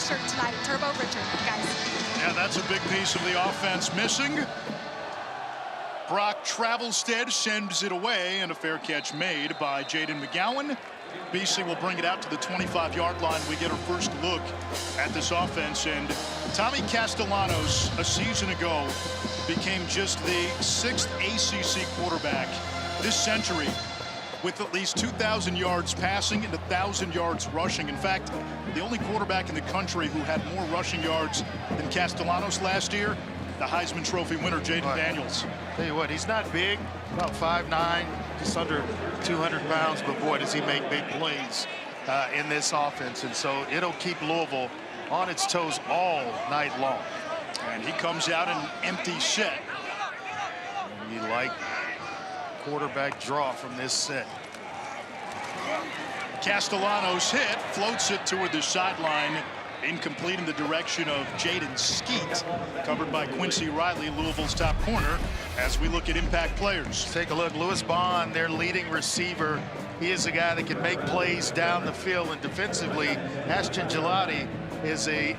shirt tonight, Turbo Richard, guys. Yeah, that's a big piece of the offense missing. Brock Travelstead sends it away, and a fair catch made by Jaden McGowan. BC will bring it out to the 25-yard line. We get our first look at this offense, and Tommy Castellanos a season ago became just the 6th ACC quarterback this century with at least 2,000 yards passing and 1,000 yards rushing. In fact, the only quarterback in the country who had more rushing yards than Castellanos last year, the Heisman Trophy winner, Jaden Daniels. Tell you what, he's not big, about 5'9", just under 200 pounds, but boy, does he make big plays in this offense. And so it'll keep Louisville on its toes all night long. And he comes out in empty set. And you like quarterback draw from this set. Castellanos hit, floats it toward the sideline. Incomplete in the direction of Jaden Skeet, covered by Quincy Riley, Louisville's top corner, as we look at impact players. Take a look. Louis Bond, their leading receiver. He is a guy that can make plays down the field, and defensively, Ashton Gelati is a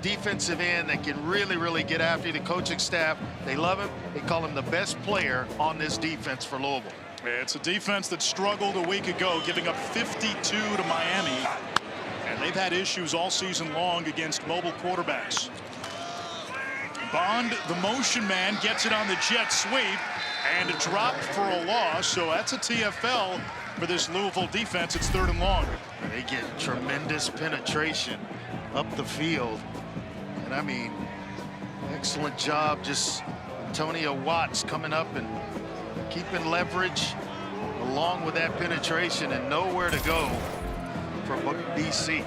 defensive end that can really get after the coaching staff. They love him. They call him the best player on this defense for Louisville. It's a defense that struggled a week ago, giving up 52 to Miami. And they've had issues all season long against mobile quarterbacks. Bond, the motion man, gets it on the jet sweep and dropped for a loss. So that's a TFL for this Louisville defense. It's 3rd and long. They get tremendous penetration up the field. And I mean, excellent job. Just Antonio Watts coming up and keeping leverage along with that penetration, and nowhere to go for BC.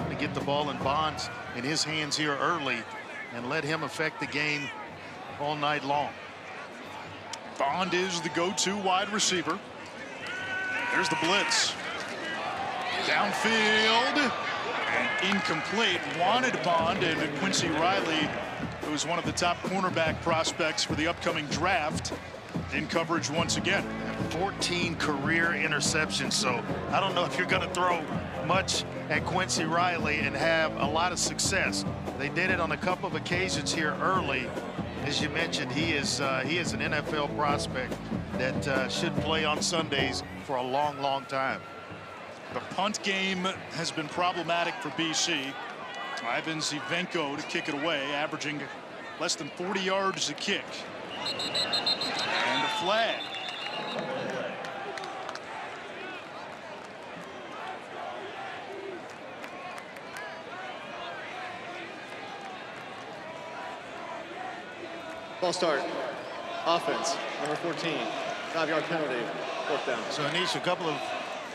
To get the ball in Bonds in his hands here early and let him affect the game all night long. Bond is the go-to wide receiver. There's the blitz. Downfield and incomplete. Wanted Bond, and Quincy Riley, who is one of the top cornerback prospects for the upcoming draft, in coverage once again. 14 career interceptions, so I don't know if you're going to throw much at Quincy Riley and have a lot of success. They did it on a couple of occasions here early. As you mentioned, he is an NFL prospect that should play on Sundays for a long time. The punt game has been problematic for BC. Ivan Zivenko to kick it away, averaging less than 40 yards a kick. And a flag. Ball start. Offense, number 14. 5-yard penalty. 4th down. So Anish, a couple of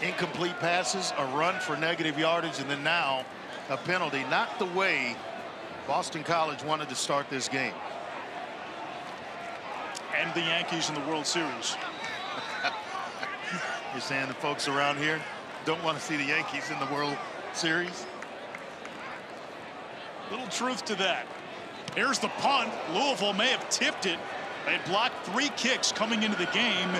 incomplete passes, a run for negative yardage, and then now a penalty. Not the way Boston College wanted to start this game. And the Yankees in the World Series. You're saying the folks around here don't want to see the Yankees in the World Series? Little truth to that. Here's the punt. Louisville may have tipped it. They had blocked 3 kicks coming into the game.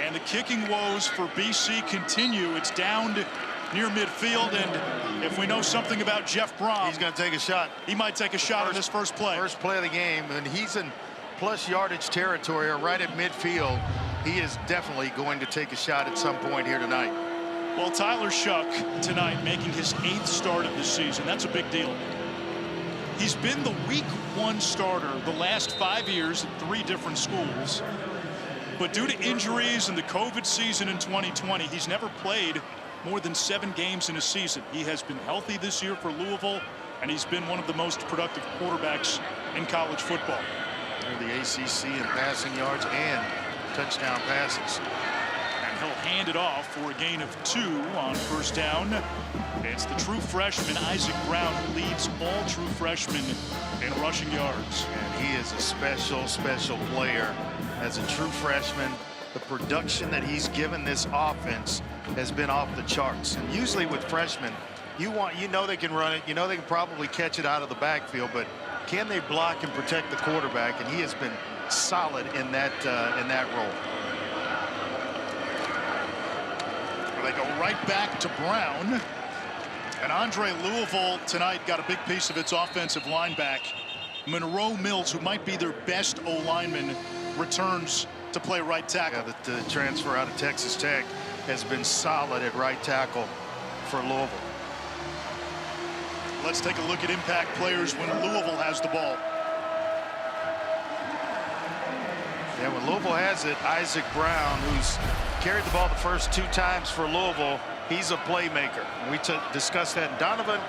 And the kicking woes for BC continue. It's down to near midfield, and if we know something about Jeff Brom, he's going to take a shot. He might take a shot on this first play. First play of the game, and he's in plus yardage territory or right at midfield. He is definitely going to take a shot at some point here tonight. Well, Tyler Shuck tonight making his 8th start of the season. That's a big deal. He's been the week 1 starter the last 5 years at 3 different schools. But due to injuries and the COVID season in 2020, he's never played more than 7 games in a season. He has been healthy this year for Louisville, and he's been one of the most productive quarterbacks in college football. The ACC in passing yards and touchdown passes. And he'll hand it off for a gain of 2 on first down. It's the true freshman, Isaac Brown, who leads all true freshmen in rushing yards. And he is a special player. As a true freshman, the production that he's given this offense has been off the charts. And usually with freshmen, you know they can run it, you know they can probably catch it out of the backfield, but can they block and protect the quarterback? And he has been solid in that role. They go right back to Brown. And Andre, Louisville tonight got a big piece of its offensive line back. Monroe Mills, who might be their best O-lineman, returns to play right tackle. Yeah, the transfer out of Texas Tech has been solid at right tackle for Louisville. Let's take a look at impact players when Louisville has the ball. Yeah, when Louisville has it, Isaac Brown, who's carried the ball the first 2 times for Louisville, he's a playmaker. We discussed that. Donovan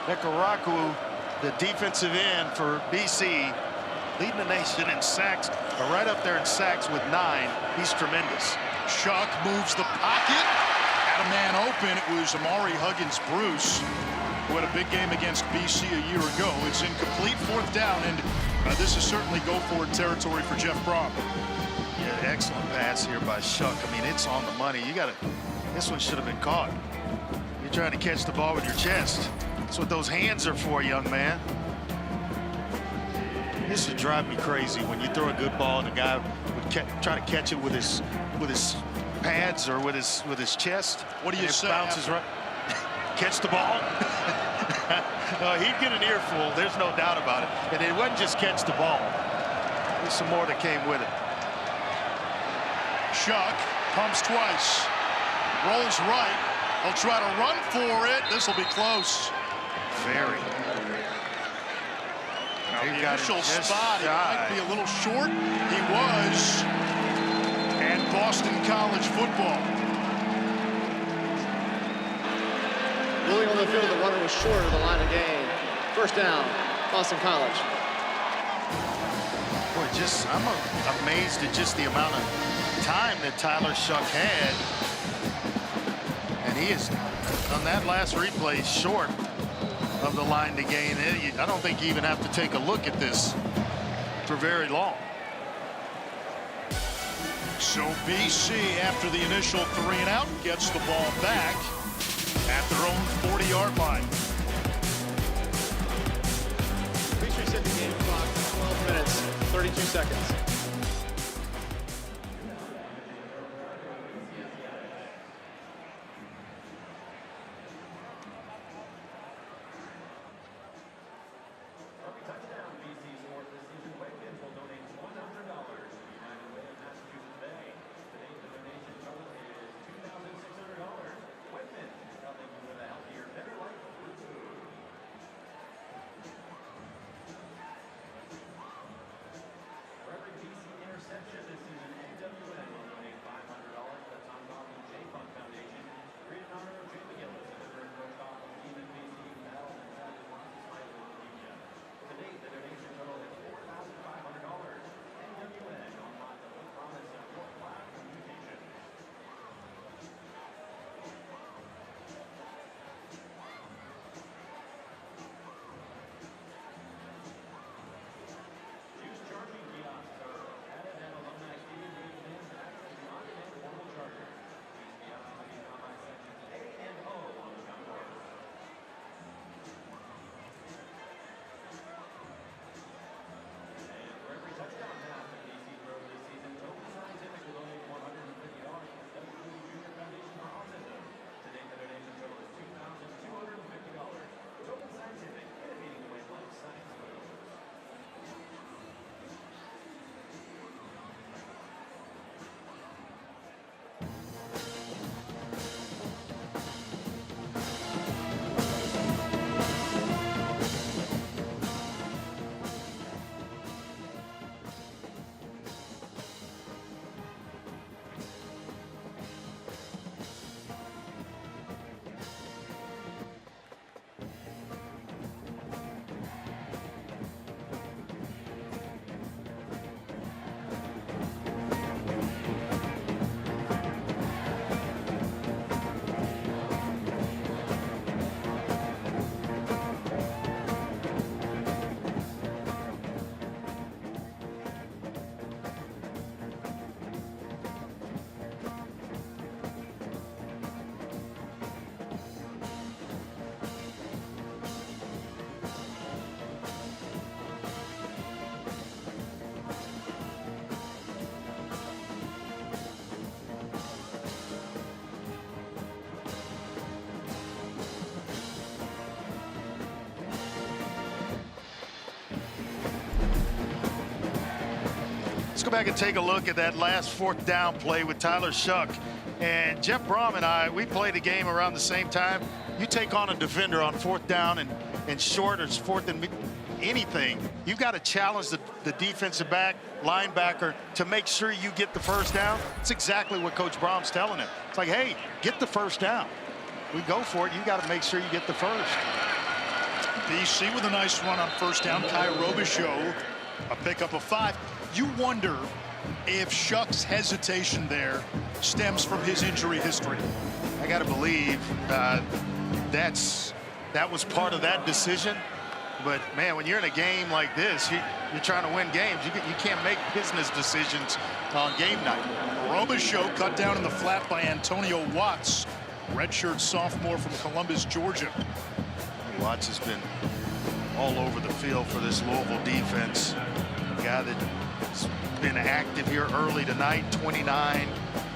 Ekaraku, the defensive end for BC, leading the nation in sacks, but right up there in sacks with 9. He's tremendous. Shuck moves the pocket. Had a man open. It was Amari Huggins-Bruce, who had a big game against BC a year ago. It's incomplete, 4th down, and this is certainly go-for-it territory for Jeff Brom. Yeah, excellent pass here by Shuck. I mean, it's on the money. You got to. This one should have been caught. You're trying to catch the ball with your chest. That's what those hands are for, young man. This would drive me crazy when you throw a good ball and the guy would try to catch it with his pads or with his chest. What do you say? Bounces right. Catch the ball. He'd get an earful. There's no doubt about it. And it wasn't just catch the ball. There's some more that came with it. Shuck pumps twice. Rolls right. He'll try to run for it. This will be close. Very. The initial spot, he might be a little short. He was at Boston College football. Moving on the field, the runner was short of the line of gain. 1st down, Boston College. Boy, I'm amazed at just the amount of time that Tyler Shuck had. And he is, on that last replay, short of the line to gain. I don't think you even have to take a look at this for very long. So BC, after the initial 3 and out, gets the ball back at their own 40-yard line. Please reset the game clock. 12 minutes, 32 seconds. go back and take a look at that last fourth down play with Tyler Shuck. And Jeff Brom and I, we played a game around the same time. You take on a defender on fourth down and short or fourth and anything, you've got to challenge the defensive back, linebacker to make sure you get the first down. It's exactly what Coach Brom's telling him. It's like, hey, get the first down. We go for it. You got to make sure you get the first. BC with a nice run on first down. Kai Robichaux, a pickup of 5. You wonder if Shuck's hesitation there stems from his injury history. I got to believe that was part of that decision. But, man, when you're in a game like this, you're trying to win games. You can't make business decisions on game night. Robichaux cut down in the flat by Antonio Watts, redshirt sophomore from Columbus, Georgia. Watts has been all over the field for this Louisville defense. A guy that's been active here early tonight, 29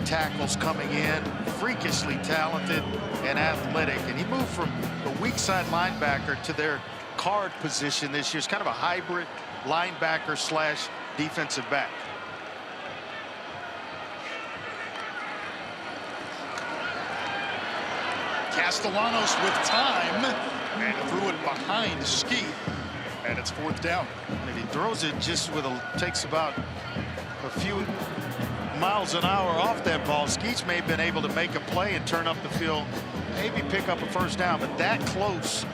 tackles coming in, freakishly talented and athletic. And he moved from the weak side linebacker to their guard position this year. It's kind of a hybrid linebacker slash defensive back. Castellanos with time and threw it behind Ski, and it's fourth down. And he throws it just with takes about a few miles an hour off that ball. Skeets may have been able to make a play and turn up the field, maybe pick up a first down, but that close,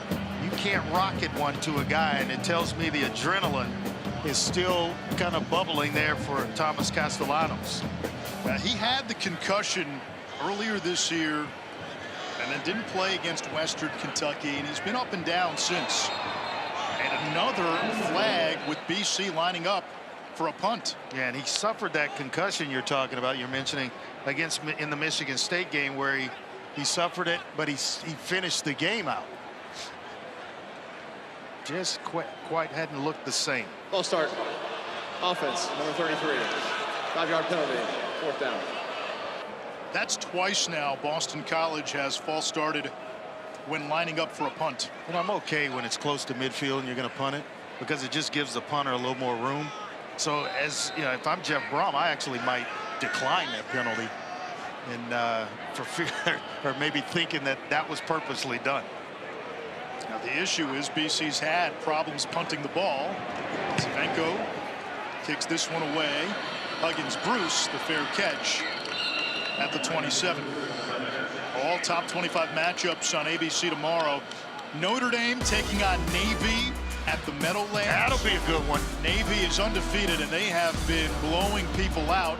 you can't rocket one to a guy, and it tells me the adrenaline is still kind of bubbling there for Thomas Castellanos. He had the concussion earlier this year and then didn't play against Western Kentucky, and he's been up and down since. And another flag with BC lining up for a punt. Yeah, and he suffered that concussion you're talking about, you're mentioning, against in the Michigan State game where he suffered it, but he finished the game out. Just quite hadn't looked the same. False start. Offense, number 33. 5-yard penalty, fourth down. That's twice now Boston College has false started when lining up for a punt. And I'm okay when it's close to midfield and you're going to punt it, because it just gives the punter a little more room. So, as you know, if I'm Jeff Brom, I actually might decline that penalty, and for fear or maybe thinking that was purposely done. Now the issue is BC's had problems punting the ball. Savenko kicks this one away. Huggins Bruce, the fair catch at the 27. All top 25 matchups on ABC tomorrow. Notre Dame taking on Navy at the Meadowlands. That'll be a good one. Navy is undefeated, and they have been blowing people out.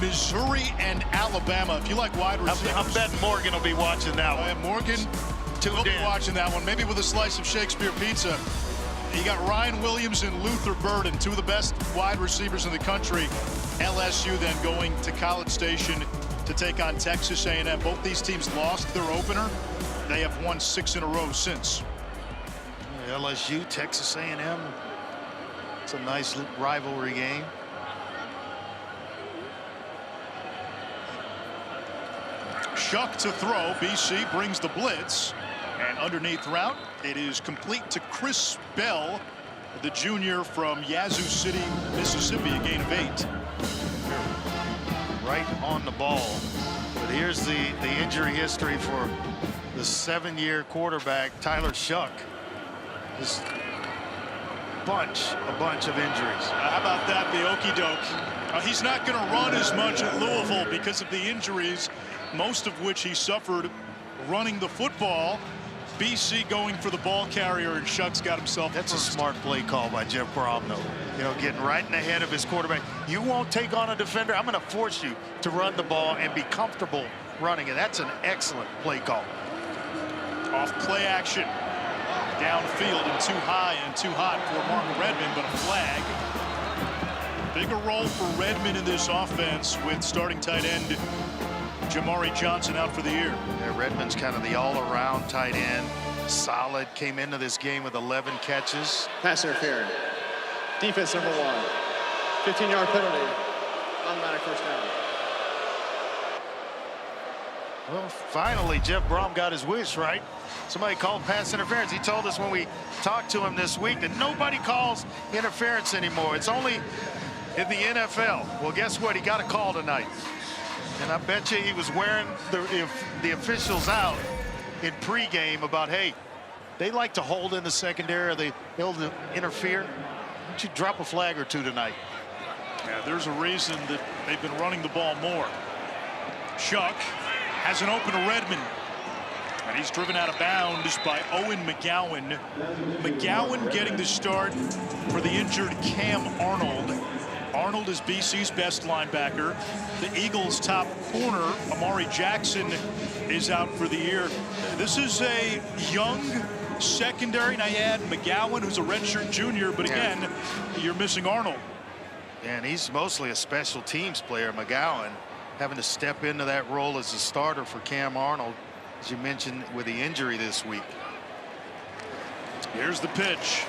Missouri and Alabama. If you like wide receivers, I bet Morgan will be watching that one. Morgan will be watching that one, maybe with a slice of Shakespeare pizza. You got Ryan Williams and Luther Burden, two of the best wide receivers in the country. LSU then going to College Station to take on Texas A&M. Both these teams lost their opener. They have won 6 in a row since. LSU, Texas A&M. It's a nice rivalry game. Shuck to throw. BC brings the blitz. And underneath route, it is complete to Chris Bell, the junior from Yazoo City, Mississippi, a gain of 8. Right on the ball. But here's the injury history for the 7-year quarterback, Tyler Shuck. Just a bunch of injuries. How about that, the okey doke? He's not going to run as much at Louisville because of the injuries, most of which he suffered running the football. BC going for the ball carrier, and Shuck's got himself. That's first. A smart play call by Jeff Brom, though. You know, getting right in the head of his quarterback. You won't take on a defender. I'm going to force you to run the ball and be comfortable running it. That's an excellent play call. Off play action. Downfield and too high and too hot for Martin Redmond, but a flag. Bigger role for Redmond in this offense with starting tight end Jamari Johnson out for the year. Yeah, Redmond's kind of the all-around tight end. Solid. Came into this game with 11 catches. Pass interference. Defense number 1. 15-yard penalty. Automatic first down. Well, finally, Jeff Brom got his wish, right? Somebody called pass interference. He told us when we talked to him this week that nobody calls interference anymore. It's only in the NFL. Well, guess what? He got a call tonight. And I bet you he was wearing the officials out in pregame about, hey, they like to hold in the secondary, or they'll interfere. Why don't you drop a flag or two tonight? Yeah, there's a reason that they've been running the ball more. Chuck has an open to Redmond. And he's driven out of bounds by Owen McGowan. McGowan getting the start for the injured Cam Arnold. Arnold is BC's best linebacker. The Eagles' top corner, Amari Jackson, is out for the year. This is a young secondary. Now you add McGowan, who's a redshirt junior, but again, you're missing Arnold. And he's mostly a special teams player, McGowan, having to step into that role as a starter for Cam Arnold, as you mentioned, with the injury this week. Here's the pitch.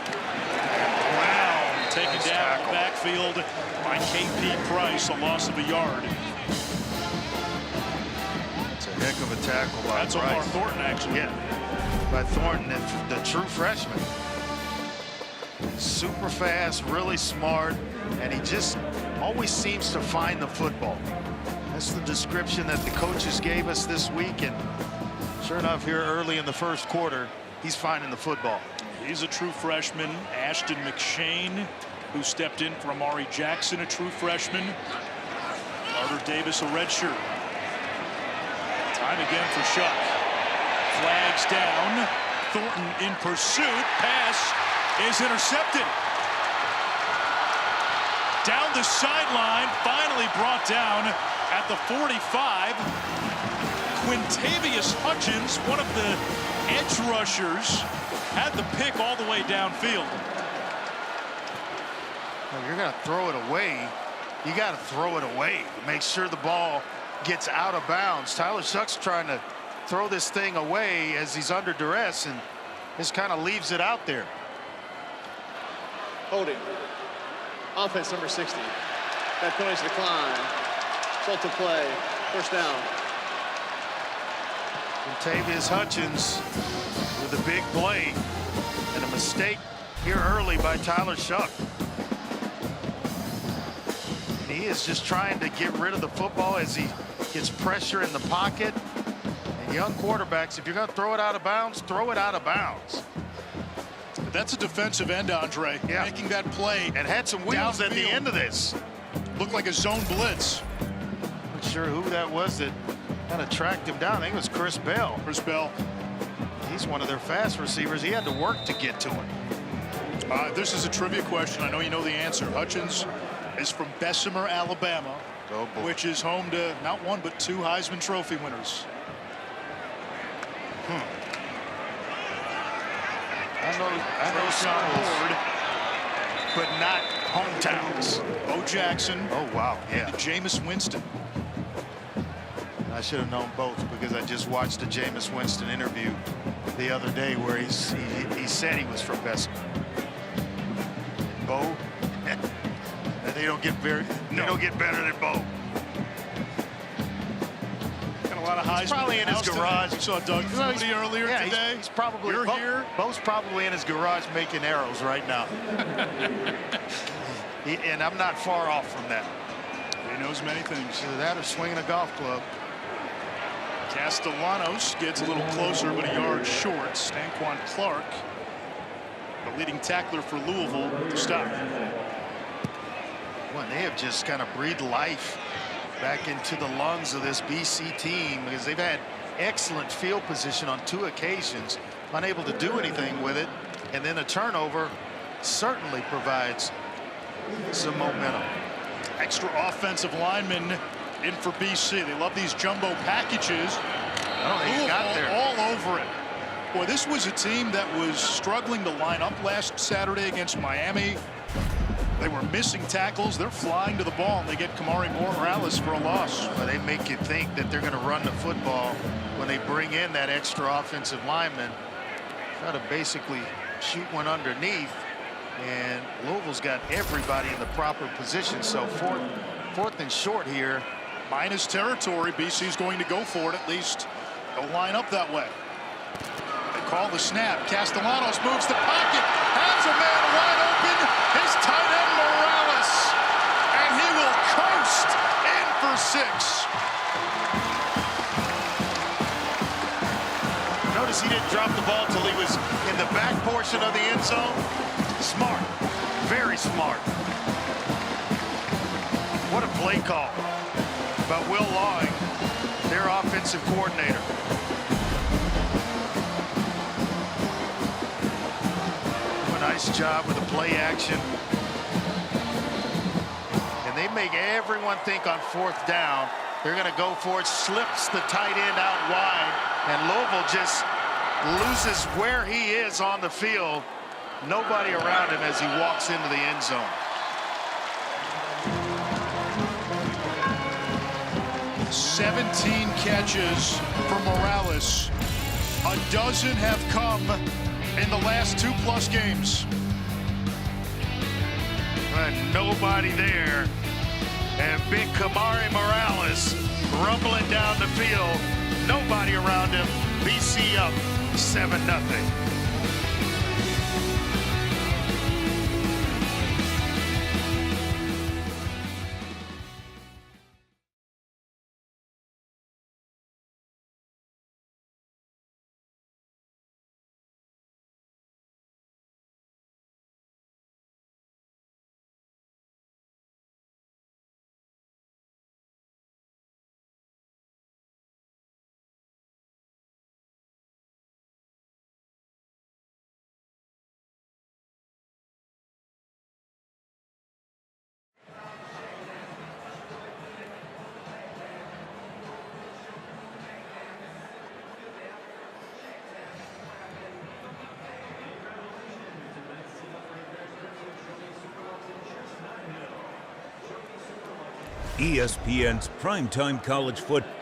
Brown taken Nice down tackle. backfield by KP Price, a loss of a yard. It's a heck of a tackle by That's Price. Omar Thornton, actually. Yeah, by Thornton, the true freshman. Super fast, really smart, and he just always seems to find the football. That's the description that the coaches gave us this week, and sure enough, here early in the first quarter, he's finding the football. He's a true freshman. Ashton McShane, who stepped in for Amari Jackson, a true freshman. Carter Davis, a redshirt. Time again for Shuck. Flags down. Thornton in pursuit. Pass is intercepted. Down the sideline, finally brought down at the 45. Quintavious Hutchins, one of the edge rushers, had the pick all the way downfield. Well, you're going to throw it away. You got to throw it away to make sure the ball gets out of bounds. Tyler Shuck's trying to throw this thing away as he's under duress, and just kind of leaves it out there. Holding. Offense number 60. That penalty decline. Result of play. First down. Quintavious Hutchins with a big play and a mistake here early by Tyler Shuck. And he is just trying to get rid of the football as he gets pressure in the pocket. And young quarterbacks, if you're going to throw it out of bounds, throw it out of bounds. That's a defensive end, Andre, making that play. And had some wheels at the end of this. Looked like a zone blitz. Not sure who that was that kind of tracked him down. I think it was Chris Bell. Chris Bell. He's one of their fast receivers. He had to work to get to him. This is a trivia question. I know you know the answer. Hutchins is from Bessemer, Alabama, which is home to not one but two Heisman Trophy winners. I know schools, but not hometowns. Bo Jackson. Oh, wow. Yeah. And Jameis Winston. I should have known both because I just watched a Jameis Winston interview the other day where he said he was from Bessemer. Bo, they don't get better than Bo. A lot of Heisman. He's probably in his garage. We saw Doug Flutie earlier today. He's probably here. Bo's probably in his garage making arrows right now. And I'm not far off from that. He knows many things. Either that or swinging a golf club. Castellanos gets a little closer, but a yard short. Stanquan Clark, the leading tackler for Louisville, to stop. Well, they have just kind of breathed life back into the lungs of this BC team because they've had excellent field position on 2 occasions, unable to do anything with it, and then a turnover certainly provides some momentum. Extra offensive linemen in for BC. They love these jumbo packages. I don't think he got there. All over it. Boy, this was a team that was struggling to line up last Saturday against Miami. They were missing tackles. They're flying to the ball, and they get Kamari Morales for a loss. Well, they make you think that they're going to run the football when they bring in that extra offensive lineman. Try to basically shoot one underneath, and Louisville's got everybody in the proper position. So fourth and short here. Minus territory. BC's going to go for it at least. They'll line up that way. They call the snap. Castellanos moves the pocket. Has a man wide open. His tight end Morales. 6. Notice he didn't drop the ball till he was in the back portion of the end zone. Smart, very smart. What a play call by Will Lawing, their offensive coordinator. A nice job with the play action. And they make everyone think on 4th down they're going to go for it. Slips the tight end out wide, and Louisville just loses where he is on the field. Nobody around him as he walks into the end zone. "17 catches for Morales. A dozen have come in the last 2+ games. And nobody there. And big Kamari Morales rumbling down the field. Nobody around him. BC up 7-0. ESPN's primetime college football.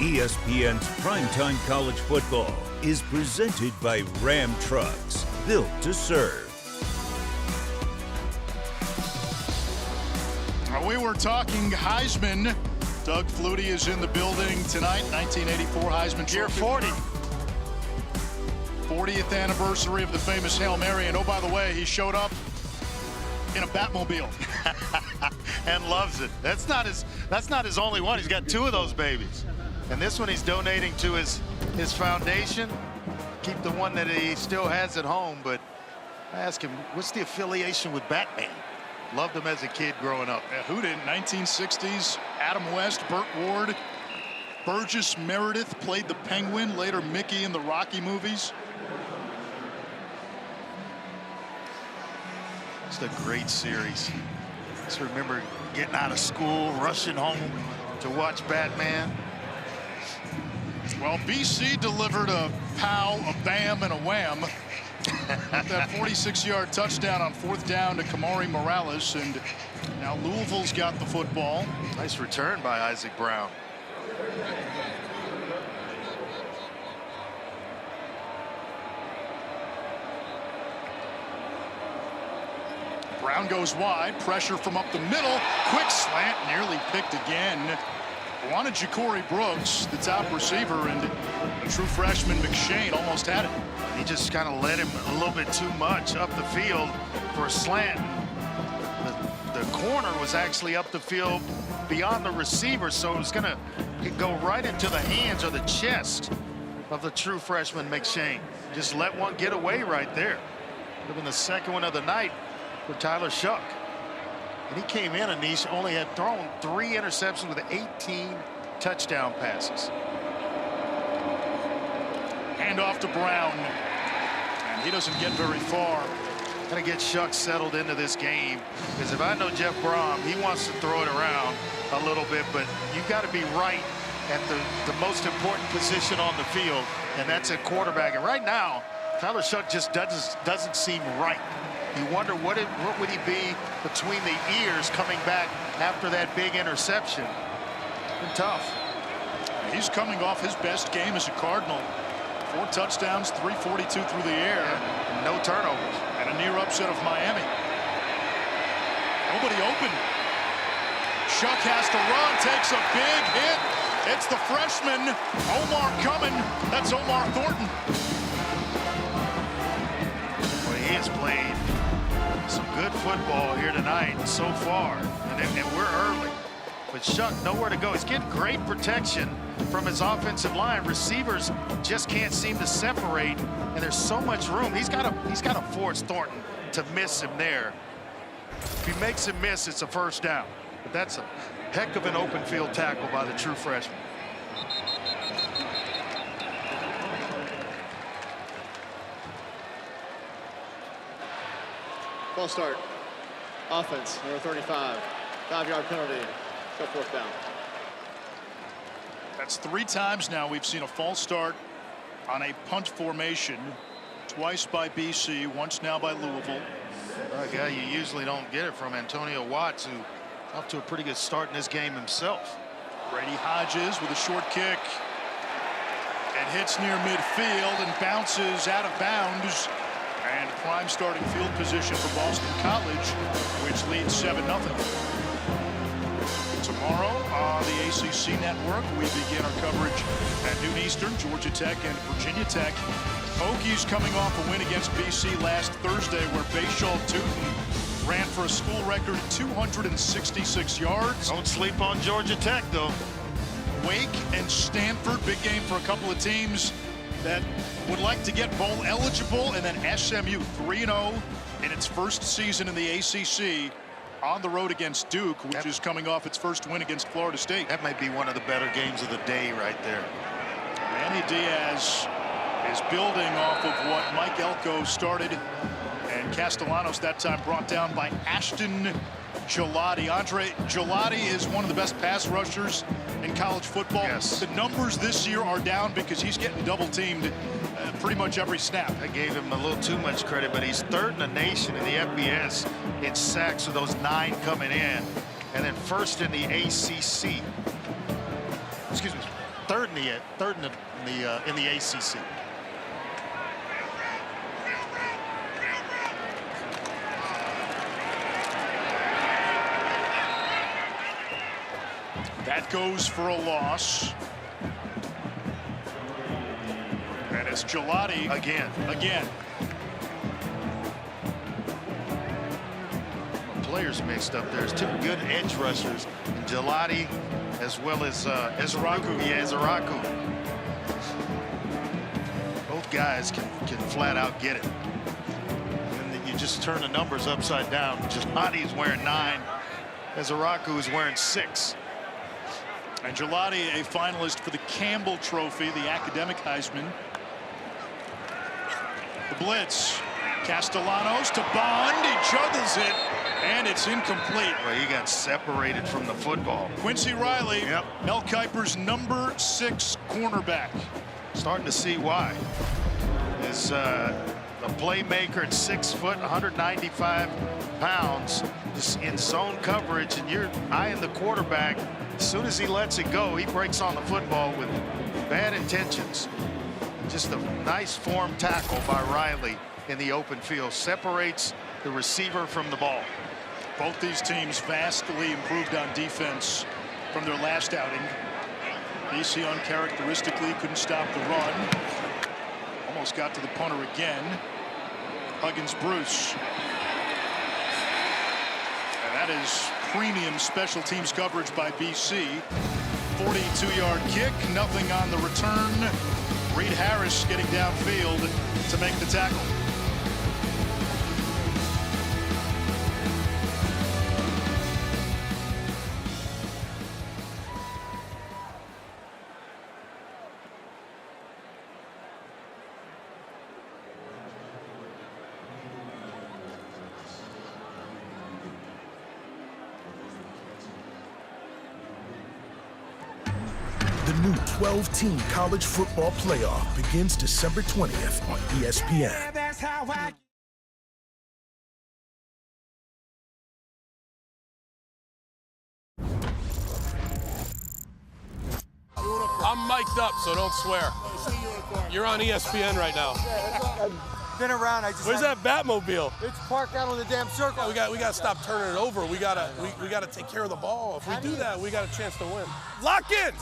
ESPN's primetime college football is presented by Ram Trucks, built to serve. We were talking Heisman. Doug Flutie is in the building tonight. 1984 Heisman Year Trophy. 40. 40th anniversary of the famous Hail Mary. And oh, by the way, he showed up in a Batmobile. And loves it. That's not his only one. He's got 2 of those babies. And this one he's donating to his foundation. Keep the one that he still has at home. But I asked him, what's the affiliation with Batman? Loved him as a kid growing up. Yeah, who didn't? 1960s, Adam West, Burt Ward, Burgess Meredith played the Penguin, later Mickey in the Rocky movies. It's a great series. Just remember getting out of school, rushing home to watch Batman. Well, BC delivered a pow, a bam, and a wham. That 46-yard touchdown on 4th down to Kamari Morales, and now Louisville's got the football. Nice return by Isaac Brown. Brown goes wide, pressure from up the middle, quick slant, nearly picked again. Wanted Ja'Cory Brooks, the top receiver, and a true freshman McShane almost had it. He just kind of led him a little bit too much up the field for a slant. The corner was actually up the field beyond the receiver, so it was going to go right into the hands or the chest of the true freshman McShane. Just let one get away right there. Could have been the second one of the night for Tyler Shuck. And he came in, Anish, only had thrown 3 interceptions with 18 touchdown passes. Hand off to Brown. And he doesn't get very far. Got to get Shuck settled into this game, because if I know Jeff Brom, he wants to throw it around a little bit, but you've got to be right at the most important position on the field, and that's at quarterback. And right now, Tyler Shuck just doesn't seem right. You wonder what would he be between the ears coming back after that big interception. Been tough. He's coming off his best game as a Cardinal. 4 touchdowns, 342 through the air. Yeah, no turnovers. And a near upset of Miami. Nobody open. Shuck has to run, takes a big hit. It's the freshman, Omar coming. That's Omar Thornton. Well, he has played some good football here tonight so far, and we're early. But Shuck, nowhere to go. He's getting great protection from his offensive line. Receivers just can't seem to separate, and there's so much room. He's got to force Thornton to miss him there. If he makes him miss, it's a first down. But that's a heck of an open field tackle by the true freshman. False start. Offense, number 35. 5-yard penalty. So 4th down. That's 3 times now we've seen a false start on a punt formation. Twice by BC, once now by Louisville. A guy you usually don't get it from, Antonio Watts, who off to a pretty good start in this game himself. Brady Hodges with a short kick. It hits near midfield and bounces out of bounds. And prime starting field position for Boston College, which leads 7-0. Tomorrow on the ACC Network, we begin our coverage at noon Eastern. Georgia Tech and Virginia Tech. Hokies coming off a win against BC last Thursday, where Bashal Tootin ran for a school record 266 yards. Don't sleep on Georgia Tech, though. Wake and Stanford, big game for a couple of teams that would like to get bowl eligible. And then SMU 3-0 in its first season in the ACC on the road against Duke, which is coming off its first win against Florida State. That might be one of the better games of the day right there. Manny Diaz is building off of what Mike Elko started, and Castellanos that time brought down by Ashton Gelati. Andre Gelati is one of the best pass rushers in college football. Yes. The numbers this year are down because he's getting double teamed pretty much every snap. I gave him a little too much credit, but he's 3rd in the nation in the FBS in sacks with those 9 coming in, and then 1st in the ACC. Excuse me, 3rd in the ACC. That goes for a loss. And it's Gelati again. Players mixed up. There's 2 good edge rushers, Gelati as well as Ezraku. Yeah, Ezraku. Both guys can flat out get it. And then you just turn the numbers upside down. Gelati's wearing 9. Ezraku is wearing 6. And Gelati, a finalist for the Campbell Trophy, the academic Heisman. The blitz. Castellanos to Bond. He juggles it, and it's incomplete. Well, he got separated from the football. Quincy Riley, Yep. Mel Kiper's number 6 cornerback. Starting to see why. Is a playmaker at 6 foot, 195 pounds, just in zone coverage, and you're eyeing the quarterback. As soon as he lets it go, he breaks on the football with bad intentions. Just a nice form tackle by Riley in the open field. Separates the receiver from the ball. Both these teams vastly improved on defense from their last outing. BC uncharacteristically couldn't stop the run. Almost got to the punter again. Huggins Bruce. And that is premium special teams coverage by BC. 42-yard kick, nothing on the return. Reed Harris getting downfield to make the tackle. The new 12-team college football playoff begins December 20th on ESPN. I'm mic'd up, so don't swear. You're on ESPN right now. I've been around. Where's that Batmobile? It's parked out on the damn circle. We got to stop turning it over. We gotta take care of the ball. If we do that, we got a chance to win. Lock in.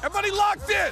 Everybody locked in.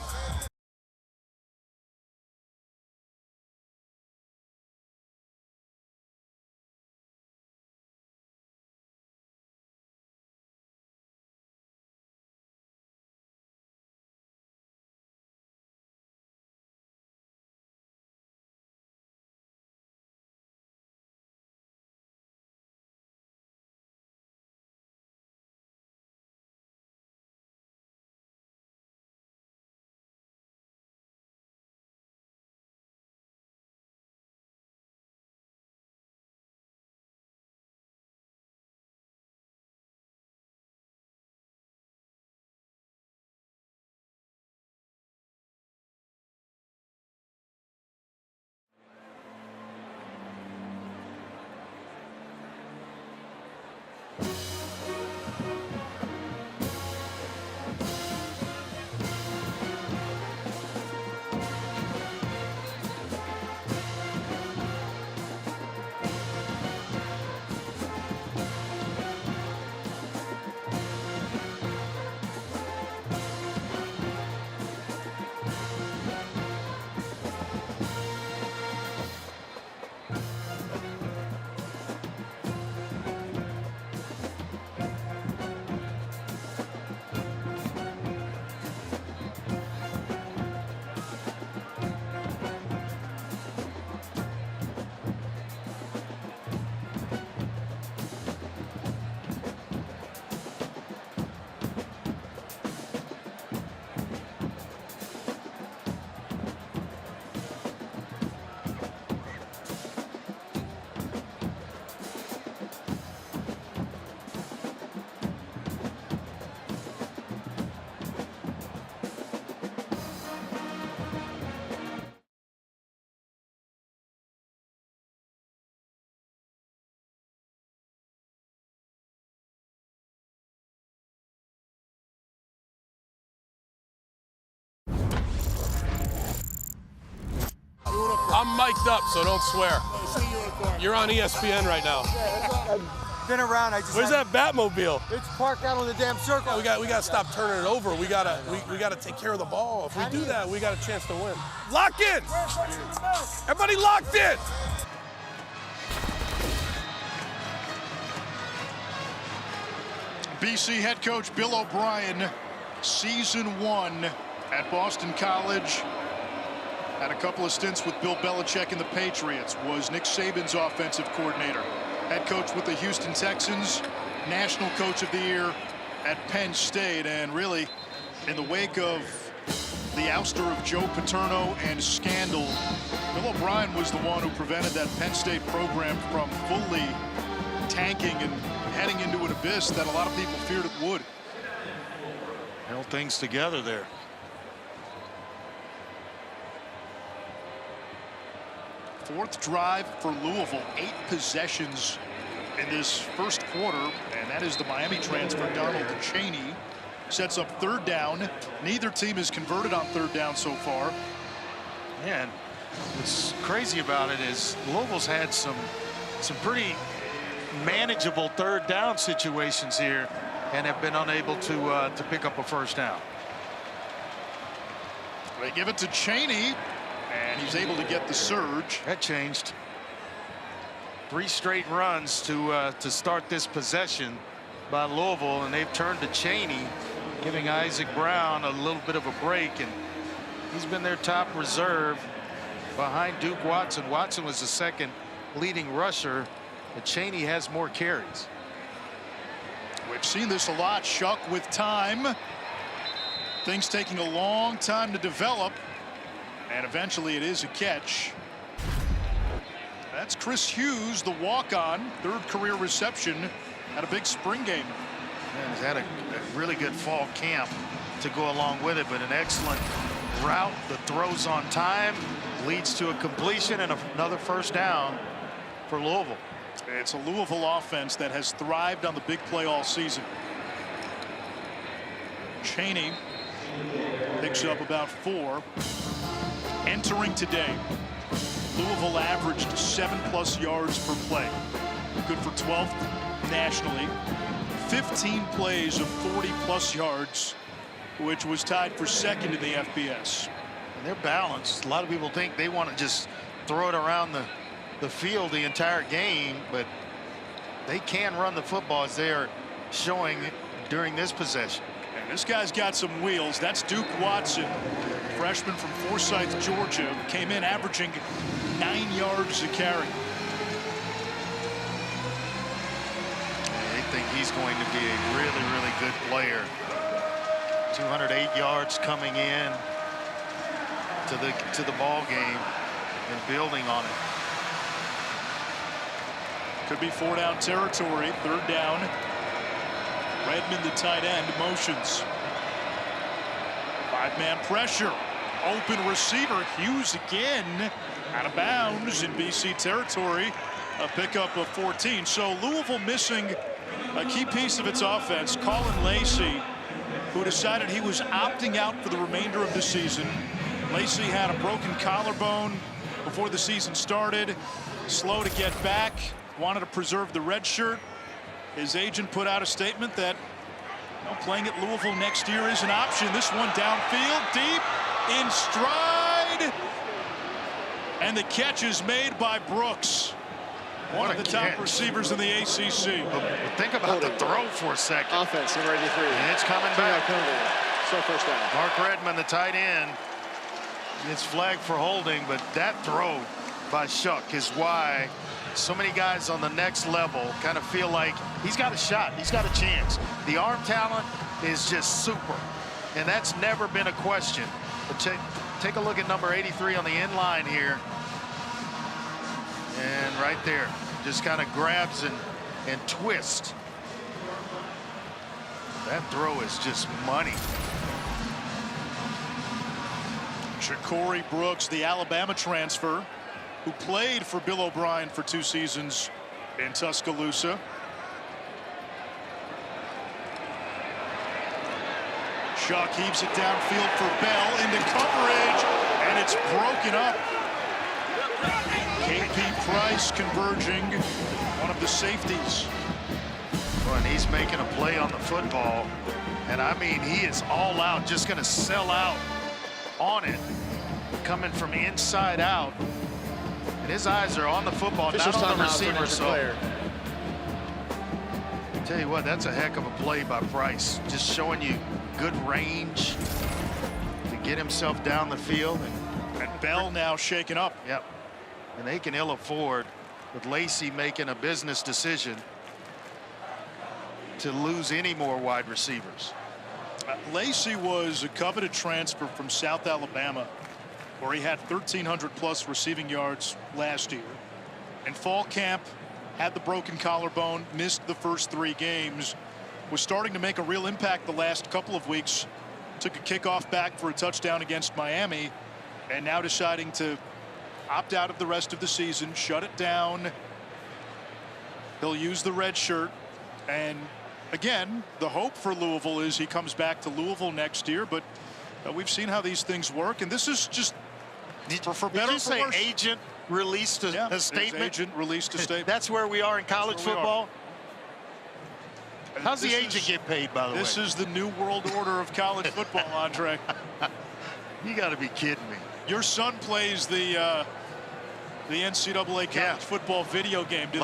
I'm mic'd up, so don't swear. You're on ESPN right now. I've been around. Where's that Batmobile? It's parked out on the damn circle. We got to stop turning it over. We gotta take care of the ball. If we do that, we got a chance to win. Lock in. Everybody locked in. BC head coach Bill O'Brien, season 1 at Boston College. Had a couple of stints with Bill Belichick and the Patriots. Was Nick Saban's offensive coordinator. Head coach with the Houston Texans. National Coach of the Year at Penn State. And really, in the wake of the ouster of Joe Paterno and scandal, Bill O'Brien was the one who prevented that Penn State program from fully tanking and heading into an abyss that a lot of people feared it would. Held things together there. Fourth drive for Louisville, 8 possessions in this first quarter, and that is the Miami transfer Donald Cheney. Sets up third down. Neither team has converted on third down so far. And what's crazy about it is Louisville's had some some pretty manageable third down situations here and have been unable to pick up a first down. They give it to Cheney, and he's able to get the surge. That changed. 3 straight runs to start this possession by Louisville, and they've turned to Cheney, giving Isaac Brown a little bit of a break, and he's been their top reserve behind Duke Watson. Watson was the second leading rusher, but Cheney has more carries. We've seen this a lot. Shuck with time. Things taking a long time to develop, and eventually it is a catch. That's Chris Hughes, the walk-on, 3rd career reception at a big spring game. And he's had a really good fall camp to go along with it, but an excellent route. The throws on time leads to a completion and another first down for Louisville. It's a Louisville offense that has thrived on the big play all season. Cheney picks up about 4. Entering today, Louisville averaged 7+ yards per play. Good for 12th nationally. 15 plays of 40+ yards, which was tied for 2nd in the FBS. And they're balanced. A lot of people think they want to just throw it around the field the entire game, but they can run the football as they are showing during this possession. And this guy's got some wheels. That's Duke Watson, freshman from Forsyth, Georgia, came in averaging 9 yards a carry. They think he's going to be a really, really good player. 208 yards coming in to the ball game and building on it. Could be 4-down territory. 3rd down. Redmond, the tight end, motions. 5-man pressure. Open receiver. Hughes again. Out of bounds in BC territory. A pickup of 14. So Louisville missing a key piece of its offense. Colin Lacey, who decided he was opting out for the remainder of the season. Lacey had a broken collarbone before the season started. Slow to get back. Wanted to preserve the red shirt. His agent put out a statement that playing at Louisville next year is an option. This one downfield, deep, in stride. And the catch is made by Brooks, one of the top receivers in the ACC. But think about the throw for a second. Offense, number 83. And it's coming back. So first down. Mark Redmond, the tight end, gets flagged for holding, but that throw by Shuck is why so many guys on the next level kind of feel like he's got a shot, he's got a chance. The arm talent is just super, and that's never been a question. But take a look at number 83 on the end line here, and right there just kind of grabs and twists. That throw is just money. Shakori Brooks, the Alabama transfer, who played for Bill O'Brien for 2 seasons in Tuscaloosa. Shuck heaves it downfield for Bell into coverage, and it's broken up. KP Price converging, one of the safeties. Well, and he's making a play on the football, and I mean, he is all out, just going to sell out on it, coming from inside out. And his eyes are on the football, not on the receiver. So I tell you what, that's a heck of a play by Price. Just showing you good range to get himself down the field. And Bell now shaken up. Yep. And they can ill afford, with Lacey making a business decision, to lose any more wide receivers. Lacey was a coveted transfer from South Alabama, where he had 1,300+ receiving yards last year. In fall camp, had the broken collarbone, missed the first 3 games, was starting to make a real impact the last couple of weeks. Took a kickoff back for a touchdown against Miami, and now deciding to opt out of the rest of the season, shut it down. He'll use the red shirt, and again, the hope for Louisville is he comes back to Louisville next year, but we've seen how these things work, and this is just for better or for worse. Did you say agent? released a statement. His agent released a statement. That's where we are in college football. How's the agent get paid, by the way? This is the new world order of college football, Andre. You got to be kidding me. Your son plays the NCAA college football video game. Do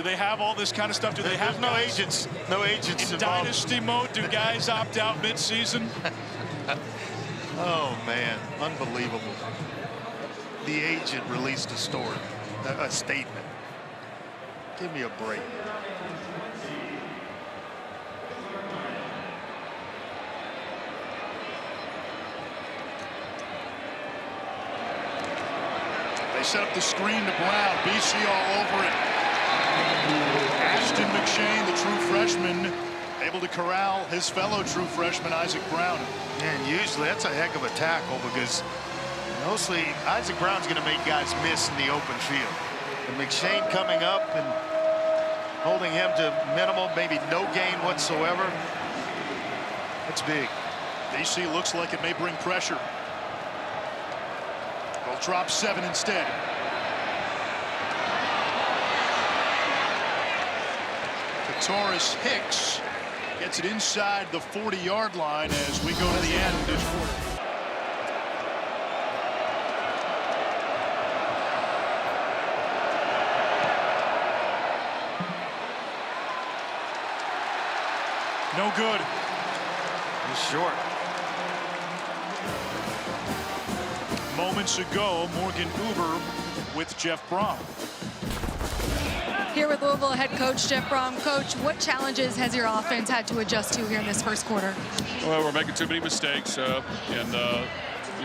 they have all this kind of stuff? Do they have no agents? No agents in involved. dynasty mode? Do guys opt out mid-season? Oh man, unbelievable. The agent released a story, a statement. Give me a break. They set up the screen to Brown. BC all over it. Ashton McShane, the true freshman, able to corral his fellow true freshman, Isaac Brown. And usually that's a heck of a tackle because mostly Isaac Brown's going to make guys miss in the open field. And McShane coming up and holding him to minimal, maybe no gain whatsoever. That's big. BC looks like it may bring pressure. They'll drop 7 instead. Taurus Hicks gets it inside the 40-yard line as we go to the end. No good. He's short. Moments ago, Morgan Uber with Jeff Brom. Here with Louisville head coach Jeff Brom. Coach, what challenges has your offense had to adjust to here in this first quarter? Well, we're making too many mistakes, and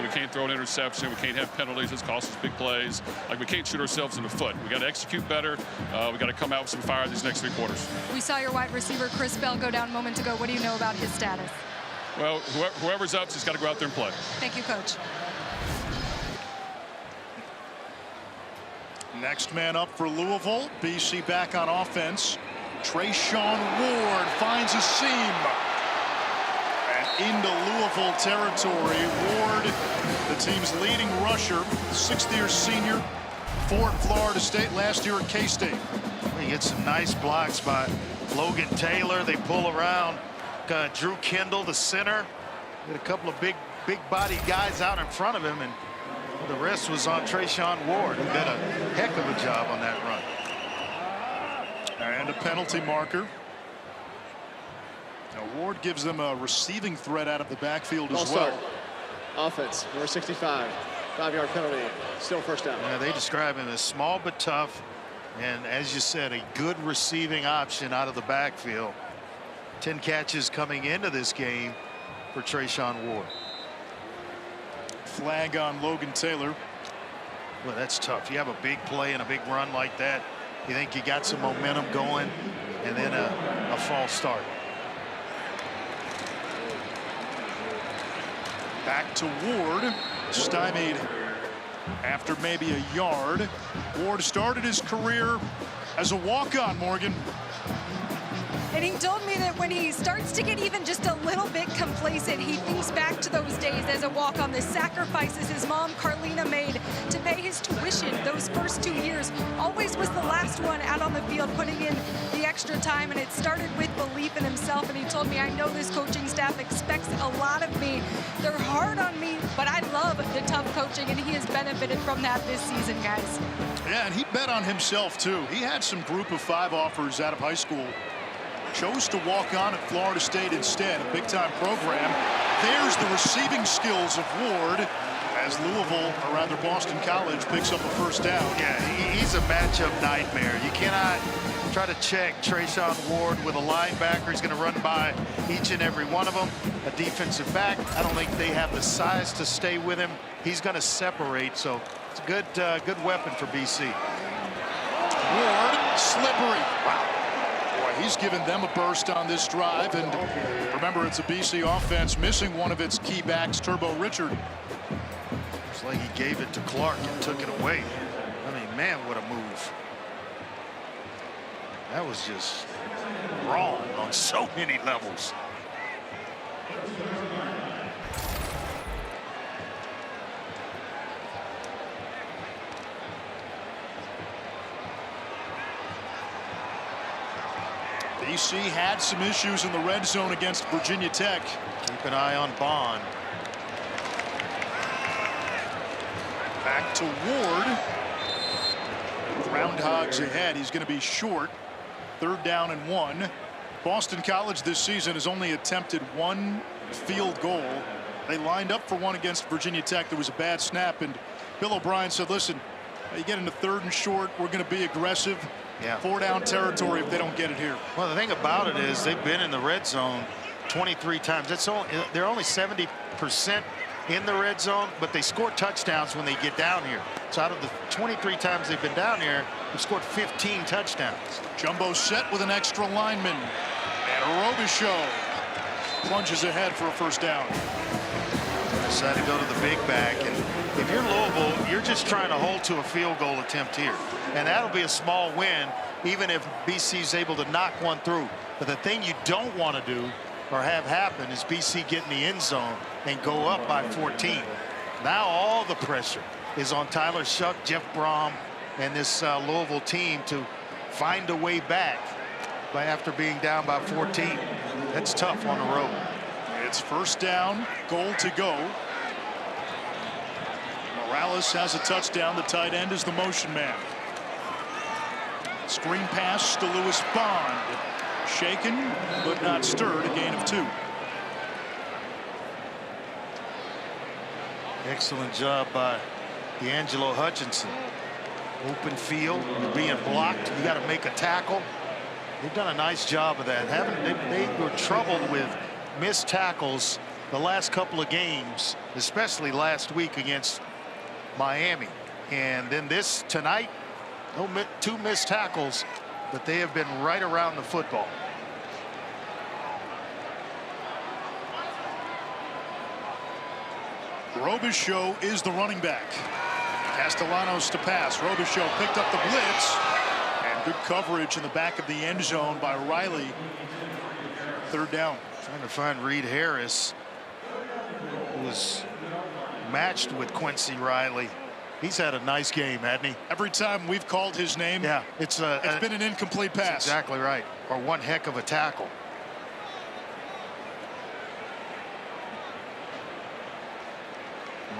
we can't throw an interception. We can't have penalties. It's cost us big plays. Like, we can't shoot ourselves in the foot. We got to execute better. We got to come out with some fire these next 3 quarters. We saw your wide receiver Chris Bell go down a moment ago. What do you know about his status? Well, whoever's up just got to go out there and play. Thank you, Coach. Next man up for Louisville. BC back on offense. Trayshawn Ward finds a seam. And into Louisville territory. Ward, the team's leading rusher, 6th-year senior for Florida State, last year at K-State. He gets some nice blocks by Logan Taylor. They pull around Drew Kendall, the center. Get a couple of big-bodied guys out in front of him, and the rest was on Trayshawn Ward, who did a heck of a job on that run. And a penalty marker. Now Ward gives them a receiving threat out of the backfield as well. Offense, number 65, 5-yard penalty, still first down. Yeah, they describe him as small but tough, and as you said, a good receiving option out of the backfield. 10 catches coming into this game for Trayshawn Ward. Flag on Logan Taylor. Well, that's tough. You have a big play and a big run like that. You think you got some momentum going, and then a false start. Back to Ward, stymied after maybe a yard. Ward started his career as a walk-on, Morgan. And he told me that when he starts to get even just a little bit complacent, he thinks back to those days as a walk-on, the sacrifices his mom, Carlina, made to pay his tuition those first 2 years. Always was the last one out on the field, putting in the extra time, and it started with belief in himself. And he told me, I know this coaching staff expects a lot of me. They're hard on me, but I love the tough coaching, and he has benefited from that this season, guys. Yeah, and he bet on himself, too. He had some group of 5 offers out of high school. Chose to walk on at Florida State instead, a big-time program. There's the receiving skills of Ward as Louisville, or rather Boston College, picks up a first down. Yeah, he's a matchup nightmare. You cannot try to check Trayshawn Ward with a linebacker. He's going to run by each and every one of them. A defensive back, I don't think they have the size to stay with him. He's going to separate, so it's a good weapon for BC. Ward, slippery. Wow. He's given them a burst on this drive, and remember, it's a BC offense missing one of its key backs, Turbo Richard. It's like he gave it to Clark and took it away. I mean, man, what a move. That was just wrong on so many levels. BC had some issues in the red zone against Virginia Tech. Keep an eye on Bond. Back to Ward. Groundhogs ahead. He's going to be short. 3rd down and 1. Boston College this season has only attempted 1 field goal. They lined up for one against Virginia Tech. There was a bad snap, and Bill O'Brien said, listen, you get into 3rd and short, we're going to be aggressive. Yeah. 4-down territory if they don't get it here. Well, the thing about it is they've been in the red zone 23 times. They're only 70% in the red zone, but they score touchdowns when they get down here. So out of the 23 times they've been down here, they've scored 15 touchdowns. Jumbo set with an extra lineman. And Robichaux plunges ahead for a 1st down. Decided to go to the big back, and if you're Louisville, you're just trying to hold to a field goal attempt here, and that'll be a small win even if BC's able to knock one through. But the thing you don't want to do or have happen is BC get in the end zone and go up by 14. Now all the pressure is on Tyler Shuck, Jeff Brom, and this Louisville team to find a way back after being down by 14. That's tough on the road. It's 1st down, goal to go. Morales has a touchdown. The tight end is the motion man. Screen pass to Lewis Bond. Shaken but not stirred. A gain of 2. Excellent job by D'Angelo Hutchinson. Open field, you're being blocked, you got to make a tackle. They've done a nice job of that. They were troubled with missed tackles the last couple of games, especially last week against Miami. And then tonight, 2 missed tackles, but they have been right around the football. Robichaux is the running back. Castellanos to pass. Robichaux picked up the blitz, and good coverage in the back of the end zone by Riley. 3rd down. Trying to find Reed Harris, who was matched with Quincy Riley. He's had a nice game, hasn't he? Every time we've called his name, yeah, it's been an incomplete pass. That's exactly right, or one heck of a tackle.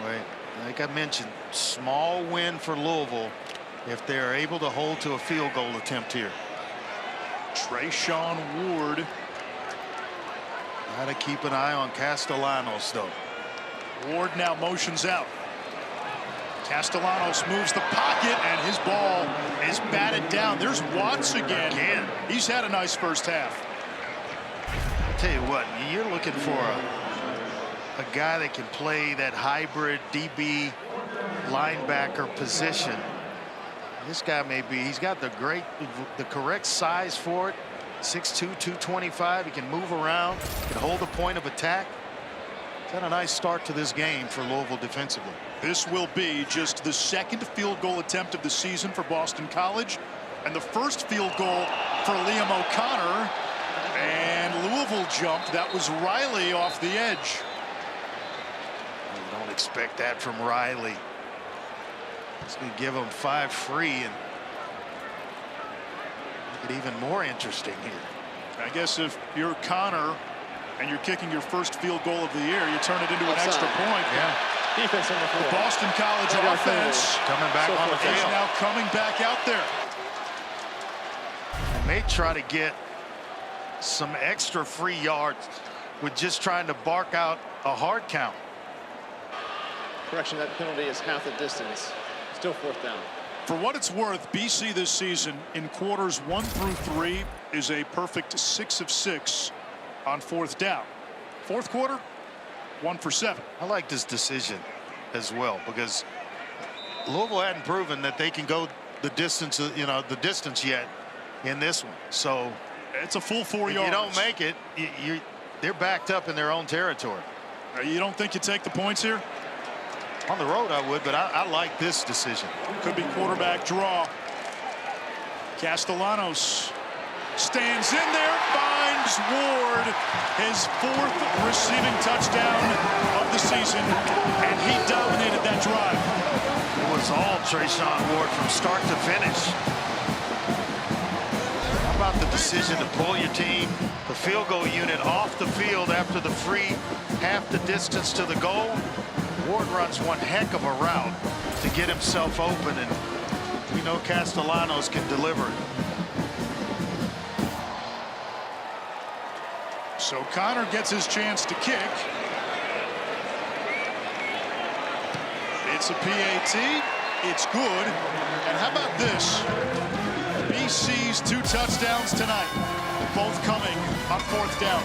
Boy, like I mentioned, small win for Louisville if they're able to hold to a field goal attempt here. Trayshawn Ward. Got to keep an eye on Castellanos, though. Ward now motions out. Castellanos moves the pocket, and his ball is batted down. There's Watts again. He's had a nice 1st half. I'll tell you what, you're looking for a guy that can play that hybrid DB linebacker position. This guy he's got the correct size for it. 6'2", 225. He can move around, can hold the point of attack. He's had a nice start to this game for Louisville defensively. This will be just the 2nd field goal attempt of the season for Boston College, and the 1st field goal for Liam O'Connor. And Louisville jumped. That was Riley off the edge. You don't expect that from Riley. He's going to give him 5 free and make it even more interesting here. I guess if you're Connor and you're kicking your 1st field goal of the year, you turn it into an extra point. Yeah. Defense on the field. The Boston College offense coming back on the is field. now coming back out there. And they try to get some extra free yards with just trying to bark out a hard count. Correction, that penalty is half the distance. Still 4th down. For what it's worth, BC this season in quarters 1 through 3 is a perfect 6 of 6 on 4th down. 4th quarter, 1 for 7. I like this decision as well because Louisville hadn't proven that they can go the distance, yet in this one. So it's a full 4 if yards. you don't make it, they're backed up in their own territory. You don't think you take the points here? On the road, I would, but I like this decision. Could be quarterback draw. Castellanos stands in there, finds Ward, his 4th receiving touchdown of the season, and he dominated that drive. It was all Trayshawn Ward from start to finish. How about the decision to pull your team, the field goal unit, off the field after the free half the distance to the goal. Ward runs one heck of a route to get himself open, and we know Castellanos can deliver. So Connor gets his chance to kick. It's a PAT. It's good. And how about this? BC's 2 touchdowns tonight, both coming on 4th down.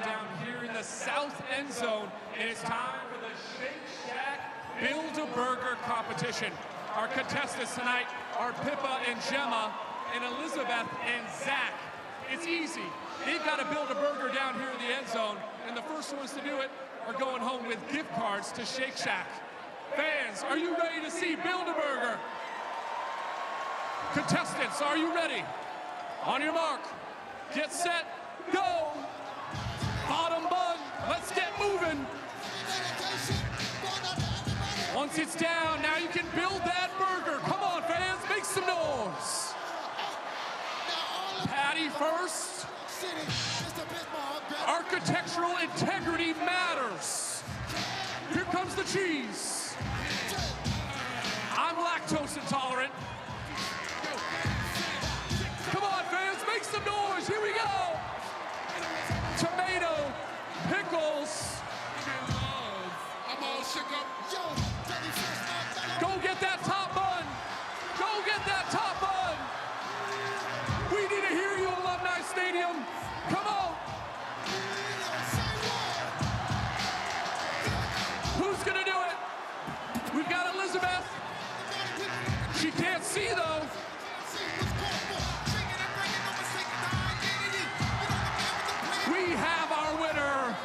Down here in the south end zone, and it's time for the Shake Shack Build-A-Burger competition. Our contestants tonight are Pippa and Gemma, and Elizabeth and Zach. It's easy. They've got to build a burger down here in the end zone, and the first ones to do it are going home with gift cards to Shake Shack. Fans, are you ready to see Build-A-Burger? Contestants, are you ready? On your mark, get set, go! Bottom bun, let's get moving. Once it's down, now you can build that burger. Come on, fans, make some noise. Patty first. Architectural integrity matters. Here comes the cheese. I'm lactose intolerant. Come on, fans, make some noise. Here we go. Tomato, pickles. I'm all shook up. Go get that top bun. Go get that top bun. We need to hear you, Alumni Stadium. Come on. Who's gonna do it? We've got Elizabeth. She can't see though. We have our winner.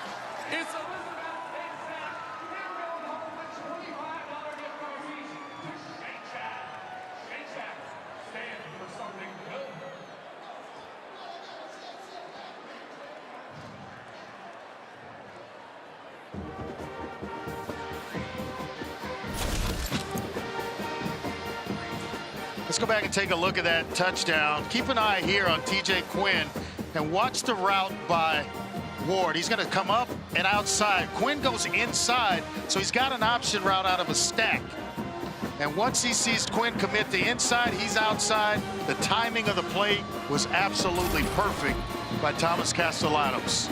It's Elizabeth and Zach. They're going home with $25 gift cards each to Shake Shack. Shake Shack, stand for something good. Let's go back and take a look at that touchdown. Keep an eye here on TJ Quinn and watch the route by Ward. He's going to come up and outside. Quinn goes inside, so he's got an option route out of a stack. And once he sees Quinn commit the inside, he's outside. The timing of the play was absolutely perfect by Thomas Castellanos.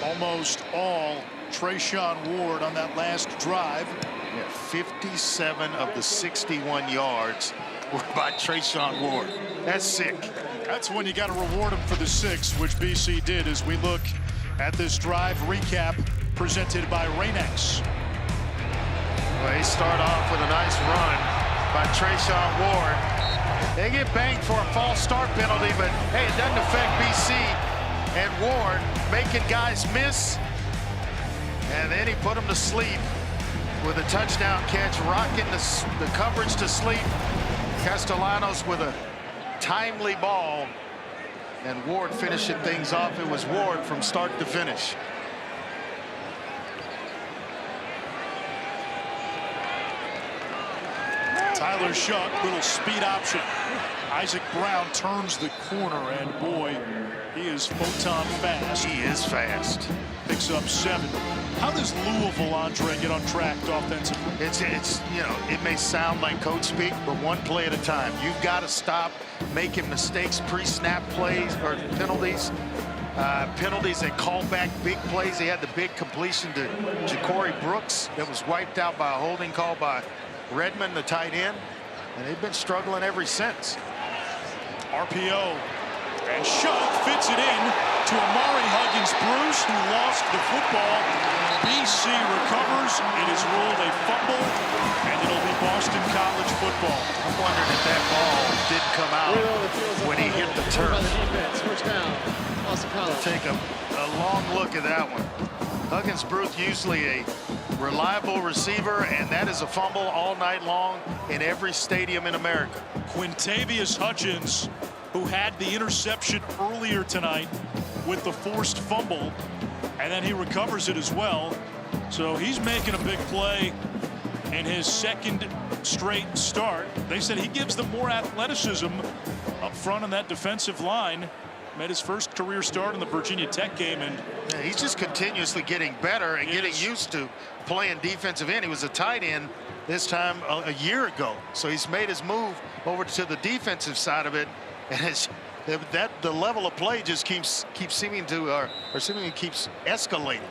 Almost all Trayshawn Ward on that last drive. Yeah, 57 of the 61 yards were by Trayshawn Ward. That's sick. That's when you got to reward him for the 6, which BC did, as we look at this drive recap presented by Rain-X. Well, they start off with a nice run by Trayshawn Ward. They get banged for a false start penalty, but hey, it doesn't affect BC. And Ward making guys miss. And then he put them to sleep with a touchdown catch, rocking the coverage to sleep. Castellanos with a timely ball, and Ward finishing things off. It was Ward from start to finish. Tyler Shuck, little speed option. Isaac Brown turns the corner, and boy, he is photon fast. He is fast. Picks up 7. How does Louisville, Andre, get on track offensively? It's you know, it may sound like coach speak, but one play at a time. You've got to stop making mistakes, pre-snap plays or penalties. Penalties that call back big plays. They had the big completion to Ja'Cory Brooks that was wiped out by a holding call by Redmond, the tight end, and they've been struggling ever since. RPO, and Shuck fits it in to Amari Huggins-Bruce, who lost the football. BC recovers. It is ruled a fumble, and it'll be Boston College football. I'm wondering if that ball didn't come out when he hit the turf. First down, Boston College. Take a long look at that one. Huggins-Bruce, usually a reliable receiver, and that is a fumble all night long in every stadium in America. Quintavious Hutchins, who had the interception earlier tonight with the forced fumble, and then he recovers it as well. So he's making a big play in his second straight start. They said he gives them more athleticism up front on that defensive line. Made his first career start in the Virginia Tech game, and yeah, he's just continuously getting better and getting used to playing defensive end. He was a tight end this time a year ago, so he's made his move over to the defensive side of it, and the level of play just keeps seeming to seemingly keeps escalating.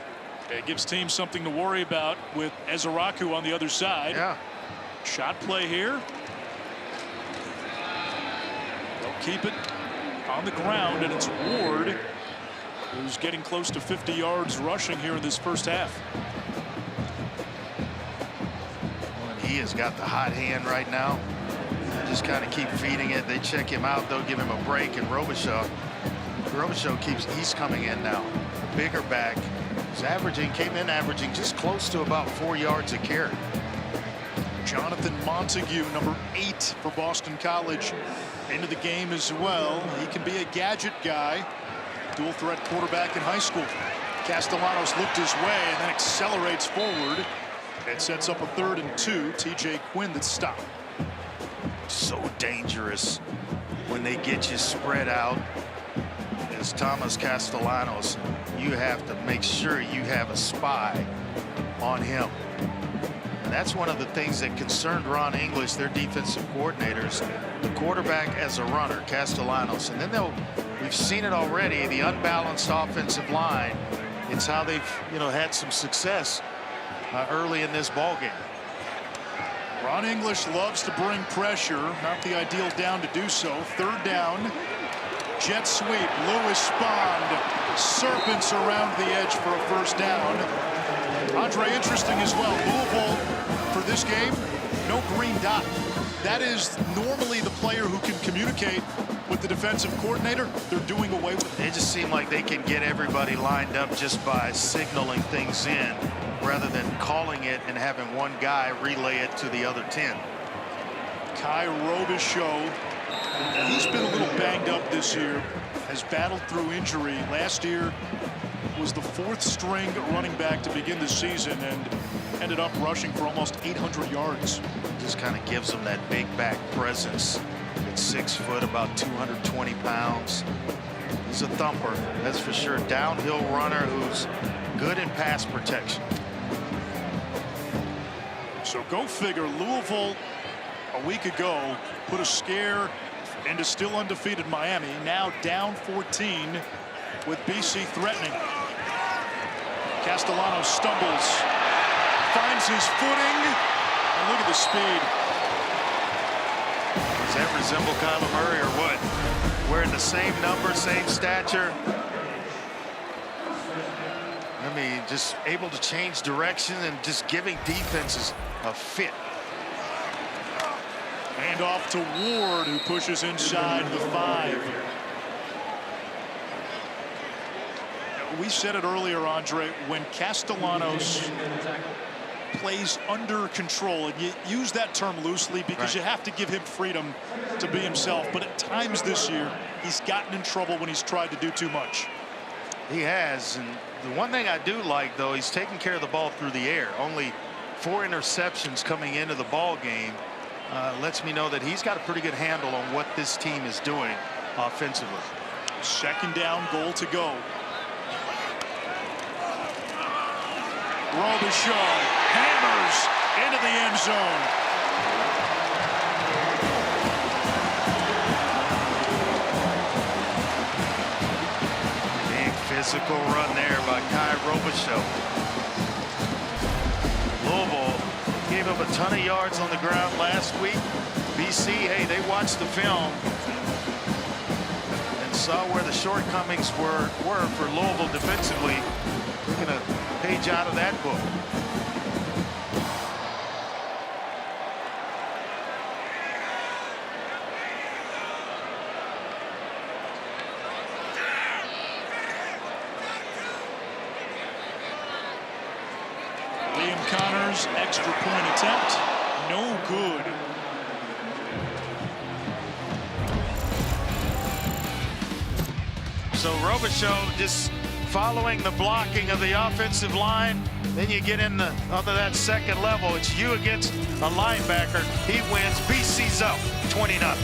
It gives teams something to worry about with Ezeraku on the other side. Yeah. Shot play here. They'll keep it on the ground, and it's Ward who's getting close to 50 yards rushing here in this first half. He has got the hot hand right now. They just kind of keep feeding it. They check him out. They'll give him a break, and Robichaud he's coming in now. Bigger back. Came in averaging just close to about 4 yards a carry. Jonathan Montague, number 8 for Boston College, into the game as well. He can be a gadget guy, dual threat quarterback in high school. Castellanos looked his way and then accelerates forward. It sets up a 3rd and 2. TJ Quinn that stopped. So dangerous when they get you spread out as Thomas Castellanos. You have to make sure you have a spy on him. And that's one of the things that concerned Ron English, their defensive coordinators. The quarterback as a runner, Castellanos, and then we've seen it already, the unbalanced offensive line. It's how they've had some success early in this ball game. Ron English loves to bring pressure, not the ideal down to do so. 3rd down, jet sweep. Lewis Spond serpents around the edge for a first down. Andre, interesting as well. Louisville for this game, no green dot. That is normally the player who can communicate with the defensive coordinator. They're doing away with it. They just seem like they can get everybody lined up just by signaling things in, rather than calling it and having one guy relay it to the other 10. Kai Robichaud, he's been a little banged up this year, has battled through injury. Last year was the 4th string running back to begin the season and ended up rushing for almost 800 yards. Just kind of gives them that big back presence. At 6 foot, about 220 pounds. He's a thumper, that's for sure. Downhill runner who's good in pass protection. So go figure, Louisville a week ago put a scare into still undefeated Miami, now down 14 with BC threatening. Castellanos stumbles, finds his footing, and look at the speed. Does that resemble Kyler Murray or what? Wearing the same number, same stature. I mean, just able to change direction and just giving defenses a fit. Hand off to Ward, who pushes inside the 5. We said it earlier, Andre, when Castellanos plays under control, and you use that term loosely because you have to give him freedom to be himself, but at times this year he's gotten in trouble when he's tried to do too much. He has, and the one thing I do like, though, he's taking care of the ball through the air. Only 4 interceptions coming into the ball game, lets me know that he's got a pretty good handle on what this team is doing offensively. Second down, goal to go. Robichaud hammers into the end zone. Big physical run there by Kai Robichaud. Louisville gave up a ton of yards on the ground last week. BC, hey, they watched the film and saw where the shortcomings were for Louisville defensively. Taking a page out of that book. Liam Connors, extra point attempt, no good. So Robichaud just following the blocking of the offensive line. Then you get in onto that second level. It's you against a linebacker. He wins. BC's up 20-0.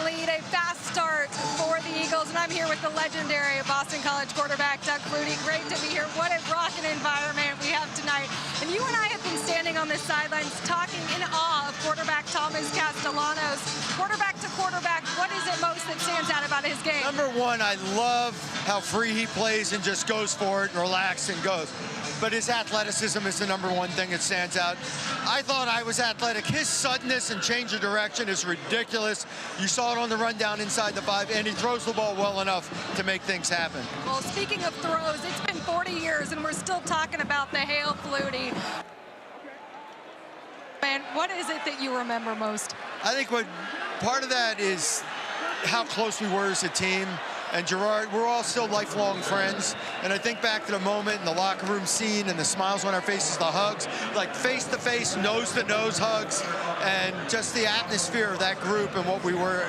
lead, a fast start for the Eagles, and I'm here with the legendary Boston College quarterback, Doug Flutie. Great to be here. What a rocking environment we have tonight. And you and I have been standing on the sidelines talking in awe of quarterback Thomas Castellanos. Quarterback to quarterback, what is it most that stands out about his game? Number one, I love how free he plays and just goes for it and relaxed and goes. But his athleticism is the number one thing that stands out. I thought I was athletic. His suddenness and change of direction is ridiculous. You saw it on the run down inside the 5, and he throws the ball well enough to make things happen. Well, speaking of throws, it's been 40 years, and we're still talking about the Hail Flutie. Man, what is it that you remember most? I think what part of that is how close we were as a team. And Gerard, we're all still lifelong friends. And I think back to the moment in the locker room scene and the smiles on our faces, the hugs, like face-to-face, nose-to-nose hugs, and just the atmosphere of that group and what we were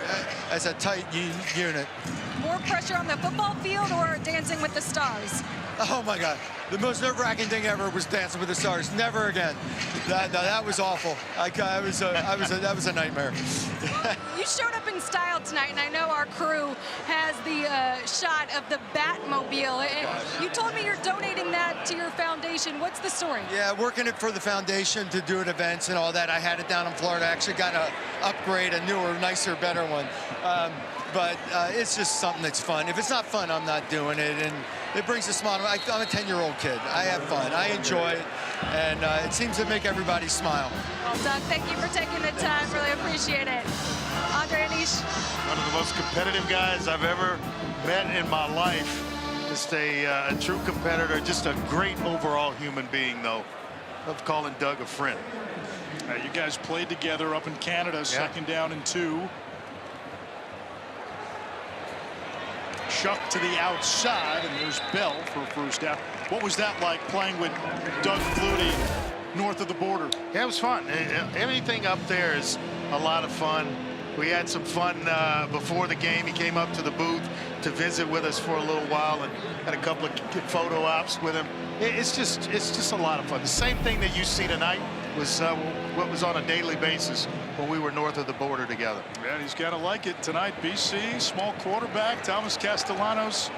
as a tight unit. More pressure on the football field or Dancing with the Stars? Oh my God. The most nerve-wracking thing ever was Dancing with the Stars. Never again. That was awful. That was a nightmare. You showed up in style tonight, and I know our crew has the shot of the Batmobile. You told me you're donating that to your foundation. What's the story? Yeah, working it for the foundation to do at events and all that. I had it down in Florida. I actually got to upgrade a newer, nicer, better one. But it's just something that's fun. If it's not fun, I'm not doing it. And it brings a smile. I'm a 10-year-old kid. I have fun. I enjoy it. And it seems to make everybody smile. Well, Doug, thank you for taking the time. Really appreciate it. Andre Anish. One of the most competitive guys I've ever met in my life. Just a true competitor. Just a great overall human being, though. Love calling Doug a friend. You guys played together up in Canada, second down and 2. Shuck to the outside, and there's Bell for a first down. What was that like playing with Doug Flutie north of the border? Yeah, it was fun. Anything up there is a lot of fun. We had some fun before the game. He came up to the booth to visit with us for a little while and had a couple of photo ops with him. It's just a lot of fun. The same thing that you see tonight was what was on a daily basis when we were north of the border together. Yeah, he's got to like it tonight. BC, small quarterback, Thomas Castellanos,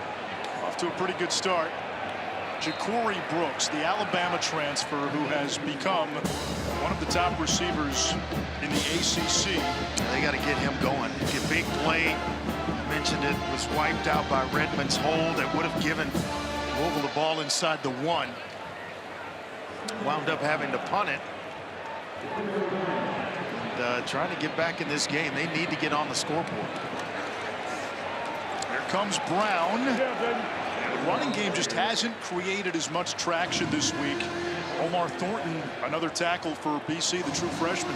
off to a pretty good start. Ja'Cory Brooks, the Alabama transfer who has become one of the top receivers in the ACC. They got to get him going. A big play, mentioned it, was wiped out by Redmond's hold that would have given Louisville the ball inside the 1. Wound up having to punt it. And, trying to get back in this game. They need to get on the scoreboard. Here comes Brown. The running game just hasn't created as much traction this week. Omar Thornton, another tackle for BC, the true freshman.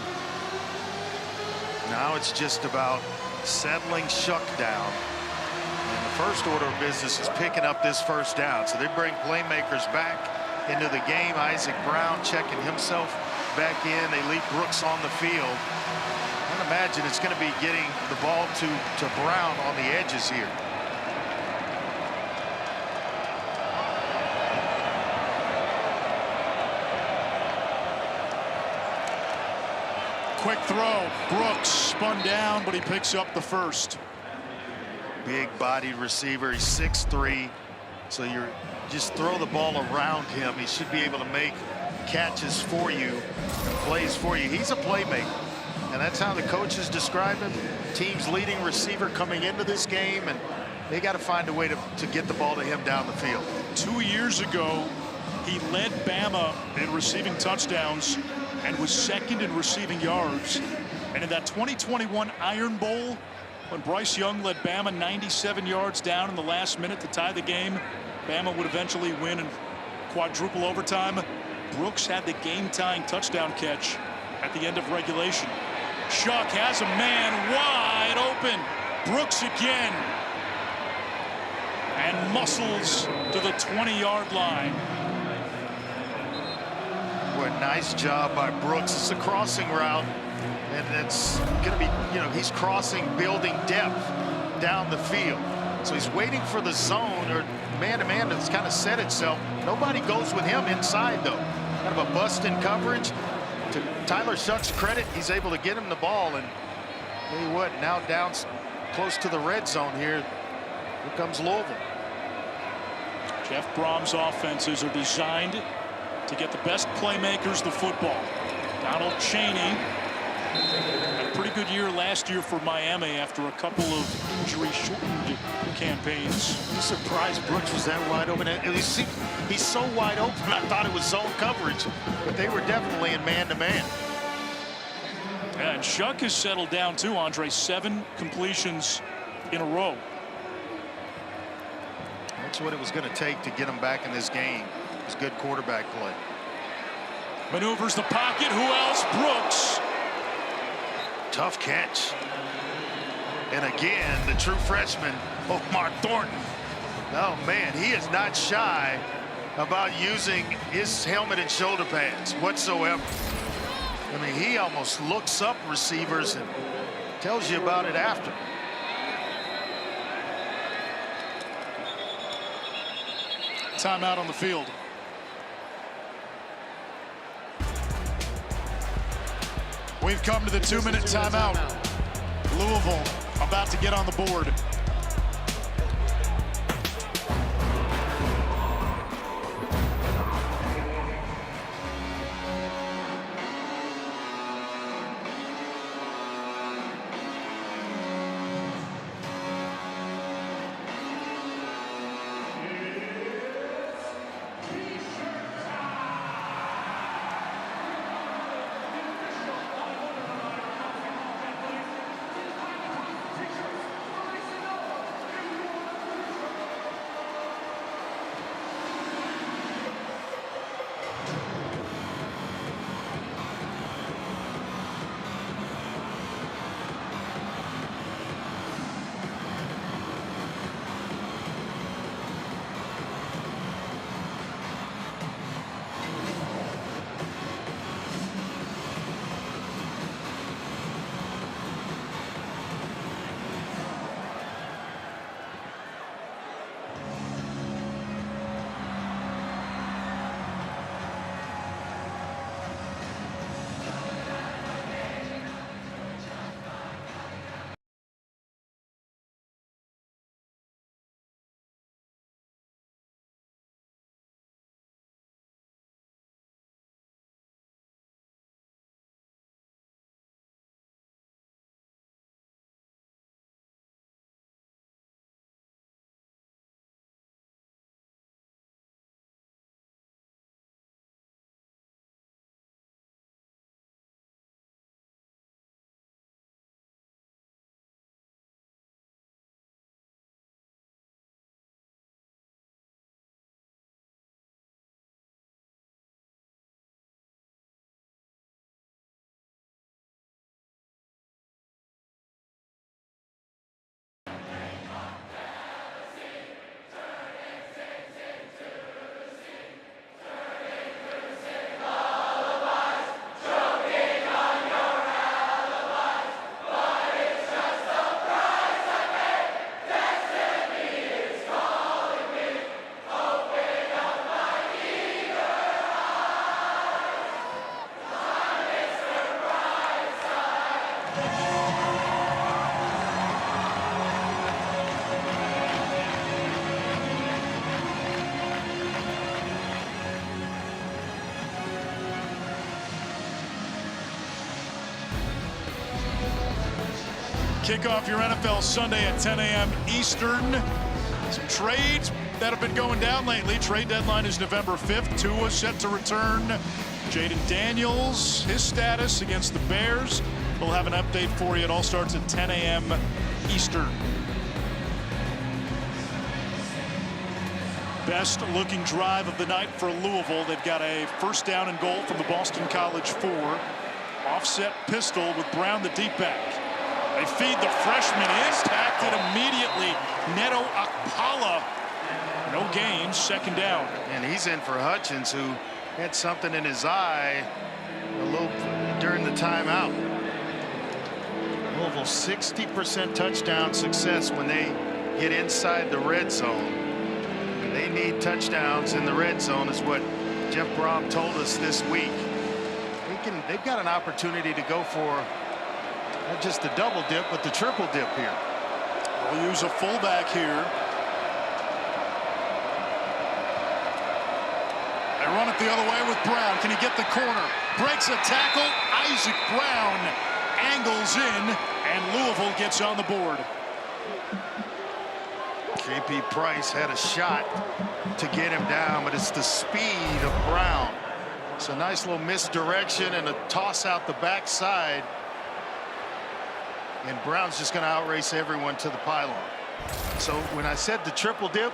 Now it's just about settling Shuck down. And the first order of business is picking up this first down. So they bring playmakers back into the game. Isaac Brown checking himself back in. They leave Brooks on the field. I can imagine it's going to be getting the ball to Brown on the edges here. Quick throw. Brooks spun down, but he picks up the first. Big-bodied receiver. He's 6'3", so you're just throw the ball around him. He should be able to make catches for you and plays for you. He's a playmaker, and that's how the coaches describe him. Team's leading receiver coming into this game, and they got to find a way to get the ball to him down the field. 2 years ago, he led Bama in receiving touchdowns and was second in receiving yards. And in that 2021 Iron Bowl, when Bryce Young led Bama 97 yards down in the last minute to tie the game, Bama would eventually win and quadruple overtime. Brooks had the game-tying touchdown catch at the end of regulation. Shuck has a man wide open. Brooks again. And muscles to the 20-yard line. What a nice job by Brooks. It's a crossing route, and it's going to be, he's crossing, building depth down the field. So he's waiting for the zone or man-to-man that's kind of set itself. Nobody goes with him inside, though. Kind of a bust in coverage. To Tyler Shuck's credit, he's able to get him the ball. And tell you what, now down close to the red zone here. Here comes Louisville. Jeff Brom's offenses are designed to get the best playmakers the football. Donald Chaney had a pretty good year last year for Miami after a couple of injury-shortened campaigns. I'm surprised Brooks was that wide open. He's so wide open, I thought it was zone coverage, but they were definitely in man-to-man. Yeah, and Shuck has settled down too, Andre. 7 completions in a row. That's what it was going to take to get him back in this game. It was good quarterback play. Maneuvers the pocket. Who else? Brooks. Tough catch. And again, the true freshman, Omar Thornton. Oh, man, he is not shy about using his helmet and shoulder pads whatsoever. I mean, he almost looks up receivers and tells you about it after. timeout on the field. We've come to the 2-minute timeout. Louisville about to get on the board. Kick off your NFL Sunday at 10 a.m. Eastern. Some trades that have been going down lately. Trade deadline is November 5th. Tua set to return. Jaden Daniels, his status against the Bears. We'll have an update for you. It all starts at 10 a.m. Eastern. Best looking drive of the night for Louisville. They've got a first down and goal from the Boston College 4. Offset pistol with Brown, the deep back. They feed the freshman, impacted immediately. Neto Akpala, no gains, second down. And he's in for Hutchins, who had something in his eye a little during the timeout. Louisville 60% touchdown success when they get inside the red zone. And they need touchdowns in the red zone, is what Jeff Brom told us this week. They've got an opportunity to go for not just the double dip, but the triple dip here. We'll use a fullback here. They run it the other way with Brown. Can he get the corner? Breaks a tackle. Isaac Brown angles in, and Louisville gets on the board. KP Price had a shot to get him down, but it's the speed of Brown. It's a nice little misdirection and a toss out the backside. And Brown's just going to outrace everyone to the pylon. So when I said the triple dip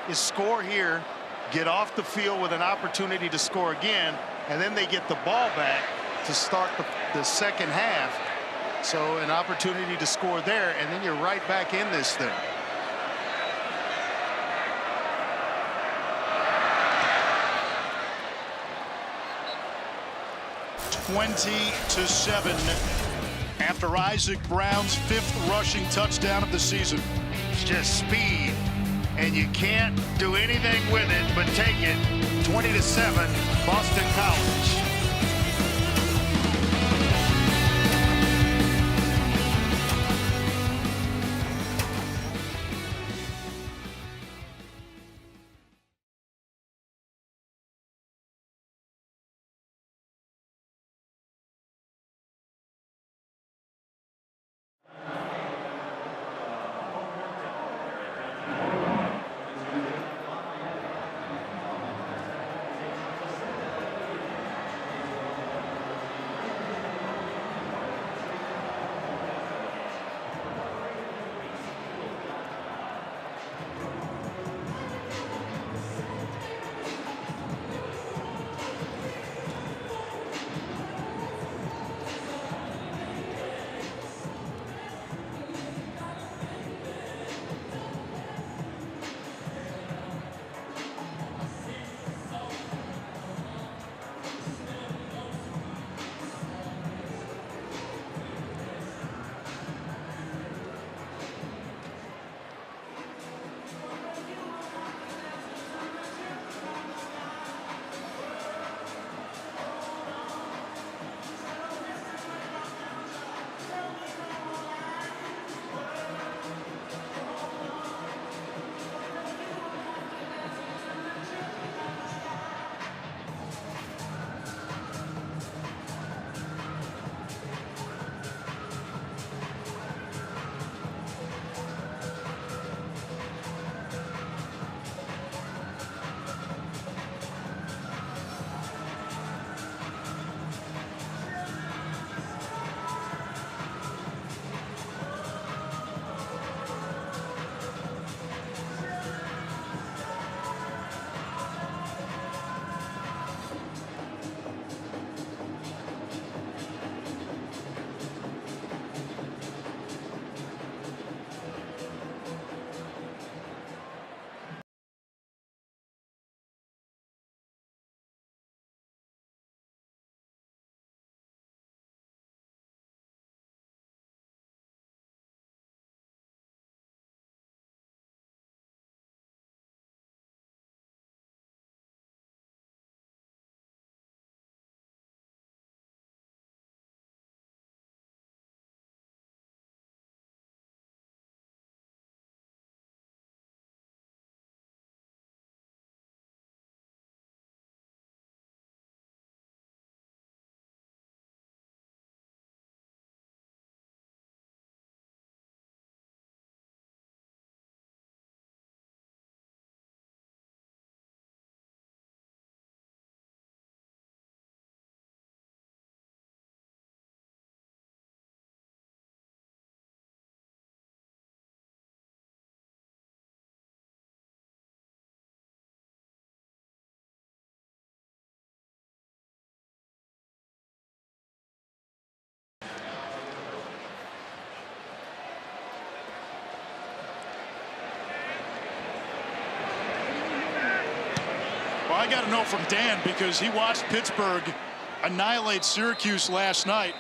is score here, get off the field with an opportunity to score again, and then they get the ball back to start the second half. So an opportunity to score there, and then you're right back in this thing. (20-7) after Isaac Brown's 5th rushing touchdown of the season. Just speed and you can't do anything with it but take it. 20-7, Boston College. Well, I got to know from Dan because he watched Pittsburgh annihilate Syracuse last night.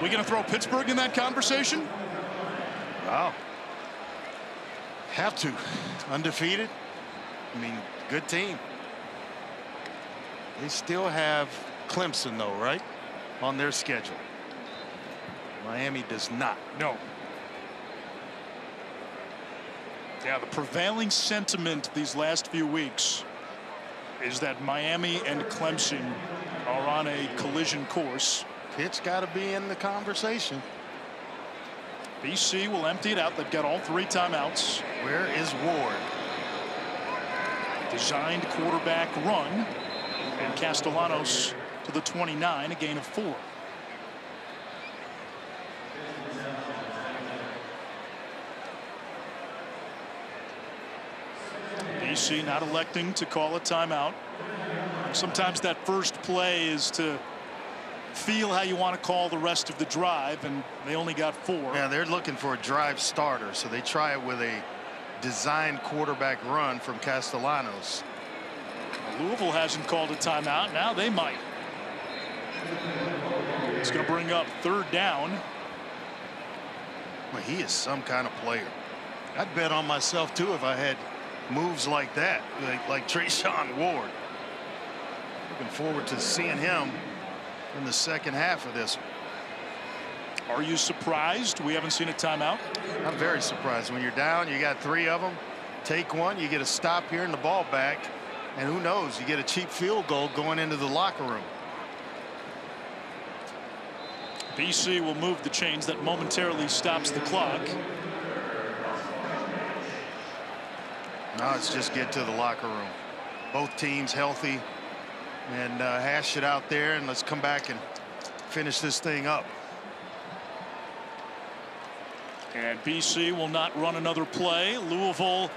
We going to throw Pittsburgh in that conversation? Wow. Have to. Undefeated. I mean, good team. They still have Clemson, though, right? On their schedule. Miami does not. No. Yeah, the prevailing sentiment these last few weeks is that Miami and Clemson are on a collision course. Pitt's got to be in the conversation. BC will empty it out. They've got all 3 timeouts. Where is Ward? Designed quarterback run. And Castellanos to the 29, a gain of 4. BC not electing to call a timeout. Sometimes that first play is to feel how you want to call the rest of the drive, and they only got 4. Yeah, they're looking for a drive starter, so they try it with a designed quarterback run from Castellanos. Louisville hasn't called a timeout. Now they might. It's going to bring up 3rd down. Well, he is some kind of player. I'd bet on myself too if I had moves like that, like Trayshawn Ward. Looking forward to seeing him in the second half of this. Are you surprised we haven't seen a timeout? I'm very surprised. When you're down, you got 3 of them. Take one, you get a stop here and the ball back. And who knows, you get a cheap field goal going into the locker room. BC will move the chains. That momentarily stops the clock. Now it's just get to the locker room. Both teams healthy, and hash it out there, and let's come back and finish this thing up. And BC will not run another play. Louisville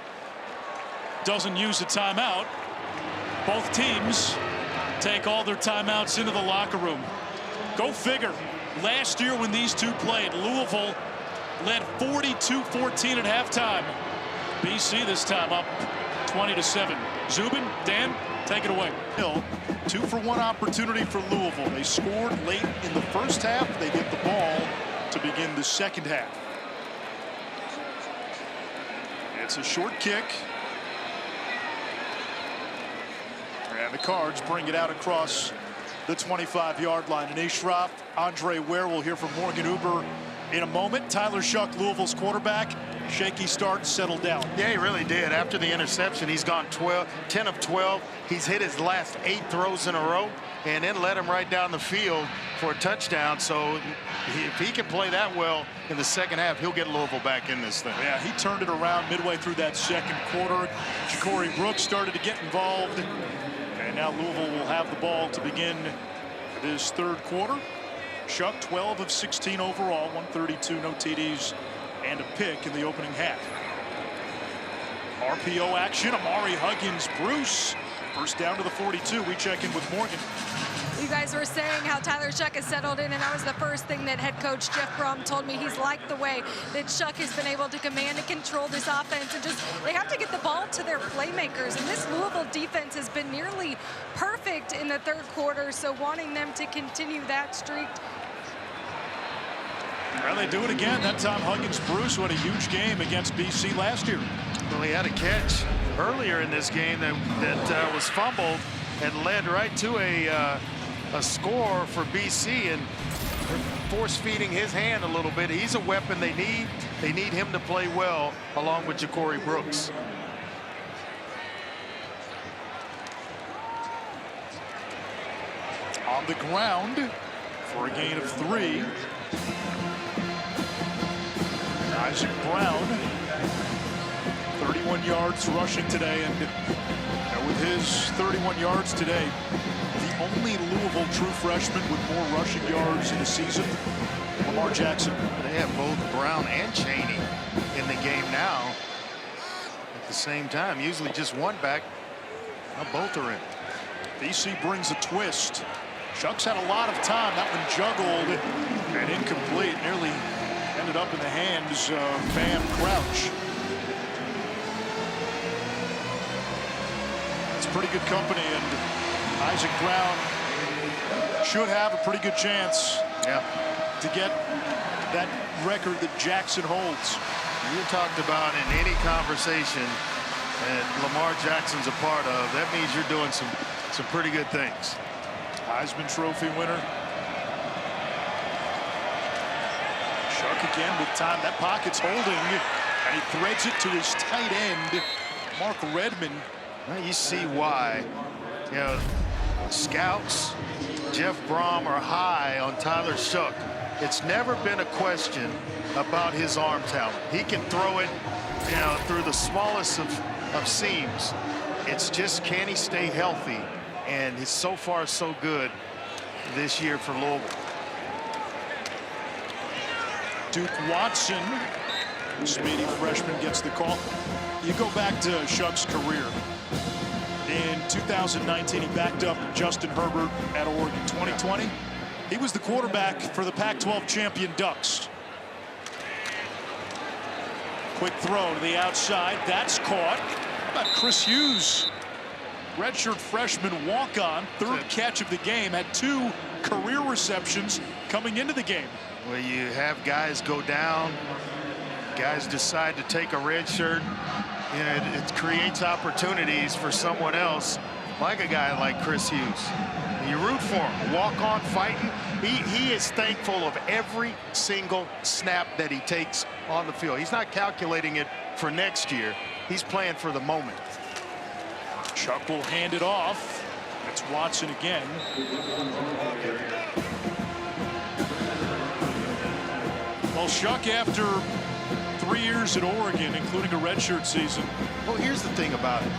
doesn't use a timeout. Both teams take all their timeouts into the locker room. Go figure. Last year when these two played, Louisville led 42-14 at halftime. BC this time up 20-7. Zubin, Dan, take it away. 2-for-1 opportunity for Louisville. They scored late in the first half. They get the ball to begin the second half. It's a short kick. And the Cards bring it out across the 25-yard line. And Ashraf, Andre Ware will hear from Morgan Uber in a moment. Tyler Shuck, Louisville's quarterback. Shaky start, settled down. Yeah, he really did. After the interception, he's gone 10 of 12. He's hit his last 8 throws in a row and then led him right down the field for a touchdown. So if he can play that well in the second half, he'll get Louisville back in this thing. Yeah, he turned it around midway through that second quarter. Ja'Cory Brooks started to get involved. And now Louisville will have the ball to begin this third quarter. Shuck 12 of 16 overall, 132, no TDs, and a pick in the opening half. RPO action, Amari Huggins, Bruce. First down to the 42. We check in with Morgan. You guys were saying how Tyler Shuck has settled in, and that was the first thing that head coach Jeff Brom told me. He's liked the way that Shuck has been able to command and control this offense, and just they have to get the ball to their playmakers. And this Louisville defense has been nearly perfect in the third quarter, so wanting them to continue that streak. Well, they do it again. That time Huggins Bruce had a huge game against BC last year. Well, he had a catch earlier in this game that was fumbled and led right to a score for BC, and force feeding his hand a little bit. He's a weapon they need. They need him to play well along with Ja'Cory Brooks. On the ground for a gain of 3. Isaac Brown, 31 yards rushing today, and with his 31 yards today, the only Louisville true freshman with more rushing yards in a season, Lamar Jackson. They have both Brown and Chaney in the game now at the same time. Usually just one back. Now both are in. BC brings a twist. Shucks had a lot of time. That one juggled and incomplete. Nearly ended up in the hands of Bam Crouch. That's pretty good company, and Isaac Brown should have a pretty good chance to get that record that Jackson holds. You talked about in any conversation that Lamar Jackson's a part of, that means you're doing some pretty good things. Heisman Trophy winner. Shuck again with time. That pocket's holding, and he threads it to his tight end, Mark Redmond. Well, you see why, you know, scouts, Jeff Brom are high on Tyler Shuck. It's never been a question about his arm talent. He can throw it, you know, through the smallest of seams. It's just, can he stay healthy? And he's so far so good this year for Louisville. Duke Watson, speedy freshman, gets the call. You go back to Shuck's career. In 2019, he backed up Justin Herbert at Oregon. 2020, he was the quarterback for the Pac-12 champion Ducks. Quick throw to the outside. That's caught. How about Chris Hughes? Redshirt freshman walk-on, third catch of the game, had 2 career receptions coming into the game. Well, you have guys go down, guys decide to take a red shirt, Yeah, it creates opportunities for someone else, like a guy like Chris Hughes. You root for him, walk on fighting. He is thankful of every single snap that he takes on the field. He's not calculating it for next year. He's playing for the moment. Chuck will hand it off. It's Watson again. Well, Chuck, after 3 years at Oregon, including a redshirt season. Well, here's the thing about it,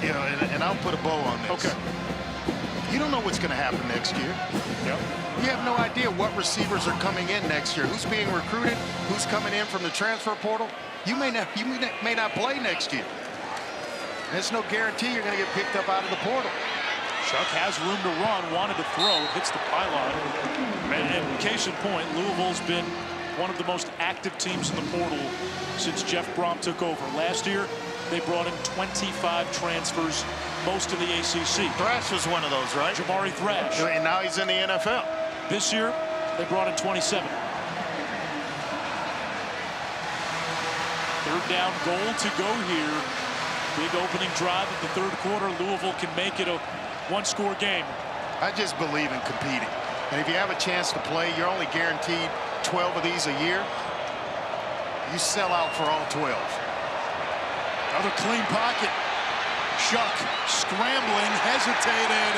you know, and I'll put a bow on this. Okay. You don't know what's going to happen next year. Yep. You have no idea what receivers are coming in next year, who's being recruited, who's coming in from the transfer portal. You may not play next year. There's no guarantee you're going to get picked up out of the portal. Chuck has room to run, wanted to throw, hits the pylon. And case in point, Louisville's been one of the most active teams in the portal since Jeff Brom took over. Last year, they brought in 25 transfers, most of the ACC. Thrash was one of those, right? Jamari Thrash. And now he's in the NFL. This year, they brought in 27. Third down goal to go here. Big opening drive of the third quarter. Louisville can make it a one-score game. I just believe in competing. And if you have a chance to play, you're only guaranteed 12 of these a year. You sell out for all 12. Another clean pocket. Chuck scrambling, hesitated,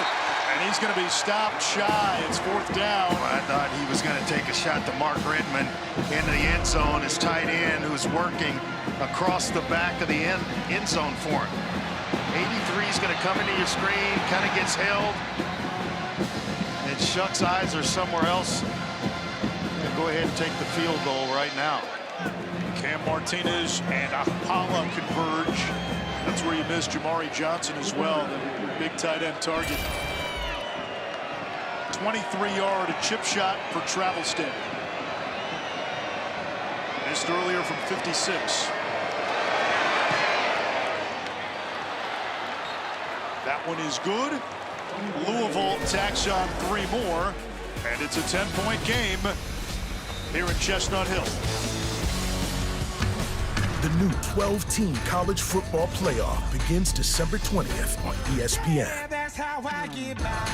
and he's going to be stopped shy. It's fourth down. I thought he was going to take a shot to Mark Redmond into the end zone, his tight end who's working across the back of the end zone for him. 83 is going to come into your screen, kind of gets held. And Chuck's eyes are somewhere else. He'll go ahead and take the field goal right now. Cam Martinez and Apala converge. That's where you missed Jamari Johnson as well, the big tight end target. 23-yard chip shot for Travelstead. Missed earlier from 56. That one is good. Louisville tacks on 3 more, and it's a 10-point game here in Chestnut Hill. The new 12-team college football playoff begins December 20th on ESPN. That's how I get by.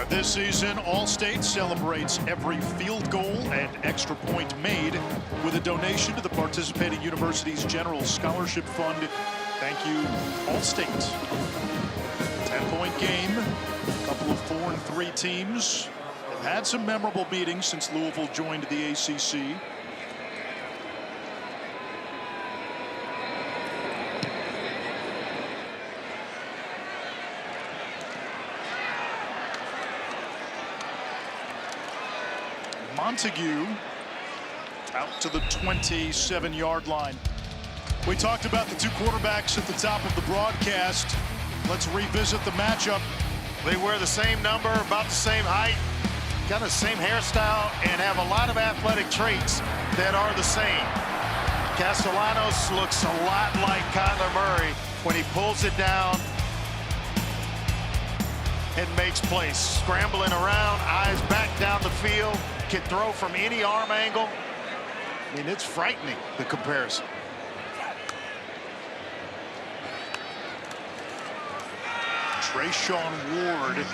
This season, All-State celebrates every field goal and extra point made with a donation to the participating university's General Scholarship Fund. Thank you, All-State. 10-point game. A couple of 4-3 teams have had some memorable beatings since Louisville joined the ACC. Montague out to the 27-yard line. We talked about the two quarterbacks at the top of the broadcast. Let's revisit the matchup. They wear the same number, about the same height, kind of same hairstyle, and have a lot of athletic traits that are the same. Castellanos looks a lot like Kyler Murray when he pulls it down and makes plays. Scrambling around, eyes back down the field, can throw from any arm angle. I mean, it's frightening, the comparison. Trayshawn Ward,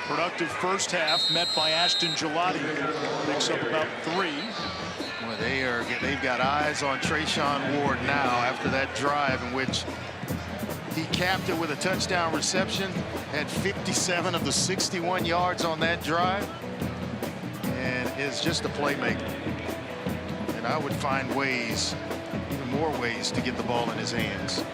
productive first half, met by Ashton Gelati. Picks up about 3. Well, they've got eyes on Trayshawn Ward now after that drive in which he capped it with a touchdown reception, had 57 of the 61 yards on that drive, and is just a playmaker. And I would find ways, even more ways, to get the ball in his hands.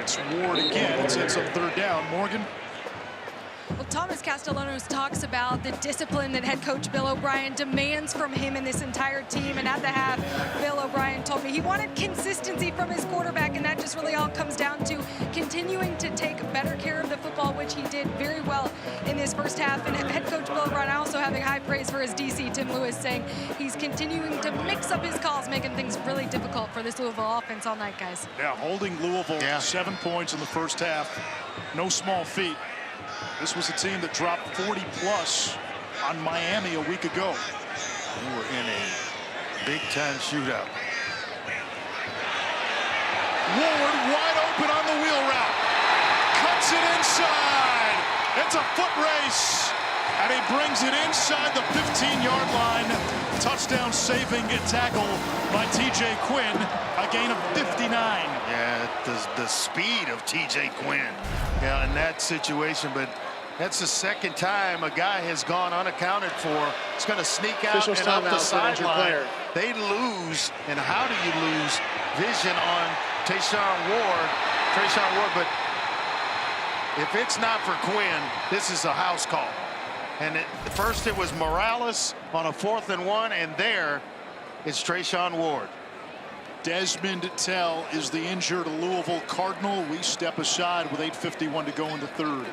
It's Ward again. It sets up 3rd down. Morgan. Well, Thomas Castellanos talks about the discipline that head coach Bill O'Brien demands from him and this entire team. And at the half, Bill O'Brien told me he wanted consistency from his quarterback, and that just really all comes down to continuing to take better care of the football, which he did very well in this first half. And head coach Bill O'Brien also having high praise for his DC, Tim Lewis, saying he's continuing to mix up his calls, making things really difficult for this Louisville offense all night, guys. Yeah, holding Louisville 7 points in the first half. No small feat. This was a team that dropped 40-plus on Miami a week ago. We were in a big-time shootout. Ward wide open on the wheel route. Cuts it inside. It's a foot race. And he brings it inside the 15-yard line. Touchdown saving tackle by TJ Quinn. A gain of 59. Yeah, the speed of TJ Quinn. Yeah, in that situation, but that's the second time a guy has gone unaccounted for. It's going to sneak out and up the sideline. They lose, and how do you lose vision on Trayshawn Ward? But if it's not for Quinn, this is a house call. And first it was Morales on a 4th and 1, and there it's Trayshawn Ward. Desmond Tell is the injured Louisville Cardinal. We step aside with 8:51 to go in the 3rd.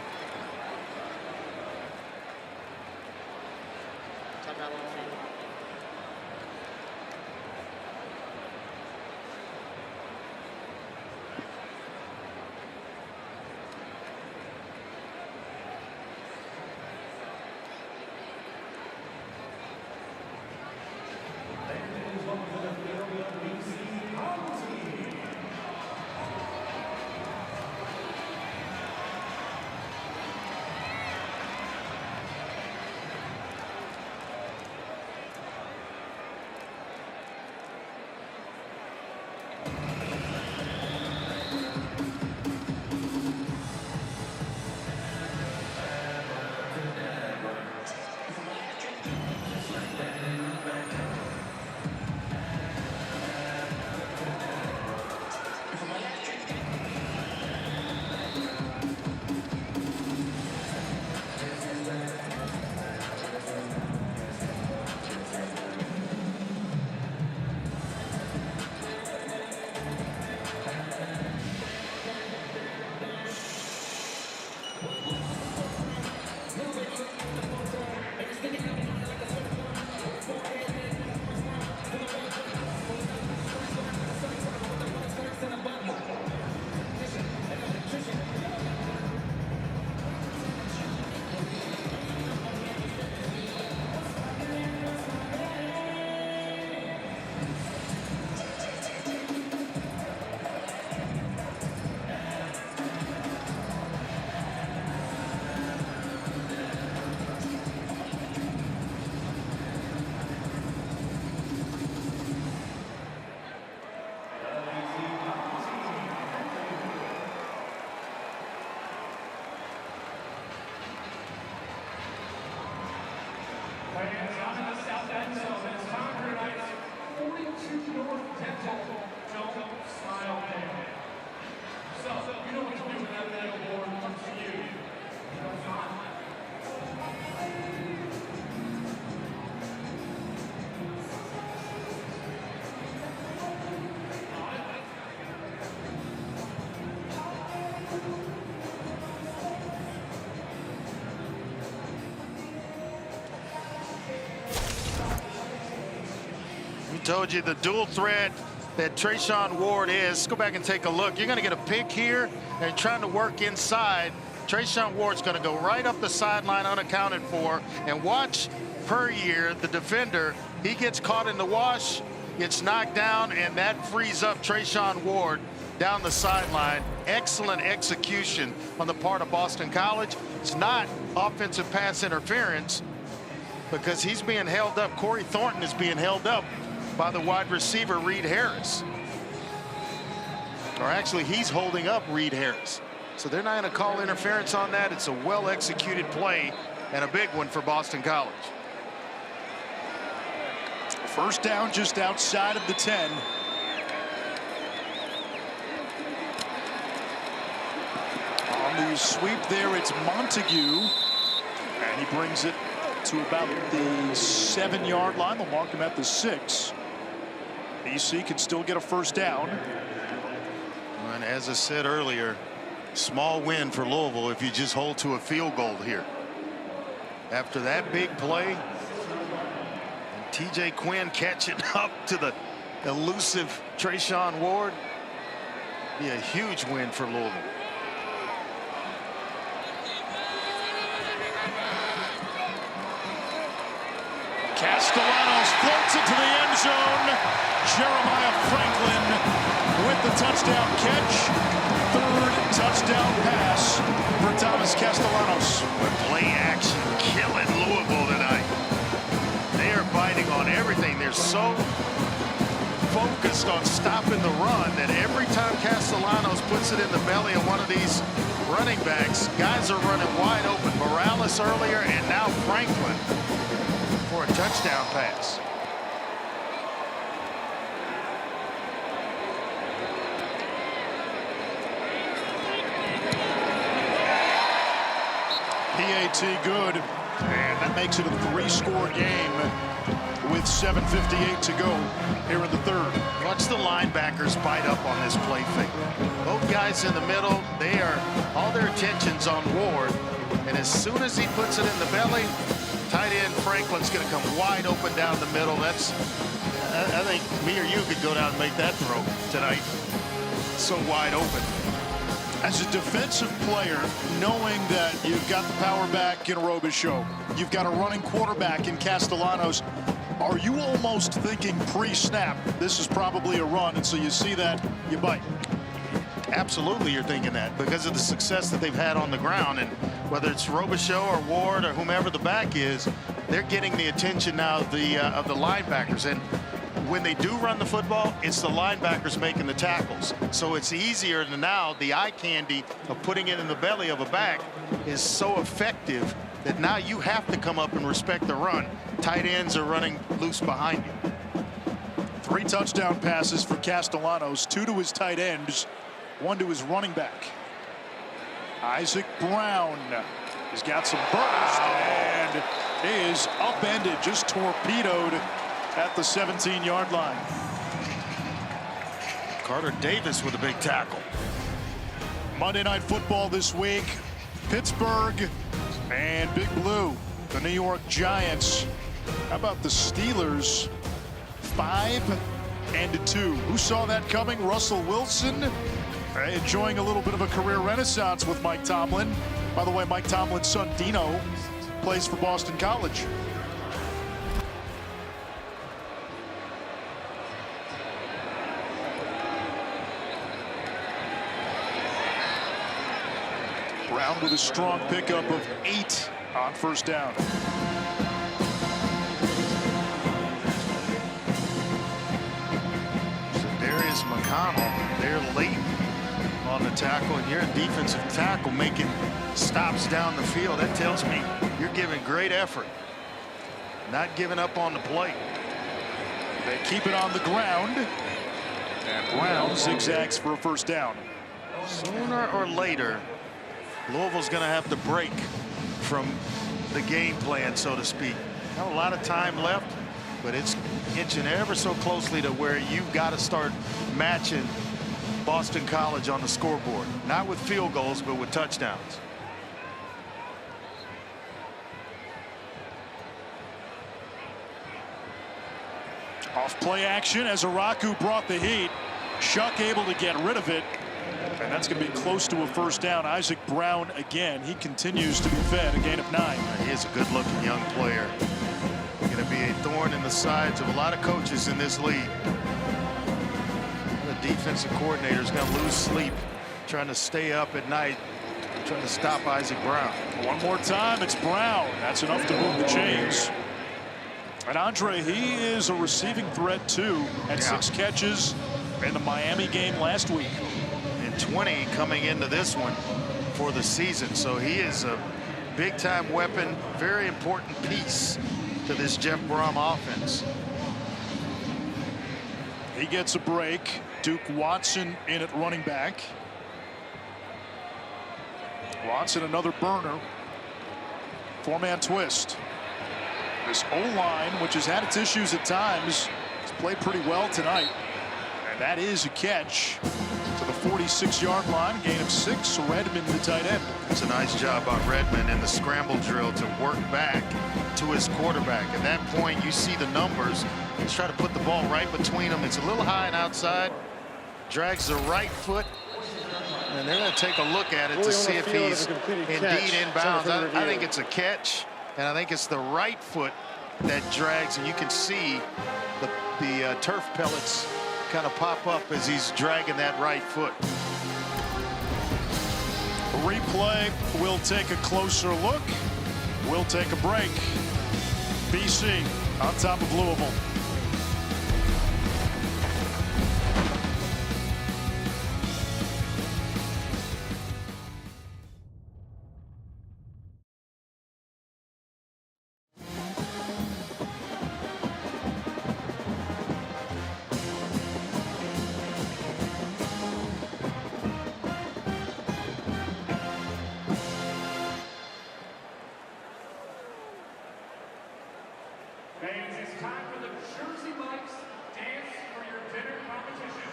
end zone. It's time for tonight's 42 North Dental Don't Smile Day. So, you know what to do when that medal board comes to you. Don't smile. Told you the dual threat that Treshaun Ward is. Let's go back and take a look. You're going to get a pick here and trying to work inside. Treshaun Ward's going to go right up the sideline unaccounted for. And watch per year, the defender, he gets caught in the wash, gets knocked down, and that frees up Treshaun Ward down the sideline. Excellent execution on the part of Boston College. It's not offensive pass interference because he's being held up. Corey Thornton is being held up by the wide receiver, Reed Harris. Or actually, he's holding up Reed Harris. So they're not going to call interference on that. It's a well-executed play and a big one for Boston College. First down just outside of the 10. On the sweep there, it's Montague. And he brings it to about the 7-yard line. They'll mark him at the 6. BC can still get a first down. And as I said earlier, small win for Louisville if you just hold to a field goal here. After that big play, and TJ Quinn catching up to the elusive Treshaun Ward, be a huge win for Louisville. Castellanos floats it to the end zone. Jeremiah Franklin with the touchdown catch. Third touchdown pass for Thomas Castellanos. But play action killing Louisville tonight. They are biting on everything. They're so focused on stopping the run that every time Castellanos puts it in the belly of one of these running backs, guys are running wide open. Morales earlier and now Franklin for a touchdown pass. PAT good, and that makes it a 3-score game with 7:58 to go here in the third. Watch the linebackers bite up on this play fake. Both guys in the middle, they are all their attention's on Ward, and as soon as he puts it in the belly, tight end Franklin's going to come wide open down the middle. That's, I think me or you could go down and make that throw tonight. So wide open. As a defensive player, knowing that you've got the power back in Robichaux, you've got a running quarterback in Castellanos, are you almost thinking pre-snap, this is probably a run, and so you see that, you bite? Absolutely, you're thinking that because of the success that they've had on the ground, and whether it's Robichaux or Ward or whomever the back is, they're getting the attention now of the linebackers. And when they do run the football, it's the linebackers making the tackles. So it's easier than now. The eye candy of putting it in the belly of a back is so effective that now you have to come up and respect the run. Tight ends are running loose behind you. 3 touchdown passes for Castellanos, 2 to his tight ends, 1 to his running back. Isaac Brown has got some burst and is upended, just torpedoed at the 17-yard line. Carter Davis with a big tackle. Monday Night Football this week. Pittsburgh and Big Blue, the New York Giants. How about the Steelers? 5-2. Who saw that coming? Russell Wilson enjoying a little bit of a career renaissance with Mike Tomlin. By the way, Mike Tomlin's son Dino plays for Boston College. Brown with a strong pickup of 8 on first down. Darius McConnell there late on the tackle, and you're a defensive tackle making stops down the field. That tells me you're giving great effort. not giving up on the plate. They keep it on the ground. And Brown zigzags for a first down. Sooner or later, Louisville's going to have to break from the game plan, so to speak. Not a lot of time left, but it's inching ever so closely to where you've got to start matching Boston College on the scoreboard. Not with field goals, but with touchdowns. Off play action as Araku brought the heat. Shuck able to get rid of it. And that's going to be close to a first down. Isaac Brown again. He continues to be fed a gain of 9. He is a good looking young player. Going to be a thorn in the sides of a lot of coaches in this league. The defensive coordinator is going to lose sleep trying to stay up at night, trying to stop Isaac Brown. One more time, it's Brown. That's enough to move the chains. And Andre, he is a receiving threat too, at 6 catches in the Miami game last week. And 20 coming into this one for the season. So he is a big time weapon, very important piece to this Jeff Brom offense. He gets a break. Duke Watson in at running back. Watson another burner. 4-man twist. This O-line, which has had its issues at times, has played pretty well tonight. And that is a catch to the 46-yard line. Gain of 6. Redmond, the tight end. It's a nice job by Redmond in the scramble drill to work back to his quarterback. At that point, you see the numbers. He's trying to put the ball right between them. It's a little high and outside. Drags the right foot. And they're going to take a look at it to see if he's indeed inbounds. I think it's a catch. And I think it's the right foot that drags, and you can see the turf pellets kind of pop up as he's dragging that right foot. Replay. We'll take a closer look. We'll take a break. BC on top of Louisville. Ladies, it's time for the Jersey Mike's Dance for Your Dinner competition.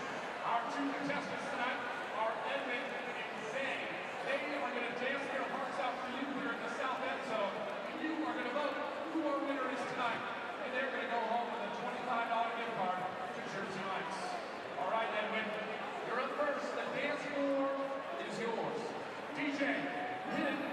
Our 2 contestants tonight are Edmund and Zay. They are going to dance their hearts out for you here at the South End Zone. And you are going to vote who our winner is tonight. And they're going to go home with a $25 gift card to Jersey Mike's. All right, Edmund, you're up first. The dance floor is yours. DJ, hit it.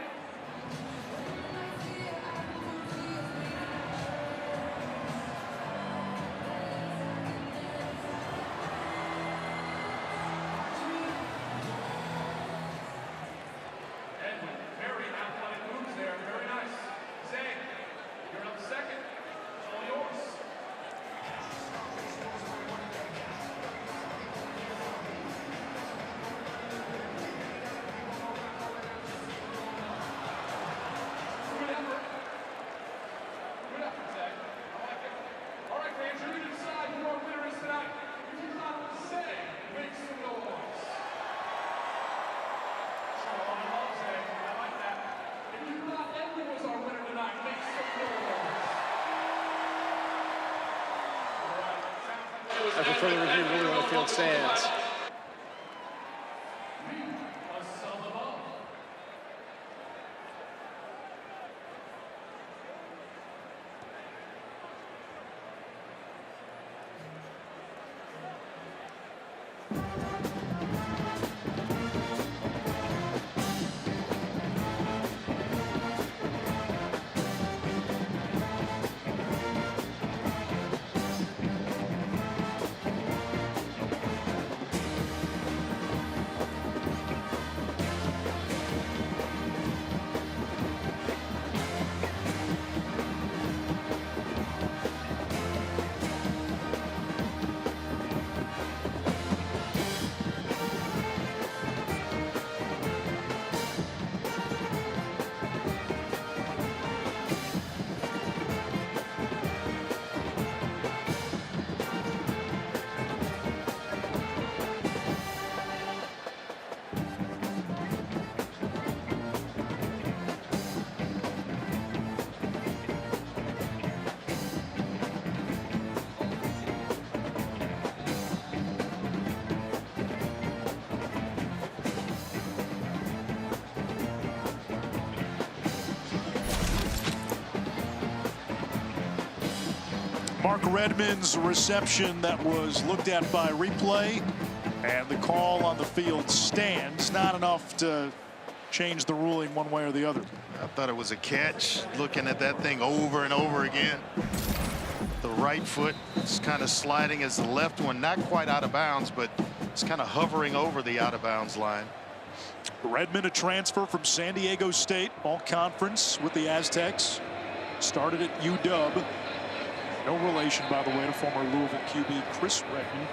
After further review, ruling on the field stands. Mark Redmond's reception that was looked at by replay, and the call on the field stands. Not enough to change the ruling one way or the other. I thought it was a catch, looking at that thing over and over again. The right foot is kind of sliding as the left one, not quite out of bounds, but it's kind of hovering over the out of bounds line. Redmond, a transfer from San Diego State, all conference with the Aztecs. Started at UW. No relation, by the way, to former Louisville QB Chris Redmond.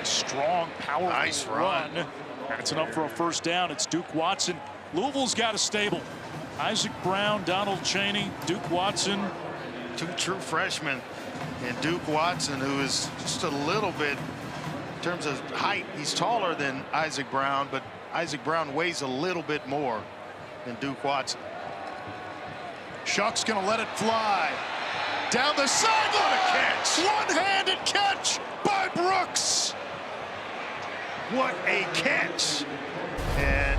Strong, powerful nice run. That's enough for a first down. It's Duke Watson. Louisville's got a stable. Isaac Brown, Donald Chaney, Duke Watson. Two true freshmen, and Duke Watson, who is just a little bit, in terms of height, he's taller than Isaac Brown, but Isaac Brown weighs a little bit more than Duke Watson. Shuck's going to let it fly. Down the sideline. What a catch. One-handed catch by Brooks. What a catch. And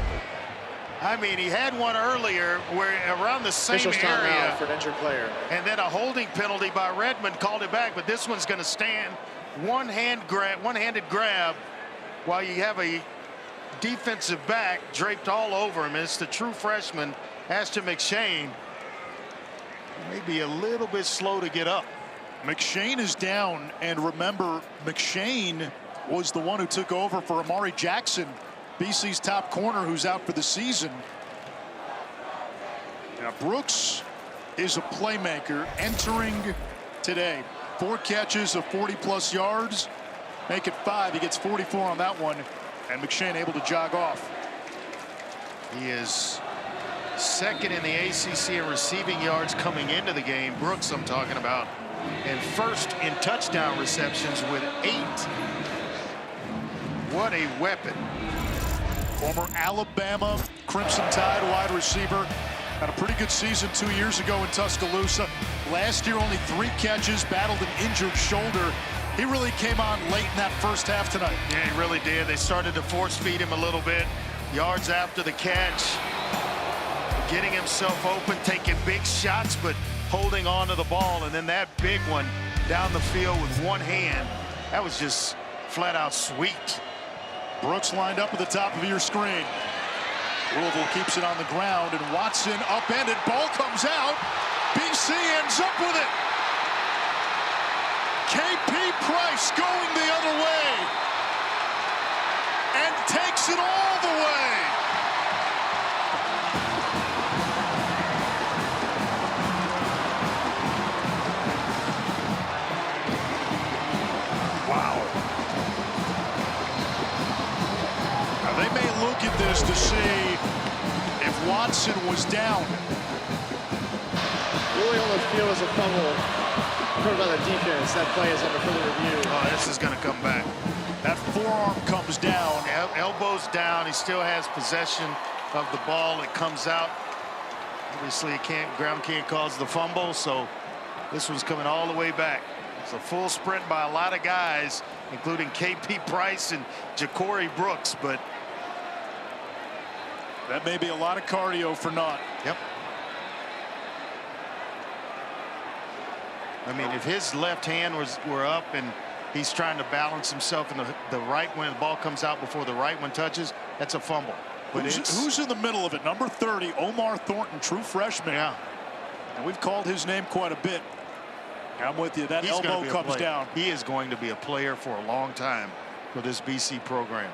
I mean, he had one earlier where around the same area for an injured player, and then a holding penalty by Redmond called it back, but this one's going to stand. One-handed grab while you have a defensive back draped all over him. It's the true freshman, Ashton McShane. Maybe a little bit slow to get up. McShane is down, and remember, McShane was the one who took over for Amari Jackson, BC's top corner, who's out for the season. Now Brooks is a playmaker entering today. 4 catches of 40+ yards. Make it 5. He gets 44 on that one, and McShane able to jog off. He is second in the ACC in receiving yards coming into the game. Brooks, I'm talking about, and first in touchdown receptions with 8. What a weapon. Former Alabama Crimson Tide wide receiver. Had a pretty good season 2 years ago in Tuscaloosa. Last year, only 3 catches, battled an injured shoulder. He really came on late in that first half tonight. Yeah, he really did. They started to force feed him a little bit. Yards after the catch. Getting himself open, taking big shots, but holding on to the ball. And then that big one down the field with one hand. That was just flat out sweet. Brooks lined up at the top of your screen. Louisville keeps it on the ground, and Watson upended. Ball comes out. BC ends up with it. KP Price going the other way and takes it all the way. Wow. Now they may look at this to see if Watson was down. Really on the field as a fumble. Heard about the defense. That play is under further review. Oh, this is going to come back. That forearm comes down. Elbows down. He still has possession of the ball. It comes out. Obviously, ground can't cause the fumble, so this one's coming all the way back. It's a full sprint by a lot of guys, including KP Price and Ja'Cory Brooks, but that may be a lot of cardio for naught. Yep. I mean, if his left hand were up and he's trying to balance himself in the right when the ball comes out before the right one touches, that's a fumble. But who's in the middle of it? Number 30, Omar Thornton, true freshman. Yeah. And we've called his name quite a bit. I'm with you. That elbow comes down. He is going to be a player for a long time for this BC program.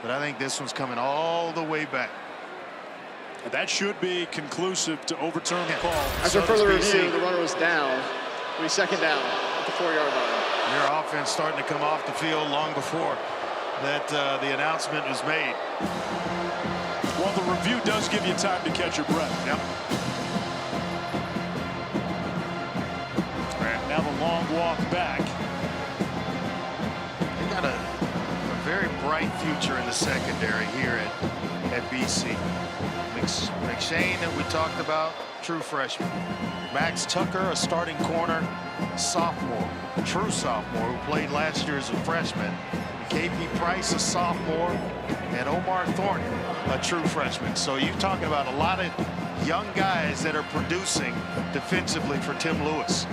But I think this one's coming all the way back. And that should be conclusive to overturn the call. After further review, the runner was down. It'll be second down at the 4-yard line. Your offense starting to come off the field long before that the announcement was made. Well, the review does give you time to catch your breath. Yep. And now the long walk back. They got a very bright future in the secondary here at BC. McShane that we talked about, true freshman. Max Tucker, a starting corner, sophomore, true sophomore, who played last year as a freshman. KP Price, a sophomore, and Omar Thornton, a true freshman. So you're talking about a lot of young guys that are producing defensively for Tim Lewis.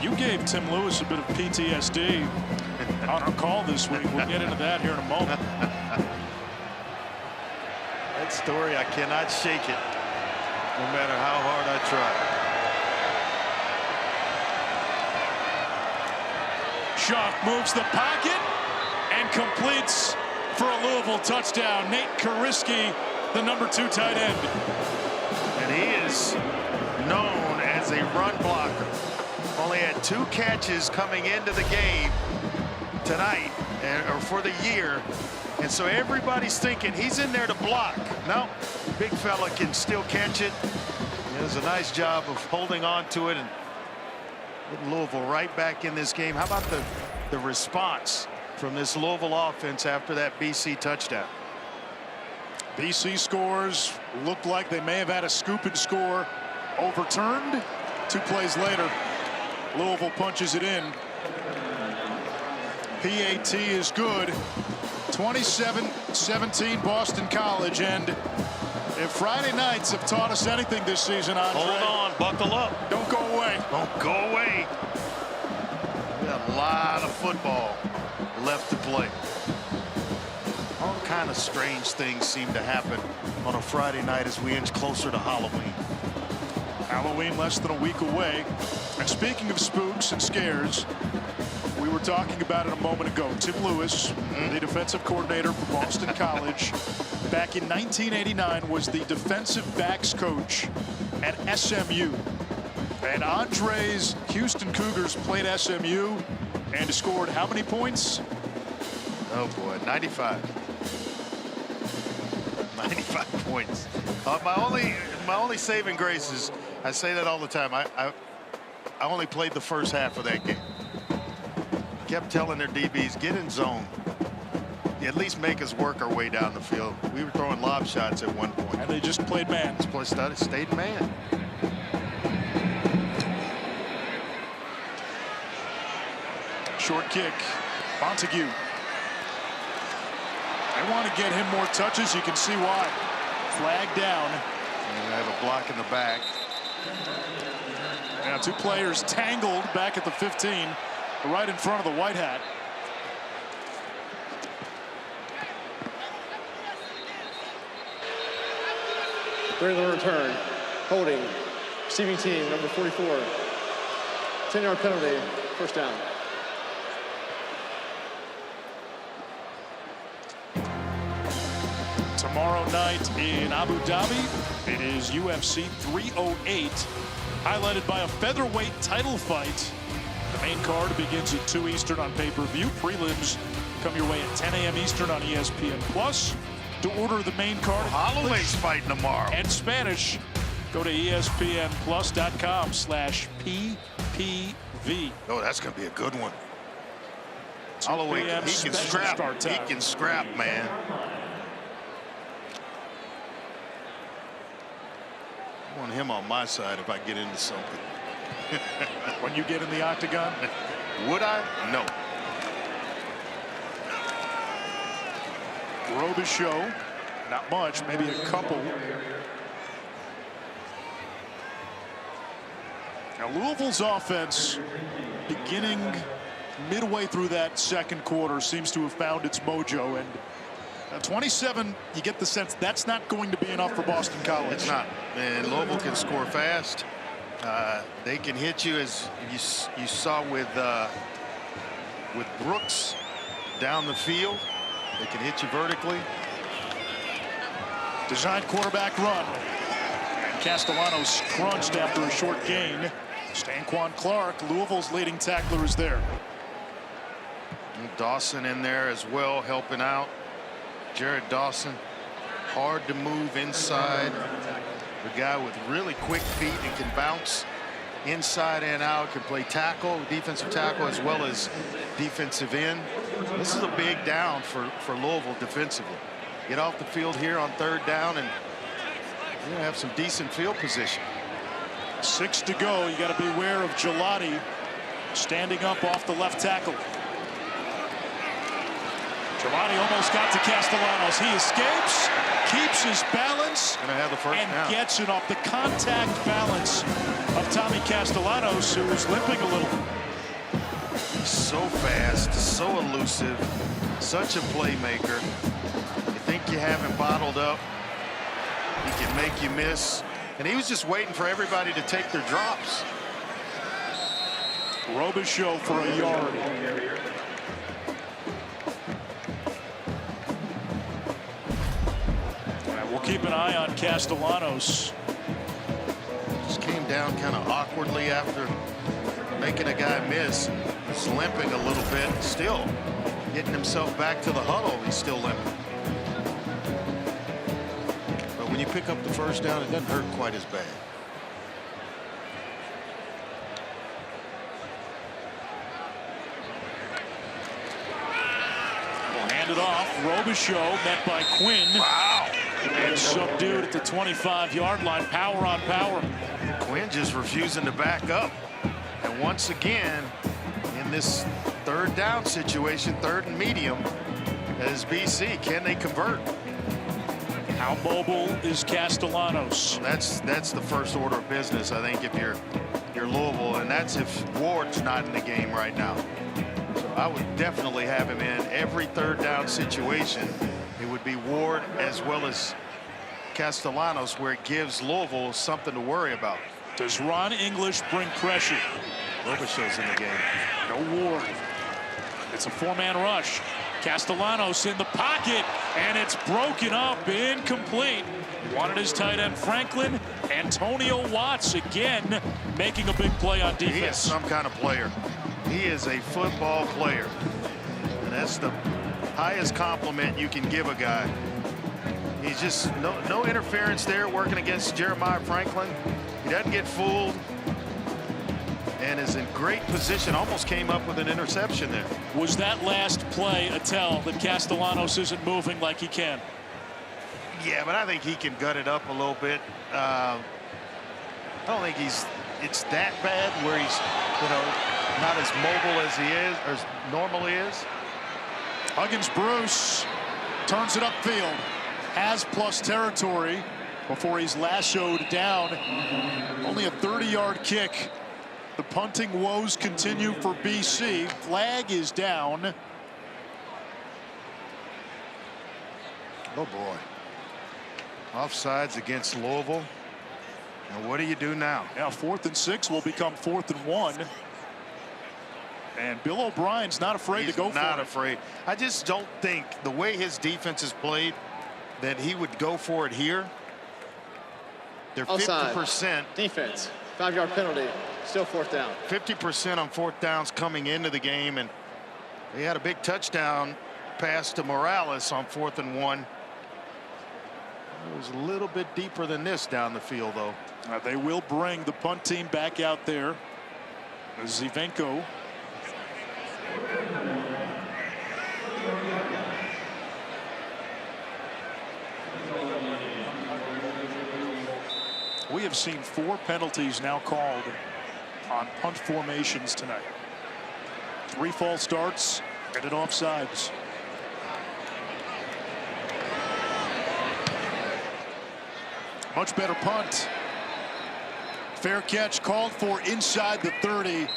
You gave Tim Lewis a bit of PTSD on our call this week. We'll get into that here in a moment. That story, I cannot shake it, no matter how hard I try. Schaaf moves the pocket and completes for a Louisville touchdown. Nate Kariski, the #2 tight end. And he is known as a run blocker. Only had 2 catches coming into the game tonight, or for the year. And so everybody's thinking he's in there to block. No, big fella can still catch it. He does a nice job of holding on to it and putting Louisville right back in this game. How about the response from this Louisville offense after that BC touchdown? BC scores. Looked like they may have had a scoop and score overturned. 2 plays later, Louisville punches it in. PAT is good. 27-17 Boston College. And if Friday nights have taught us anything this season, Andre, hold on, buckle up. Don't go away. Don't go away. We got a lot of football left to play. All kind of strange things seem to happen on a Friday night as we inch closer to Halloween. Halloween less than a week away. And speaking of spooks and scares, we were talking about it a moment ago. Tim Lewis, the defensive coordinator for Boston College, back in 1989 was the defensive backs coach at SMU. And Andre's Houston Cougars played SMU and scored how many points? Oh boy, 95. 95 points. My only saving grace is, I say that all the time, I only played the first half of that game. Kept telling their DBs, get in zone. At least make us work our way down the field. We were throwing lob shots at one point. And they just played man. Stayed man. Short kick. Montague. They want to get him more touches. You can see why. Flag down. And they have a block in the back. Now 2 players tangled back at the 15, right in front of the white hat. During the return, holding, receiving team, number 44. 10-yard penalty, first down. Tomorrow night in Abu Dhabi, it is UFC 308, highlighted by a featherweight title fight. The main card begins at 2 Eastern on pay-per-view. Prelims come your way at 10 a.m. Eastern on ESPN+. To order the main card, Holloway's fighting tomorrow. And Spanish, go to ESPNplus.com/PPV. Oh, that's going to be a good one. Holloway, he can scrap. He can scrap, man. I want him on my side if I get into something. When you get in the octagon? Would I? No. Robichaux, not much, maybe a couple. Now Louisville's offense, beginning midway through that second quarter, seems to have found its mojo. And 27, you get the sense that's not going to be enough for Boston College. It's not. And Louisville can score fast. They can hit you, as you saw with Brooks down the field. They can hit you vertically. Designed quarterback run. And Castellanos crunched after a short gain. Stanquan Clark, Louisville's leading tackler, is there. And Dawson in there as well, helping out. Jared Dawson, hard to move inside. The guy with really quick feet and can bounce inside and out, can play tackle, defensive tackle, as well as defensive end. This is a big down for Louisville defensively. Get off the field here on 3rd down, and you're going to have some decent field position. 6 to go. You got to beware of Gelati standing up off the left tackle. Giovanni almost got to Castellanos. He escapes, keeps his balance, Gonna have the first and down. gets it off the contact balance of Tommy Castellanos, who was limping a little. He's so fast, so elusive, such a playmaker. You think you have him bottled up, he can make you miss. And he was just waiting for everybody to take their drops. Robichaux for a yard. We'll keep an eye on Castellanos. Just came down kind of awkwardly after making a guy miss. He's limping a little bit, still getting himself back to the huddle. He's still limping. But when you pick up the first down, it doesn't hurt quite as bad. Hand it off. Robichaux met by Quinn. Wow. And subdued at the 25-yard line. Power on power. Quinn just refusing to back up. And once again, in this third down situation, third and medium, as BC, can they convert? How mobile is Castellanos? That's the first order of business, I think, if you're Louisville, and that's if Ward's not in the game right now. So I would definitely have him in every third down situation. It would be Ward as well as Castellanos, where it gives Louisville something to worry about. Does Ron English bring pressure? Robichaux's in the game. No Ward. It's a four-man rush. Castellanos in the pocket, and it's broken up, incomplete. Wanted his tight end Franklin. Antonio Watts again making a big play on defense. He is some kind of player. He is a football player, and that's the highest compliment you can give a guy. He's just no interference there, working against Jeremiah Franklin. He doesn't get fooled and is in great position. Almost came up with an interception there. Was that last play a tell that Castellanos isn't moving like he can? Yeah, but I think he can gut it up a little bit. I don't think it's that bad where he's, not as mobile as he is or normally is. Huggins Bruce turns it upfield. Has plus territory before he's lassoed down. Only a 30-yard kick. The punting woes continue for BC. Flag is down. Oh boy. Offsides against Louisville. And what do you do now? Now 4th and 6 will become 4th and 1. And Bill O'Brien's not afraid to go for it. Not afraid. I just don't think the way his defense is played that he would go for it here. They're 50%. Defense. 5-yard penalty. Still 4th down. 50% on 4th downs coming into the game, and they had a big touchdown pass to Morales on 4th and 1. It was a little bit deeper than this down the field, though. They will bring the punt team back out there. Zivenko. We have seen 4 penalties now called on punt formations tonight. 3 false starts and an offsides. Much better punt. Fair catch called for inside the 30.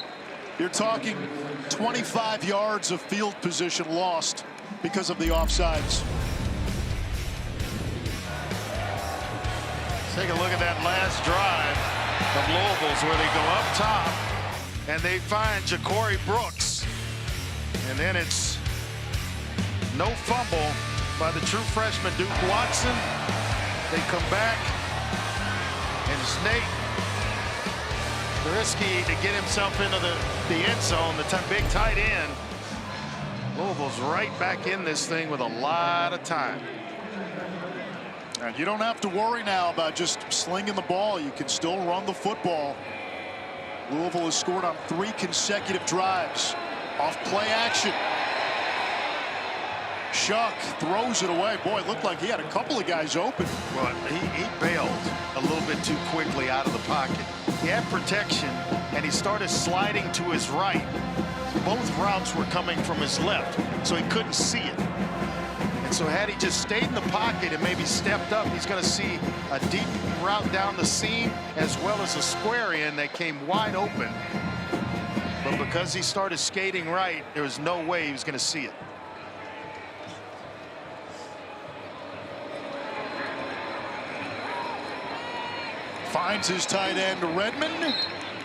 You're talking 25 yards of field position lost because of the offsides. Take a look at that last drive of Louisville's, where they go up top and they find Ja'Cory Brooks, and then it's no fumble by the true freshman Duke Watson. They come back, and it's Nate Risky to get himself into the end zone, the big tight end. Louisville's right back in this thing with a lot of time. And you don't have to worry now about just slinging the ball. You can still run the football. Louisville has scored on 3 consecutive drives off play action. Shuck throws it away. Boy, it looked like he had a couple of guys open. Well, he bailed a little bit too quickly out of the pocket. He had protection, and he started sliding to his right. Both routes were coming from his left, so he couldn't see it. And so had he just stayed in the pocket and maybe stepped up, he's going to see a deep route down the seam as well as a square in that came wide open. But because he started skating right, there was no way he was going to see it. Finds his tight end Redmond,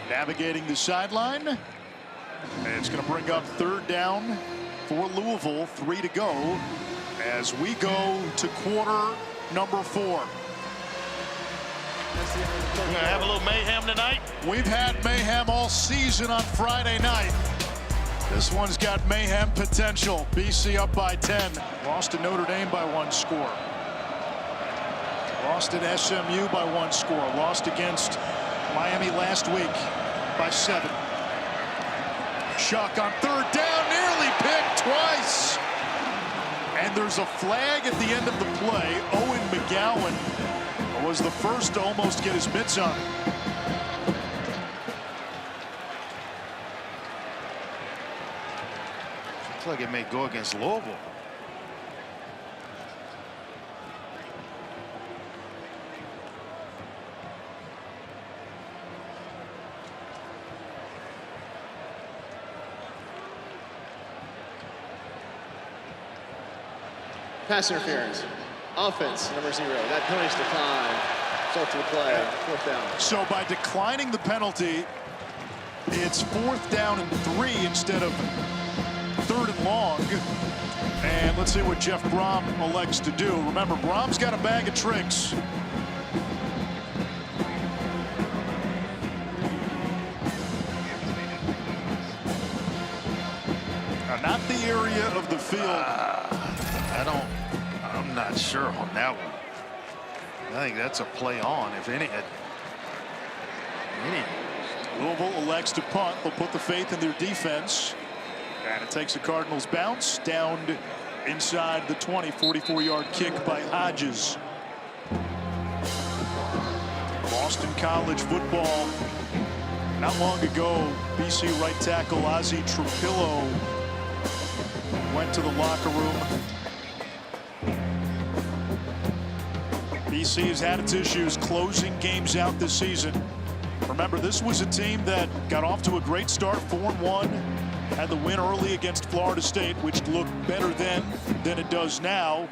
navigating the sideline. And it's going to bring up 3rd down for Louisville, 3 to go as we go to quarter number 4. We're going to have a little mayhem tonight. We've had mayhem all season on Friday night. This one's got mayhem potential. BC up by 10. Lost to Notre Dame by 1 score. Lost at SMU by 1 score. Lost against Miami last week by 7. Shuck on 3rd down, nearly picked twice. And there's a flag at the end of the play. Owen McGowan was the first to almost get his mitts on. Looks like it may go against Louisville. Pass interference. Offense, number 0. That penalty's declined. Result of the play, 4th down. So by declining the penalty, it's 4th down and 3 instead of 3rd and long. And let's see what Jeff Brom elects to do. Remember, Brom's got a bag of tricks. Now, not the area of the field. I'm not sure on that one. I think that's a play on, if any. Louisville elects to punt. They'll put the faith in their defense. And it takes a Cardinals bounce down inside the 20. 44-yard kick by Hodges. Boston College football. Not long ago, BC right tackle Ozzie Trapillo went to the locker room. BC has had its issues closing games out this season. Remember, this was a team that got off to a great start, 4-1. Had the win early against Florida State, which looked better then than it does now.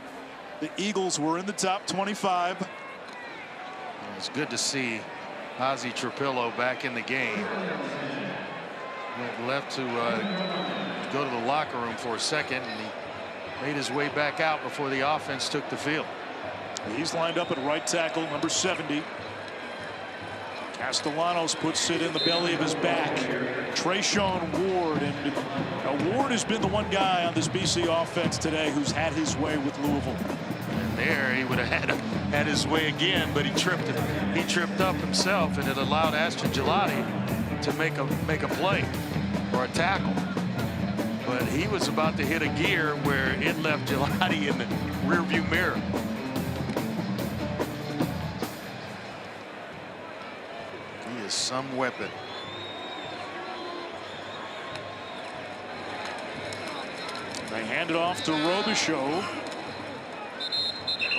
The Eagles were in the top 25. It's good to see Ozzie Trapillo back in the game. Went left to go to the locker room for a second, and he made his way back out before the offense took the field. He's lined up at right tackle, number 70. Castellanos puts it in the belly of his back. Trayshawn Ward, and Ward has been the one guy on this BC offense today who's had his way with Louisville. And there he would have had his way again, but he tripped up himself, and it allowed Ashton Gelati to make a play or a tackle. But he was about to hit a gear where it left Gelati in the rearview mirror. He is some weapon. They hand it off to Robichaud.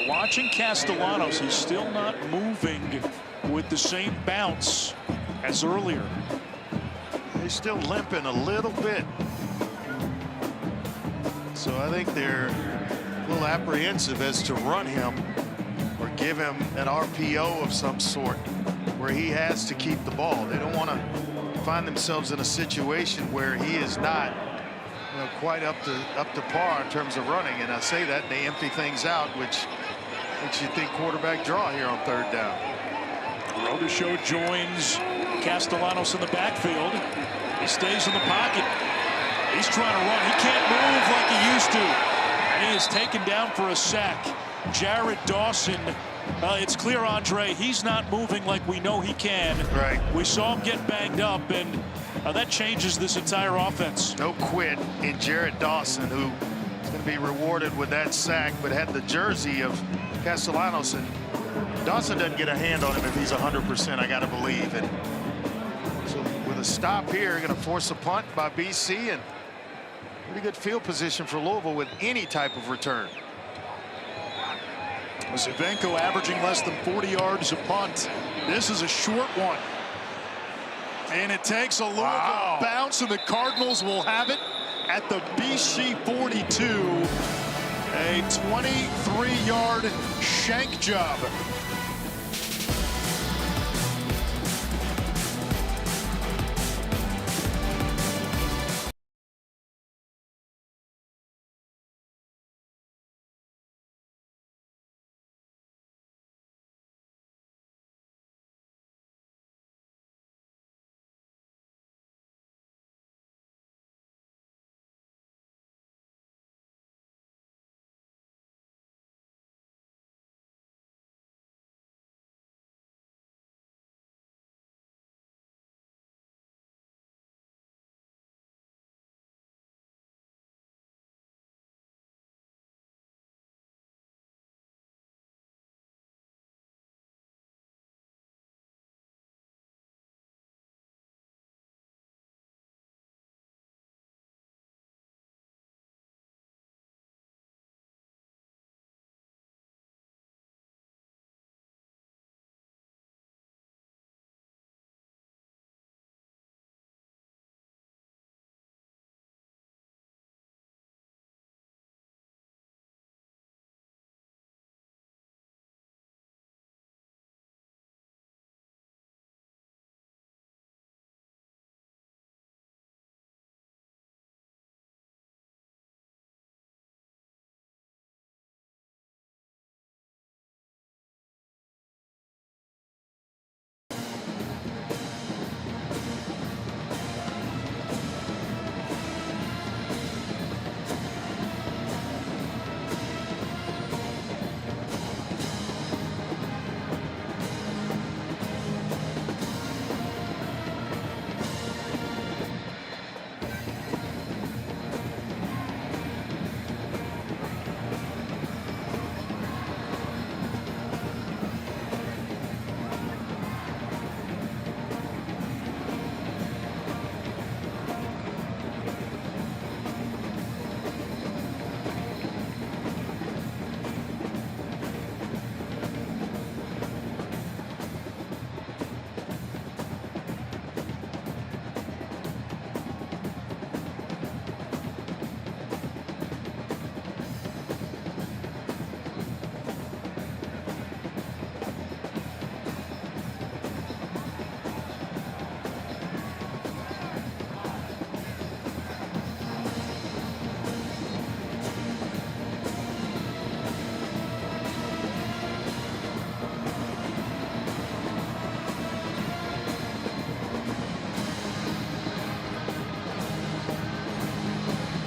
Watching Castellanos, he's still not moving with the same bounce as earlier. He's still limping a little bit. So I think they're a little apprehensive as to run him or give him an RPO of some sort where he has to keep the ball. They don't want to find themselves in a situation where he is not quite up to par in terms of running. And I say that and they empty things out, which makes you think quarterback draw here on 3rd down. Robichaud joins Castellanos in the backfield. He stays in the pocket. He's trying to run. He can't move like he used to. And he is taken down for a sack. Jared Dawson, it's clear, Andre, he's not moving like we know he can. Right. We saw him get banged up, and that changes this entire offense. No quit in Jared Dawson, who is going to be rewarded with that sack, but had the jersey of Castellanos, and Dawson doesn't get a hand on him if he's 100%, I got to believe. And so with a stop here, going to force a punt by BC, and pretty good field position for Louisville with any type of return. Zivenko averaging less than 40 yards a punt. This is a short one. And it takes a Louisville bounce, and the Cardinals will have it at the BC 42. A 23-yard shank job.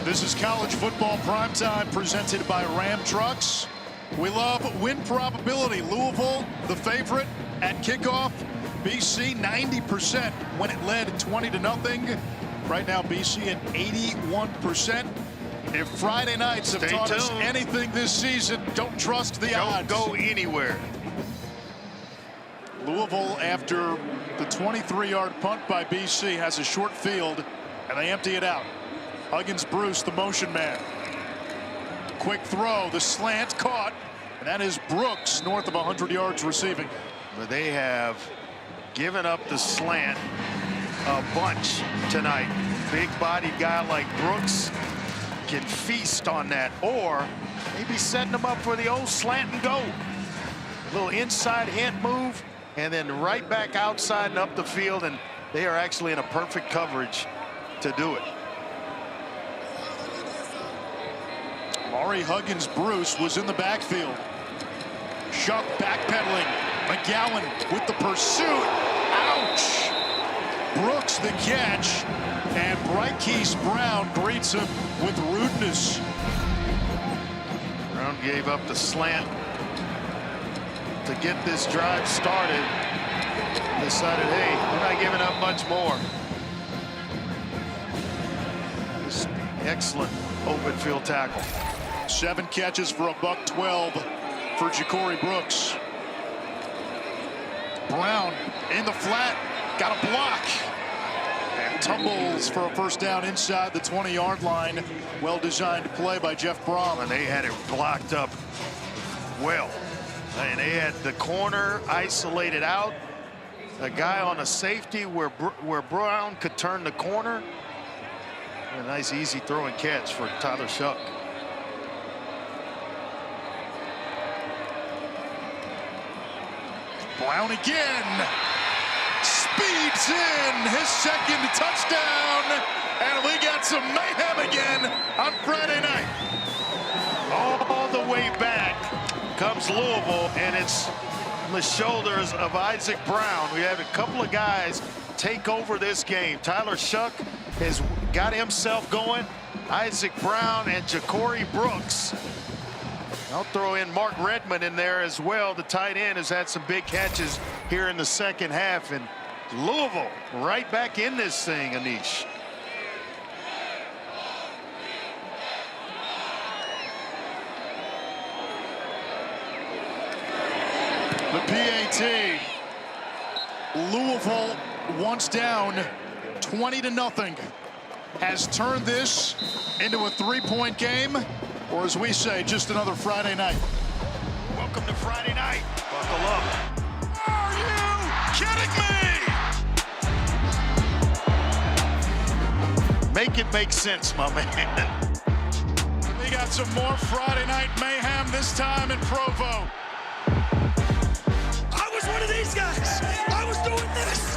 This is college football primetime presented by Ram Trucks. We love win probability. Louisville, the favorite at kickoff. BC 90% when it led 20-0. Right now BC at 81%. If Friday nights have taught us anything this season, don't trust the odds. Don't go anywhere. Louisville, after the 23-yard punt by BC, has a short field, and they empty it out. Huggins Bruce, the motion man. Quick throw, the slant caught, and that is Brooks, north of 100 yards receiving. But they have given up the slant a bunch tonight. Big-bodied guy like Brooks can feast on that, or maybe setting them up for the old slant and go. A little inside hint move, and then right back outside and up the field, and they are actually in a perfect coverage to do it. Maury Huggins Bruce was in the backfield. Sharp backpedaling. McGowan with the pursuit. Ouch! Brooks the catch. And Brykees Brown greets him with rudeness. Brown gave up the slant to get this drive started. Decided, hey, we're not giving up much more. Just excellent open field tackle. 7 catches for $112 for Ja'Cory Brooks. Brown in the flat, got a block, and tumbles for a first down inside the 20-yard line. Well-designed play by Jeff Brom. And they had it blocked up well. And they had the corner isolated out. A guy on a safety where Brown could turn the corner. A nice easy throw and catch for Tyler Shuck. Brown again. Speeds in his second touchdown. And we got some mayhem again on Friday night. All the way back comes Louisville, and it's on the shoulders of Isaac Brown. We had a couple of guys take over this game. Tyler Shuck has got himself going. Isaac Brown and Ja'Cory Brooks. I'll throw in Mark Redmond in there as well. The tight end has had some big catches here in the second half. And Louisville right back in this thing, Anish. The PAT. Louisville, once down 20-0, has turned this into a 3-point game, or as we say, just another Friday night. Welcome to Friday night. Buckle up. Are you kidding me? Make it make sense, my man. We got some more Friday night mayhem, this time in Provo. I was one of these guys. I was doing this.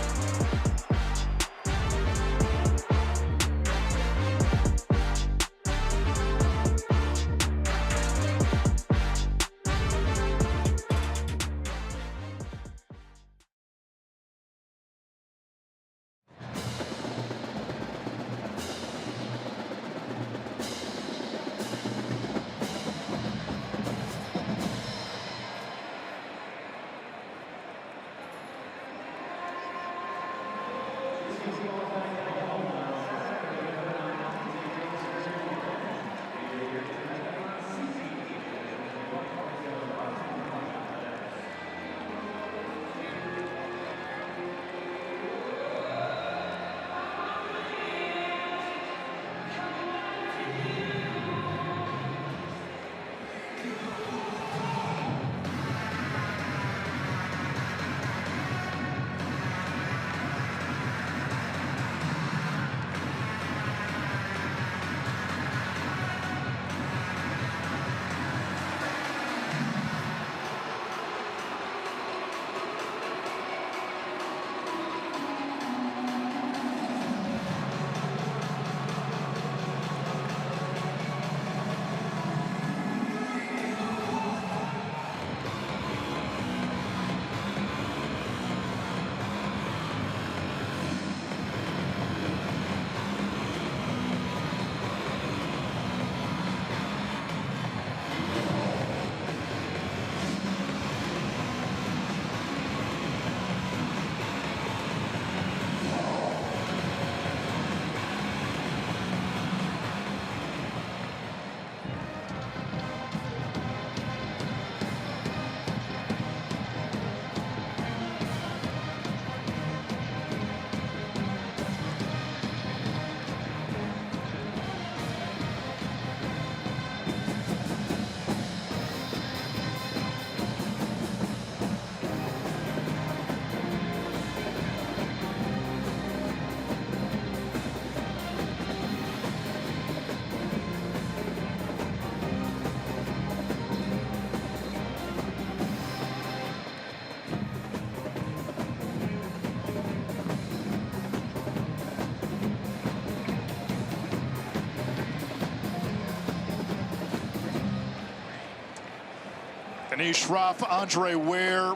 Anish Shroff, Andre Ware,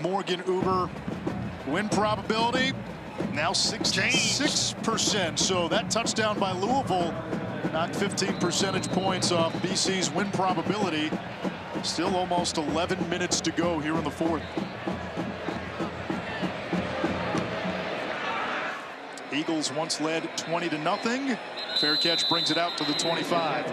Morgan Uber. Win probability now 66%. So that touchdown by Louisville knocked 15 percentage points off BC's win probability. Still almost 11 minutes to go here in the fourth. Eagles once led 20-0. Fair catch brings it out to the 25.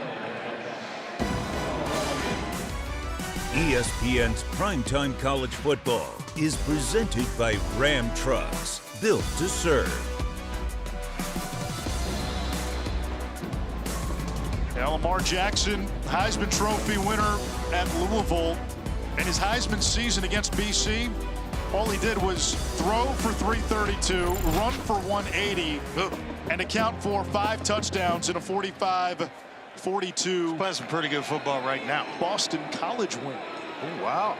ESPN's Primetime College Football is presented by Ram Trucks, built to serve. Now Lamar Jackson, Heisman Trophy winner at Louisville. In his Heisman season against BC, all he did was throw for 332, run for 180, and account for 5 touchdowns in a 45-42. Playing some pretty good football right now. Boston College win. Oh, wow.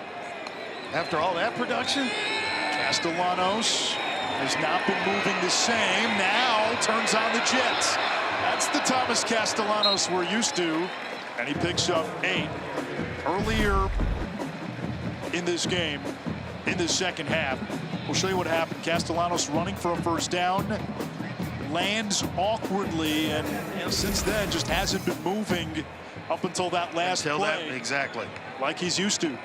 After all that production? Castellanos has not been moving the same. Now turns on the Jets. That's the Thomas Castellanos we're used to. And he picks up 8. Earlier in this game, in the second half, we'll show you what happened. Castellanos running for a first down, lands awkwardly, and since then just hasn't been moving up until that last play. Exactly. Like he's used to.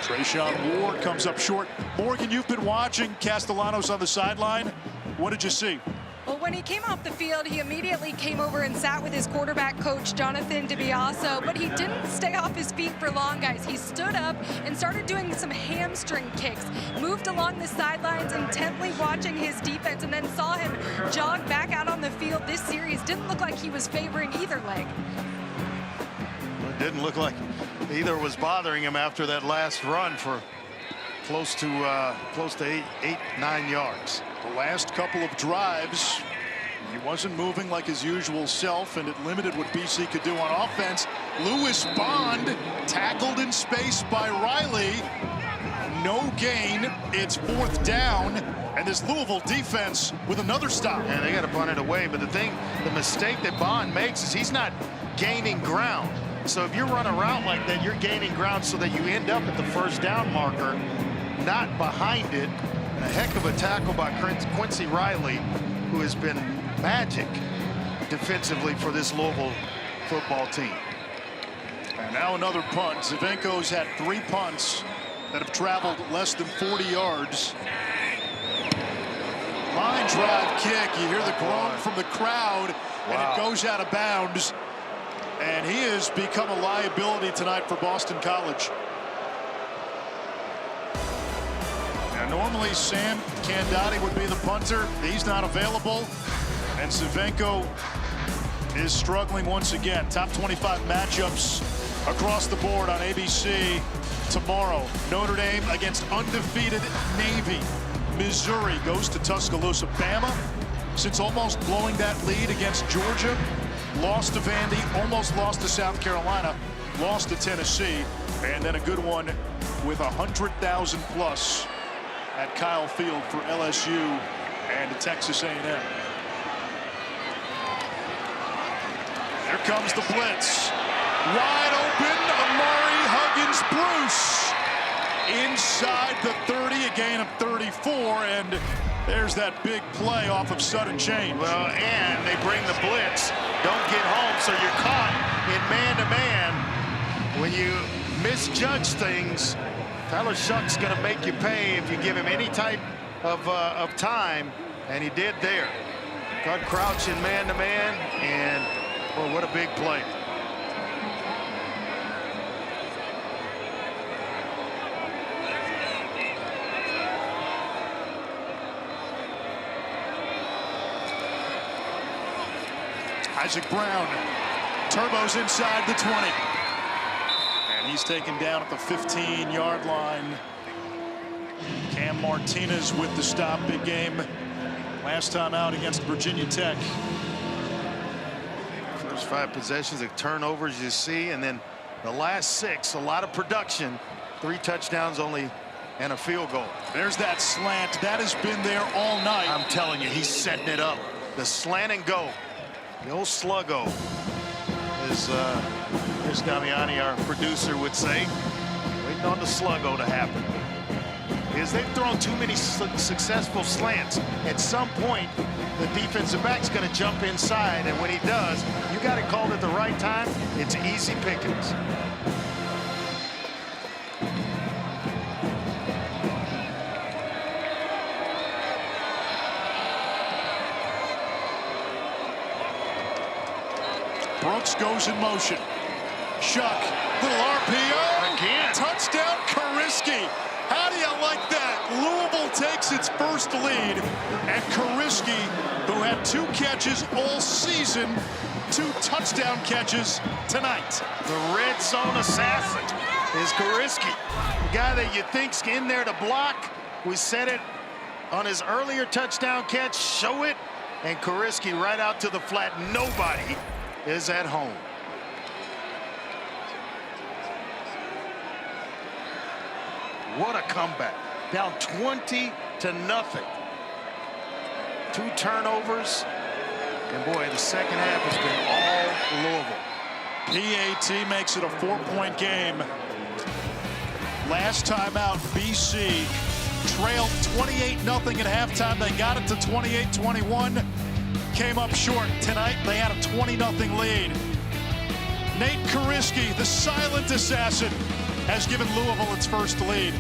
Trayshawn Ward comes up short. Morgan, you've been watching Castellanos on the sideline. What did you see? Well, when he came off the field, he immediately came over and sat with his quarterback coach, Jonathan DiBiaso, but he didn't stay off his feet for long, guys. He stood up and started doing some hamstring kicks, moved along the sidelines, intently watching his defense, and then saw him jog back out on the field. This series didn't look like he was favoring either leg. Well, it didn't look like either was bothering him after that last run for close to 8-9 yards. The last couple of drives, he wasn't moving like his usual self, and it limited what BC could do on offense. Lewis Bond tackled in space by Riley. No gain. It's 4th down, and this Louisville defense with another stop. And they got to punt it away. But the mistake that Bond makes is he's not gaining ground. So if you run a route like that, you're gaining ground so that you end up at the first down marker, not behind it. A heck of a tackle by Quincy Riley, who has been magic defensively for this Louisville football team. And now another punt. Zivenko's had 3 punts that have traveled less than 40 yards. Line drive kick. You hear the groan from the crowd, and it goes out of bounds. And he has become a liability tonight for Boston College. Normally Sam Candati would be the punter. He's not available, and Zivenko is struggling once again. Top 25 matchups across the board on ABC tomorrow. Notre Dame against undefeated Navy. Missouri goes to Tuscaloosa. Bama, since almost blowing that lead against Georgia, lost to Vandy, almost lost to South Carolina, lost to Tennessee, and then a good one with 100,000 plus at Kyle Field for LSU and Texas A&M. Here comes the blitz. Wide open, Amari Huggins Bruce inside the 30, a gain of 34, and there's that big play off of sudden change. Well, and they bring the blitz. Don't get home, so you're caught in man-to-man. When you misjudge things, Tyler Shuck's going to make you pay if you give him any type of time, and he did there. Caught crouching man-to-man, and well, what a big play. Isaac Brown turbos inside the 20. And he's taken down at the 15-yard line. Cam Martinez with the stop. Big game last time out against Virginia Tech. First 5 possessions of turnovers you see, and then the last 6, a lot of production. 3 touchdowns only and a field goal. There's that slant. That has been there all night. I'm telling you, he's setting it up. The slant and go. The old sluggo, as Chris Damiani, our producer, would say. Waiting on the sluggo to happen. Because they've thrown too many successful slants. At some point, the defensive back's going to jump inside, and when he does, you got it called at the right time. It's easy pickings. Brooks goes in motion. Shuck, little RPO. Again. Touchdown, Kariski. How do you like that? Louisville takes its first lead, and Kariski, who had had 2 catches all season, 2 touchdown catches tonight. The red zone assassin is Kariski, the guy that you think's in there to block. We said it on his earlier touchdown catch. Show it, and Kariski right out to the flat. Nobody is at home. What a comeback. Down 20-0. 2 turnovers. And boy, the second half has been all Louisville. PAT makes it a 4-point game. Last time out, BC trailed 28-0 at halftime. They got it to 28-21. Came up short. Tonight, they had a 20-0 lead. Nate Kariski, the silent assassin, has given Louisville its first lead.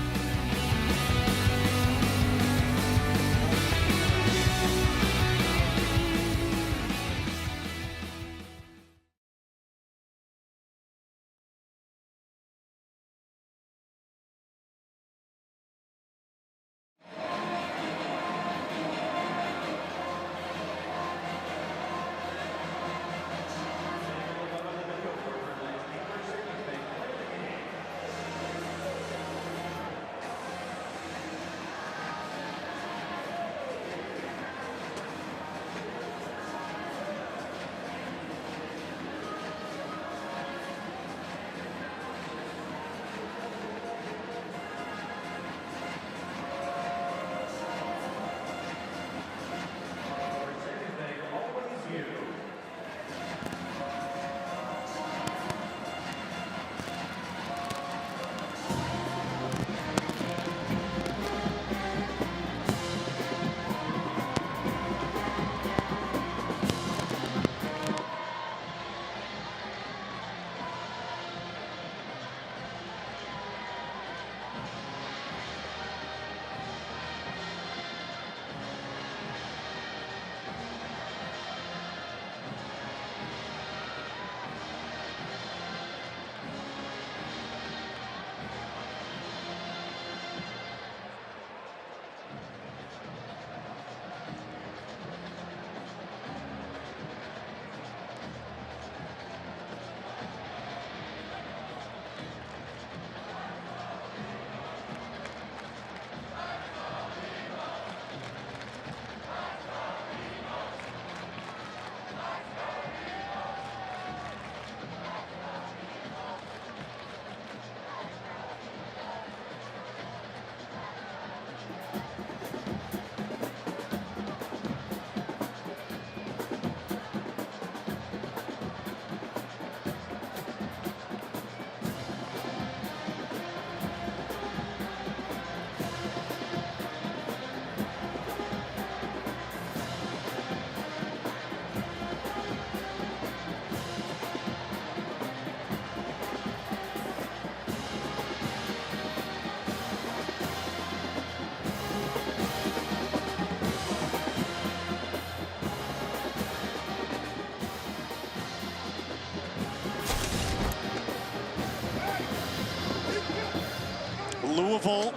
Louisville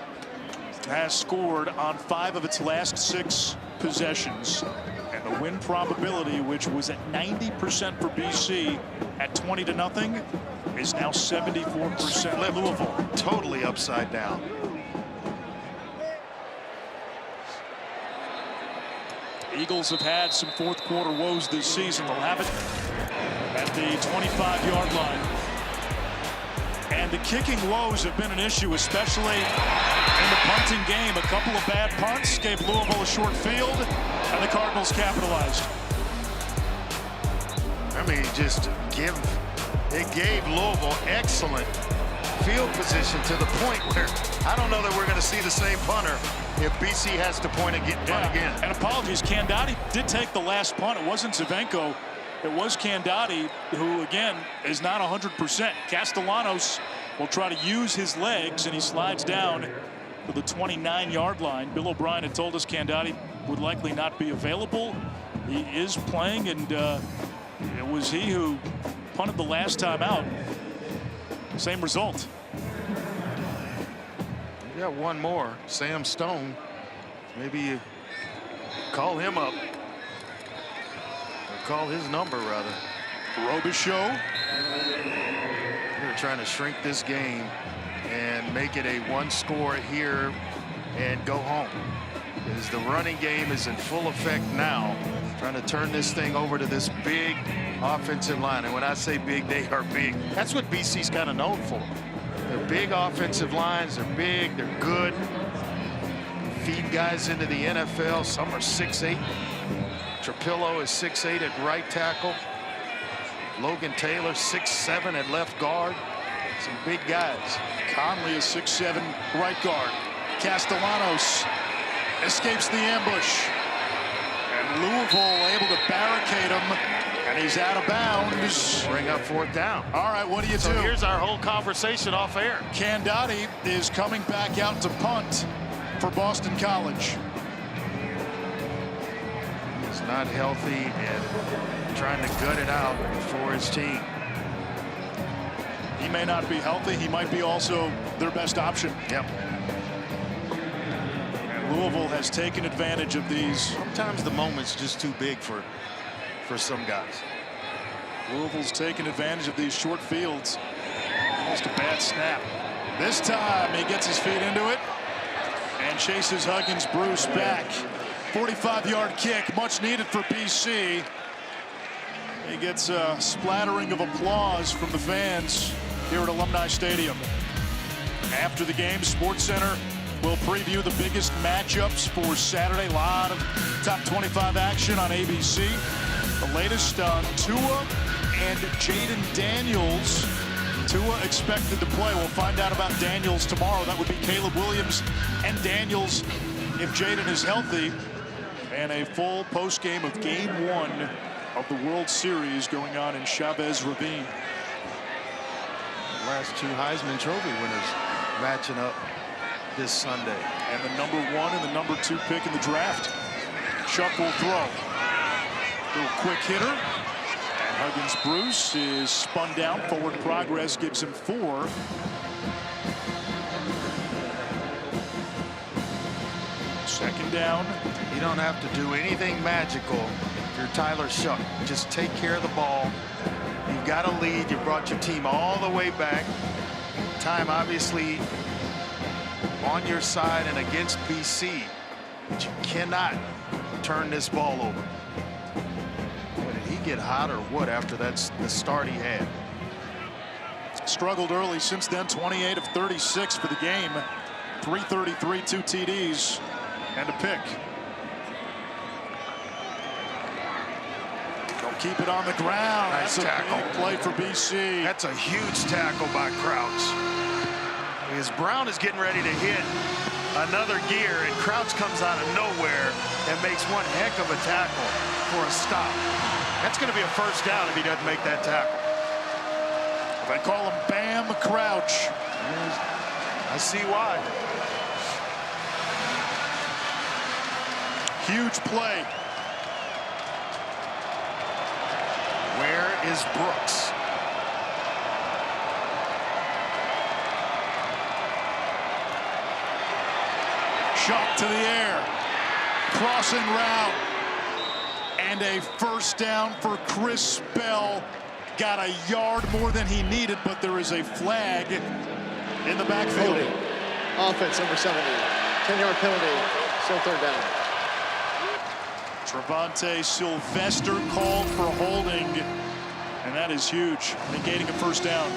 has scored on 5 of its last 6 possessions. And the win probability, which was at 90% for BC at 20-0, is now 74% Louisville. Totally upside down. Eagles have had some fourth quarter woes this season. They'll have it at the 25-yard line. And the kicking woes have been an issue, especially in the punting game. A couple of bad punts gave Louisville a short field, and the Cardinals capitalized. I mean, it gave Louisville excellent field position to the point where I don't know that we're going to see the same punter if BC has to punt again. And apologies, Candotti did take the last punt. It wasn't Zavenko. It was Candotti, who, again, is not 100%. Castellanos will try to use his legs, and he slides down to the 29-yard line. Bill O'Brien had told us Candotti would likely not be available. He is playing, and it was he who punted the last time out. Same result. We got one more, Sam Stone. Maybe you call him up. call his number, rather. Robichaux. They're trying to shrink this game and make it a one-score here and go home. As the running game is in full effect now, trying to turn this thing over to this big offensive line. And when I say big, they are big. That's what BC's kind of known for. They're big offensive lines. They're big. They're good. Feed guys into the NFL. Some are 6'8". Trapillo is 6'8" at right tackle. Logan Taylor 6'7" at left guard. Some big guys. Conley is 6'7" right guard. Castellanos escapes the ambush. And Louisville able to barricade him. And he's out of bounds. Bring up 4th down. All right, what do you do? So here's our whole conversation off air. Candati is coming back out to punt for Boston College. He's not healthy and trying to gut it out for his team. He may not be healthy. He might be also their best option. Yep. And Louisville has taken advantage of these. Sometimes the moment's just too big for some guys. Louisville's taken advantage of these short fields. Almost a bad snap. This time he gets his feet into it and chases Huggins Bruce back. 45-yard kick, much needed for BC. He gets a splattering of applause from the fans here at Alumni Stadium. After the game, SportsCenter will preview the biggest matchups for Saturday. A lot of top 25 action on ABC. The latest on Tua and Jaden Daniels. Tua expected to play. We'll find out about Daniels tomorrow. That would be Caleb Williams and Daniels if Jaden is healthy. And a full post game of Game 1 of the World Series going on in Chavez Ravine. The last 2 Heisman Trophy winners matching up this Sunday. And the number 1 and the number 2 pick in the draft. Chuck will throw. Little quick hitter. And Huggins Bruce is spun down. Forward progress gives him 4. Second down. You don't have to do anything magical if you're Tyler Shuck. Just take care of the ball. You've got a lead. You brought your team all the way back. Time obviously on your side and against BC. But you cannot turn this ball over. Boy, did he get hot or what after that's the start he had? Struggled early. Since then, 28 of 36 for the game. 333, 2 TDs, and a pick. They'll keep it on the ground. Nice That's tackle. a big play for BC. That's a huge tackle by Crouch. As Brown is getting ready to hit another gear, and Crouch comes out of nowhere and makes one heck of a tackle for a stop. That's going to be a first down if he doesn't make that tackle. They call him Bam Crouch. I see why. Huge play. Where is Brooks? Shot to the air. Crossing route. And a first down for Chris Bell. Got a yard more than he needed, but there is a flag in the backfield. Holding. Offense number 70. 10-yard penalty. Still third down. Trevante Sylvester called for holding, and that is huge, negating a first down.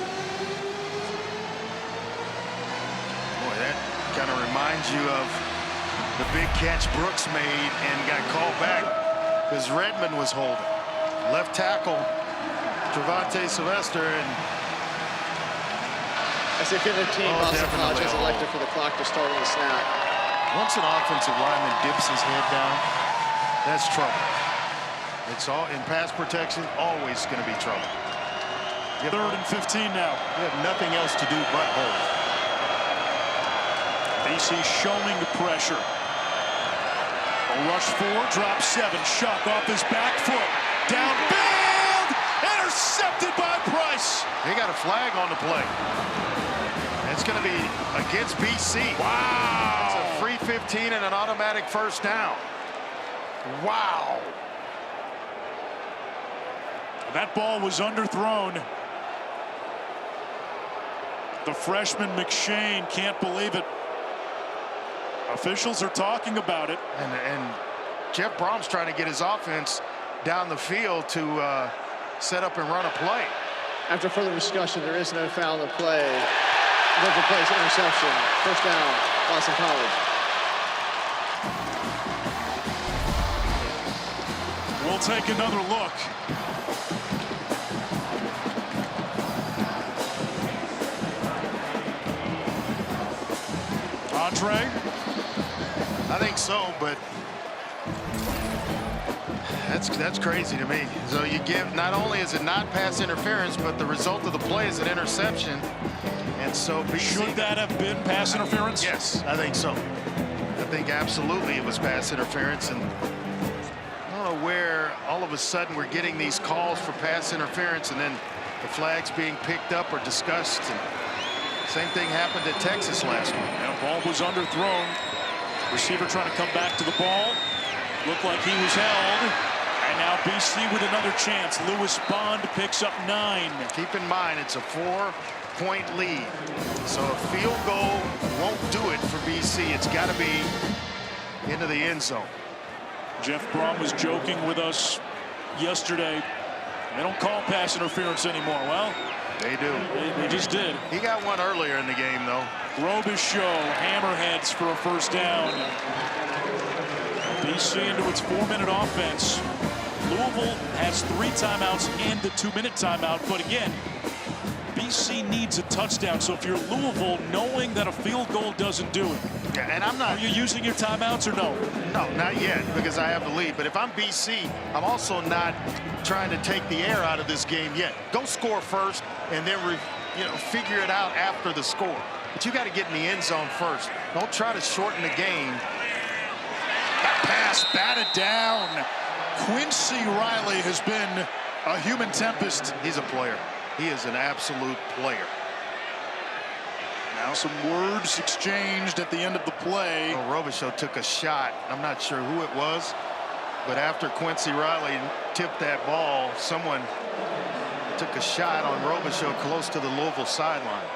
Boy, that kind of reminds you of the big catch Brooks made and got called back because Redmond was holding. Left tackle, Trevante Sylvester, and As if in the team, Boston College has elected for the clock to start on the snap. Once an offensive lineman dips his head down, that's trouble. It's all in pass protection, always going to be trouble. Third and 15 now. You have nothing else to do but hold. BC showing the pressure. A rush 4, drop 7. Shuck off his back foot. Downfield! Intercepted by Price. They got a flag on the play. It's going to be against BC. Wow! It's a free 15 and an automatic first down. Wow. That ball was underthrown. The freshman McShane can't believe it. Officials are talking about it. And Jeff Brom's trying to get his offense down the field to set up and run a play. After further discussion, there is no foul in the play. Doesn't place interception. First down, Boston College. We'll take another look. Andre? I think so, but that's crazy to me. So you give, not only is it not pass interference, but the result of the play is an interception. And so should that have been pass interference? Yes, I think so. I think absolutely it was pass interference. And I don't know where all of a sudden we're getting these calls for pass interference and then the flags being picked up or discussed. And same thing happened at Texas last week. And the ball was underthrown. Receiver trying to come back to the ball. Looked like he was held. And now BC with another chance. Lewis Bond picks up 9. Keep in mind, it's a 4-point lead. So a field goal won't do it for BC. It's got to be into the end zone. Jeff Brom was joking with us yesterday. They don't call pass interference anymore. Well, they do. They just did. He got one earlier in the game, though. Robichaux, hammerheads for a first down. BC into its 4-minute offense. Louisville has 3 timeouts and the 2-minute timeout. But again, BC needs a touchdown. So if you're Louisville, knowing that a field goal doesn't do it. Yeah, and I'm not. Are you using your timeouts or no? No, not yet, because I have the lead. But if I'm BC, I'm also not trying to take the air out of this game yet. Go score first, and then figure it out after the score. But you got to get in the end zone first. Don't try to shorten the game. That pass batted down. Quincy Riley has been a human tempest. He's a player. He is an absolute player. Now some words exchanged at the end of the play. Well, Robichaux took a shot. I'm not sure who it was, but after Quincy Riley tipped that ball, someone took a shot on Robichaux close to the Louisville sideline.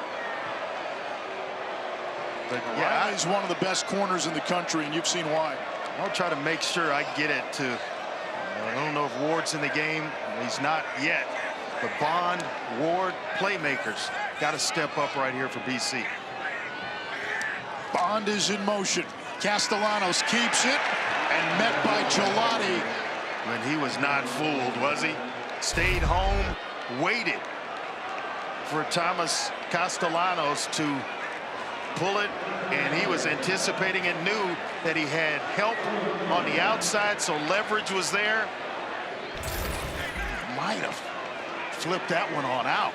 But yeah, Riley's one of the best corners in the country, and you've seen why. I'll try to make sure I get it to. I don't know if Ward's in the game. He's not yet. But Bond, Ward, playmakers got to step up right here for BC. Bond is in motion. Castellanos keeps it and met by Gelati. And he was not fooled, was he? Stayed home, waited for Thomas Castellanos to pull it, and he was anticipating and knew that he had help on the outside, so leverage was there. Might have flipped that one on out.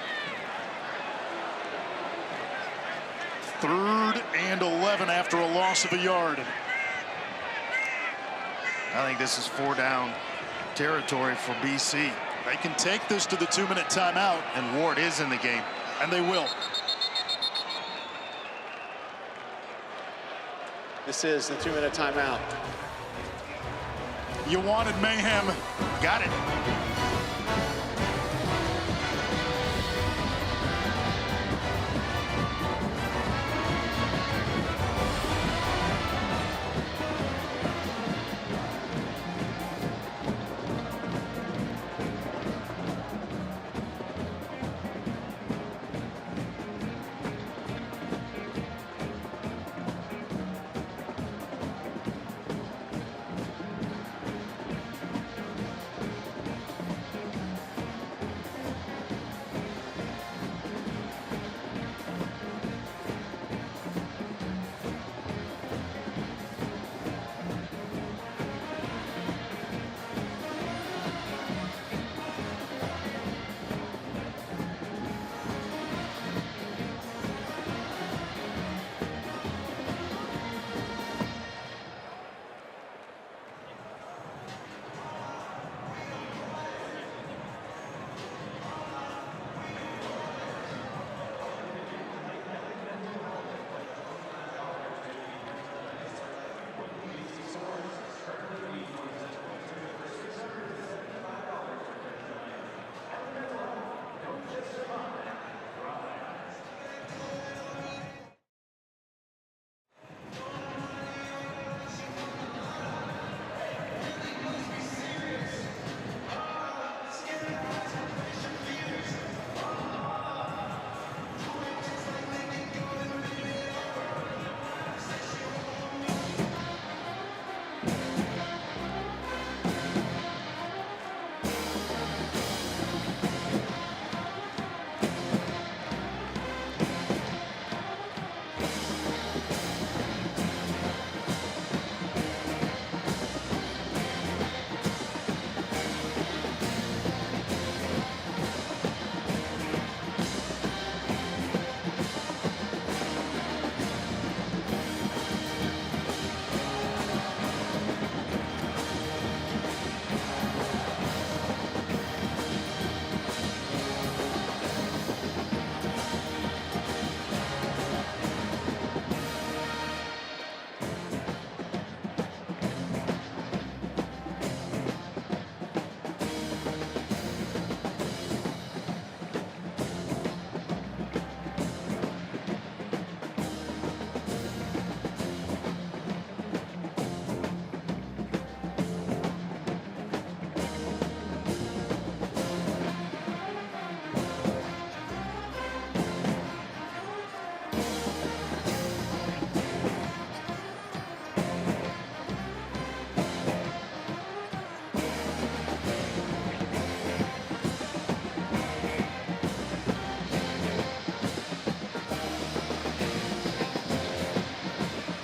3rd and 11 after a loss of a yard. I think this is 4-down territory for BC. They can take this to the 2-minute timeout. And Ward is in the game. And they will. This is the 2-minute timeout. You wanted mayhem. Got it.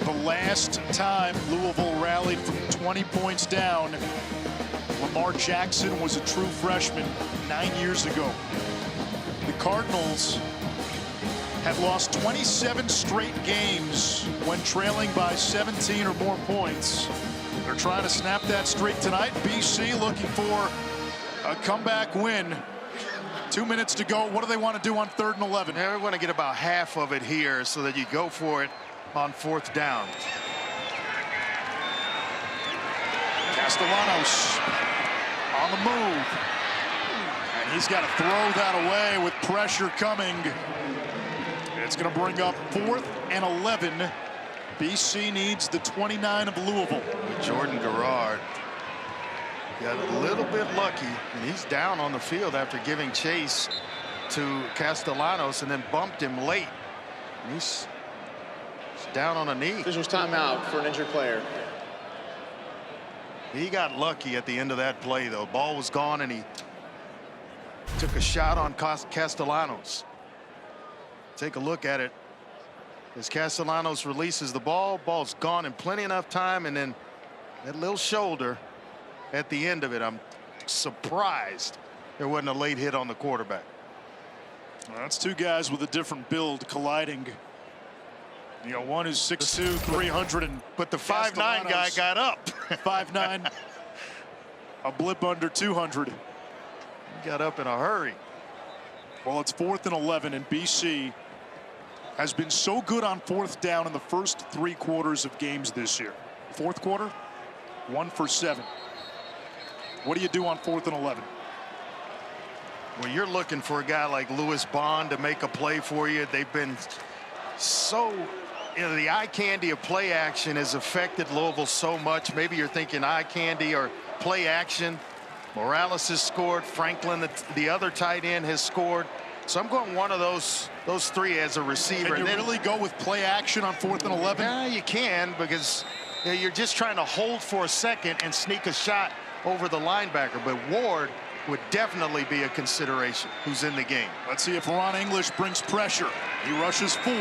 The last time Louisville rallied from 20 points down, Lamar Jackson was a true freshman 9 years ago. The Cardinals had lost 27 straight games when trailing by 17 or more points. They're trying to snap that streak tonight. BC looking for a comeback win. 2 minutes to go. What do they want to do on 3rd and 11? They want to get about half of it here so that you go for it on 4th down. Castellanos on the move. And he's got to throw that away with pressure coming. It's going to bring up 4th and 11. BC needs the 29 of Louisville. Jordan Garrard got a little bit lucky, and he's down on the field after giving chase to Castellanos and then bumped him late. And he's down on a knee. Officials timeout for an injured player. He got lucky at the end of that play, though. Ball was gone, and he took a shot on Castellanos. Take a look at it. As Castellanos releases the ball, ball's gone in plenty enough time, and then that little shoulder at the end of it. I'm surprised there wasn't a late hit on the quarterback. Well, that's two guys with a different build colliding. You know, one is 6'2", 300, and but the 5'9" guy got up. 5'9", a blip under 200. He got up in a hurry. Well, it's 4th and 11, and BC has been so good on 4th down in the first 3 quarters of games this year. 4th quarter, 1 for 7. What do you do on 4th and 11? Well, you're looking for a guy like Louis Bond to make a play for you. They've been so, you know, the eye candy of play action has affected Louisville so much. Maybe you're thinking eye candy or play action. Morales has scored. Franklin, the other tight end, has scored. So I'm going one of those 3 as a receiver. Can you really go with play action on 4th and 11? Yeah, you can, because you're just trying to hold for a second and sneak a shot over the linebacker. But Ward would definitely be a consideration, who's in the game. Let's see if Ron English brings pressure. He rushes 4.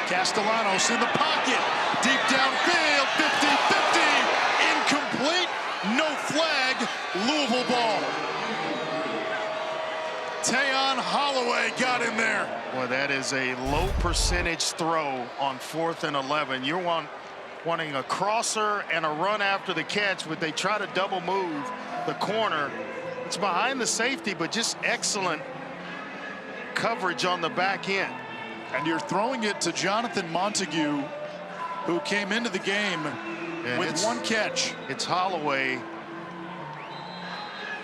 Castellanos in the pocket. Deep downfield, 50-50. Incomplete. No flag. Louisville ball. Tayon Holloway got in there. Boy, that is a low percentage throw on 4th and 11. You're wanting a crosser and a run after the catch, but they try to double move the corner. It's behind the safety, but just excellent coverage on the back end. And you're throwing it to Jonathan Montague, who came into the game with 1 catch. It's Holloway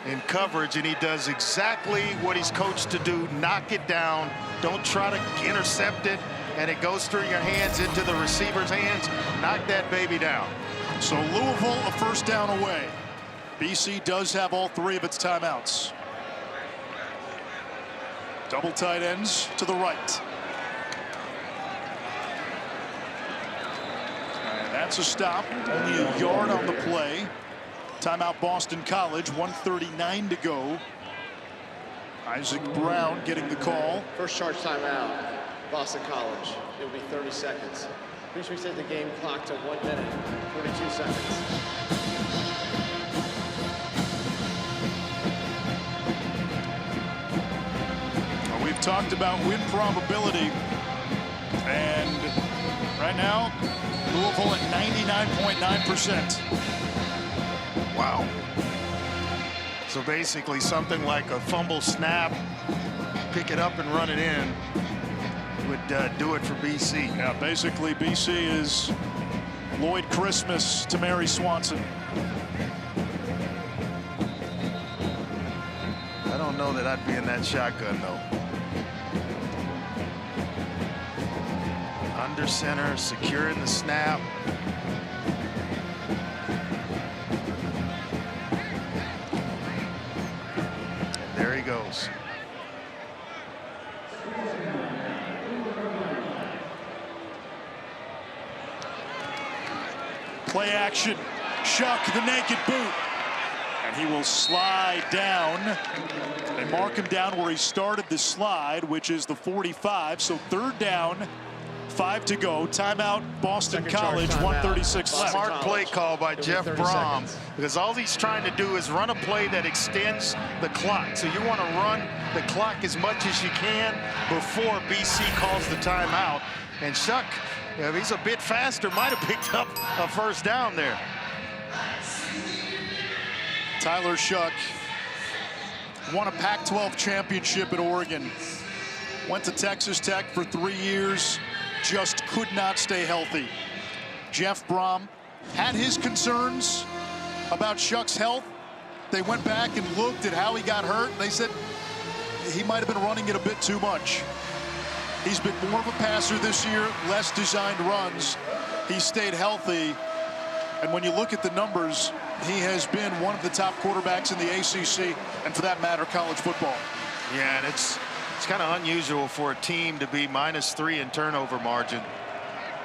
in coverage, and he does exactly what he's coached to do. Knock it down. Don't try to intercept it, and it goes through your hands into the receiver's hands. Knock that baby down. So Louisville a 1st down away. BC does have all 3 of its timeouts. Double tight ends to the right. And that's a stop. Only a yard on the play. Timeout Boston College, 1:39 to go. Isaac Brown getting the call. First charge timeout, Boston College. It will be 30 seconds. Please reset the game clock to 1 minute, 42 seconds. We've talked about win probability, and right now Louisville at 99.9%. Wow. So basically something like a fumble snap, pick it up and run it in, would do it for BC. Yeah, basically BC is Lloyd Christmas to Mary Swanson. I don't know that I'd be in that shotgun, though. Under center, securing the snap. There he goes. Play action. Shuck the naked boot. And he will slide down. They mark him down where he started the slide, which is the 45. So 3rd down, 5 to go. Timeout, Boston Second charge, College, timeout. 136 left. Smart play call by Jeff 30 Brom, seconds. because all he's trying to do is run a play that extends the clock. So you want to run the clock as much as you can before BC calls the timeout. And Shuck, if he's a bit faster, might have picked up a first down there. Tyler Shuck won a Pac-12 championship at Oregon. Went to Texas Tech for 3 years. Just could not stay healthy. Jeff Brom had his concerns about Shuck's health. They went back and looked at how he got hurt. They said he might have been running it a bit too much. He's been more of a passer this year, less designed runs. He stayed healthy. And when you look at the numbers, he has been one of the top quarterbacks in the ACC, and for that matter, college football. Yeah, and it's kind of unusual for a team to be -3 in turnover margin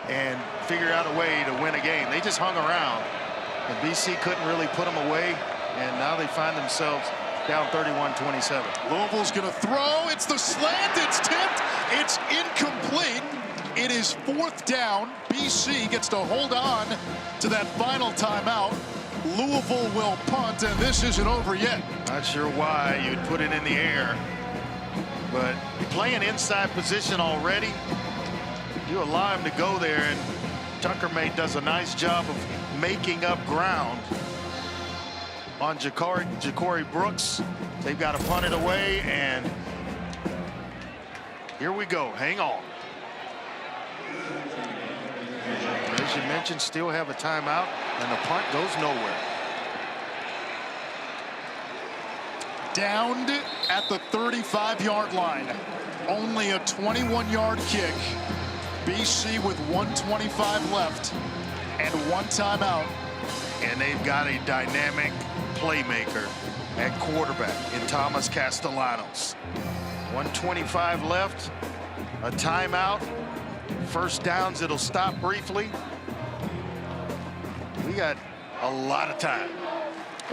and figure out a way to win a game. They just hung around, and BC couldn't really put them away, and now they find themselves down 31-27. Louisville's going to throw. It's the slant. It's tipped. It's incomplete. It is 4th down. BC gets to hold on to that final timeout. Louisville will punt, and this isn't over yet. Not sure why you'd put it in the air, but you play an inside position already. You allow him to go there, and Tucker does a nice job of making up ground on Ja'Cory Brooks. They've got to punt it away, and here we go. Hang on. As you mentioned, still have a timeout, and the punt goes nowhere. Downed at the 35-yard line. Only a 21-yard kick. BC with 1:25 left and 1 timeout. And they've got a dynamic playmaker at quarterback in Thomas Castellanos. 1:25 left, a timeout, first downs. It'll stop briefly. We got a lot of time.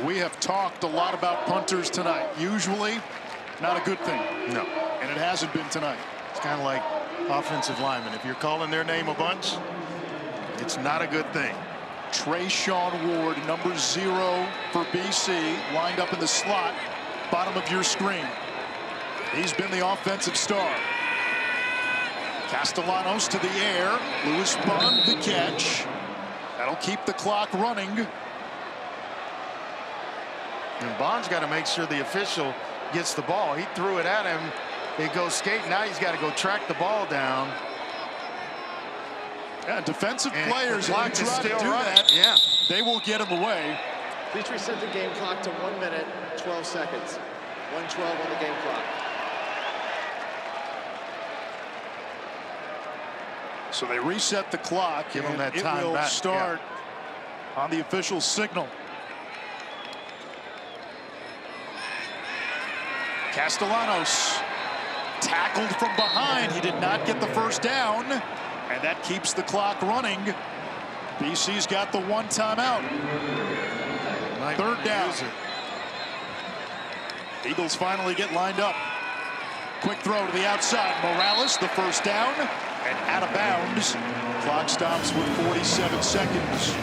We have talked a lot about punters tonight. Usually not a good thing. No. And it hasn't been tonight. It's kind of like offensive linemen. If you're calling their name a bunch, it's not a good thing. Trayshawn Ward, number 0 for BC, lined up in the slot, bottom of your screen. He's been the offensive star. Castellanos to the air. Lewis Bond the catch. That'll keep the clock running. And Bond's got to make sure the official gets the ball. He threw it at him. It goes skating. Now he's got to go track the ball down. Yeah, defensive And players, the if clock you is try to still do running. that, Yeah. they will get in the way. Please reset the game clock to 1 minute, 12 seconds. 1:12 on the game clock. So they reset the clock. Give them that it time will back. start on the official signal. Castellanos tackled from behind. He did not get the first down, and that keeps the clock running. BC's got the 1 timeout. 3rd down. Eagles finally get lined up. Quick throw to the outside. Morales, the first down, and out of bounds. Clock stops with 47 seconds.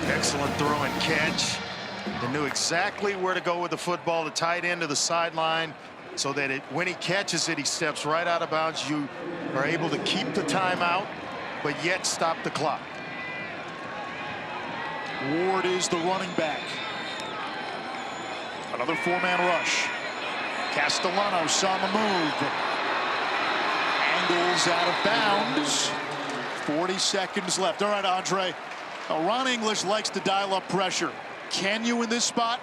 Excellent throw and catch. They knew exactly where to go with the football, the tight end to the sideline, so that when he catches it, he steps right out of bounds. You are able to keep the timeout, but yet stop the clock. Ward is the running back. Another 4-man rush. Castellanos on the move. Angles out of bounds. 40 seconds left. All right, Andre. Now, Ron English likes to dial up pressure. Can you in this spot?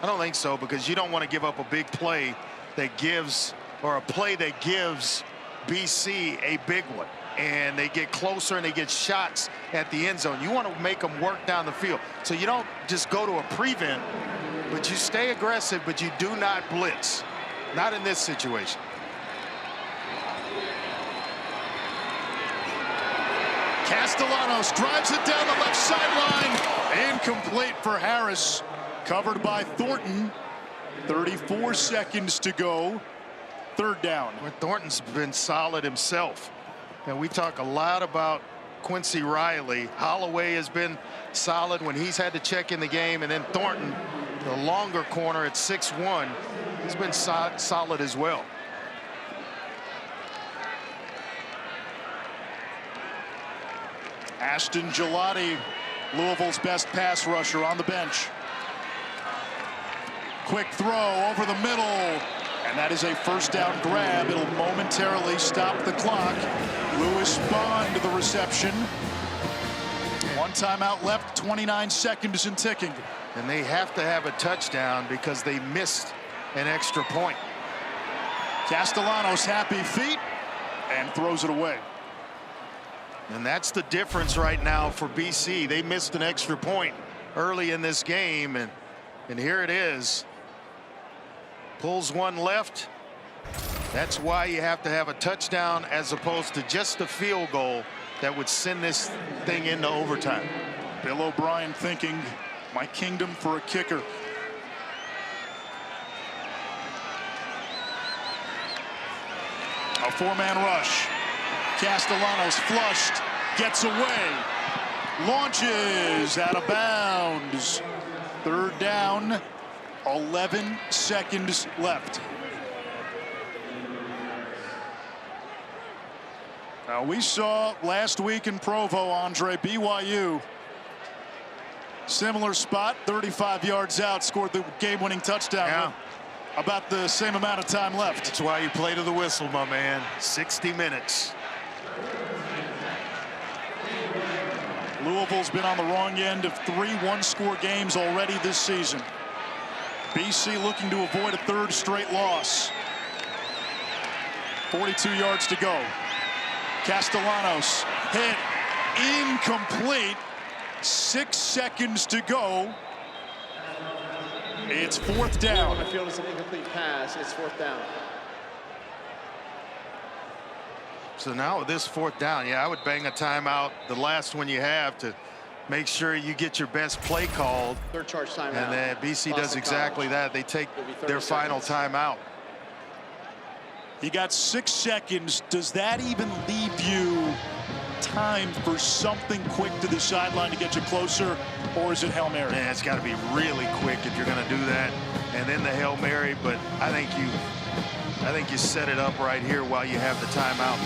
I don't think so, because you don't want to give up a big play that gives, or a play that gives BC a big one. And they get closer and they get shots at the end zone. You want to make them work down the field. So you don't just go to a prevent, but you stay aggressive, but you do not blitz. Not in this situation. Castellanos drives it down the left sideline. Incomplete for Harris. Covered by Thornton. 34 seconds to go. 3rd down. Well, Thornton's been solid himself. And we talk a lot about Quincy Riley. Holloway has been solid when he's had to check in the game, and then Thornton, the longer corner at 6'1", has been solid as well. Ashton Gelati, Louisville's best pass rusher, on the bench. Quick throw over the middle, and that is a first down grab. It'll momentarily stop the clock. Lewis Bond, the reception. One timeout left, 29 seconds and ticking. And they have to have a touchdown because they missed an extra point. Castellanos happy feet and throws it away. And that's the difference right now for BC. They missed an extra point early in this game, and here it is. Pulls one left. That's why you have to have a touchdown as opposed to just a field goal that would send this thing into overtime. Bill O'Brien thinking, my kingdom for a kicker. A four-man rush. Castellanos flushed, gets away, launches out of bounds. Third down, 11 seconds left. Now, we saw last week in Provo, Andre, BYU, similar spot, 35 yards out, scored the game-winning touchdown. Yeah. About the same amount of time left. That's why you play to the whistle, my man. 60 minutes. Louisville's been on the wrong end of 3 one-score games already this season. BC looking to avoid a third straight loss. 42 yards to go. Castellanos hit, incomplete. 6 seconds to go. It's fourth down. I feel it's an incomplete pass. It's fourth down. So now with this fourth down, yeah, I would bang a timeout, the last one you have, to make sure you get your best play called. Third charge timeout. And then BC does exactly that. They take their final timeout. You got 6 seconds. Does that even leave you time for something quick to the sideline to get you closer, or is it Hail Mary? Man, it's got to be really quick if you're going to do that, and then the Hail Mary. But I think you set it up right here while you have the timeout.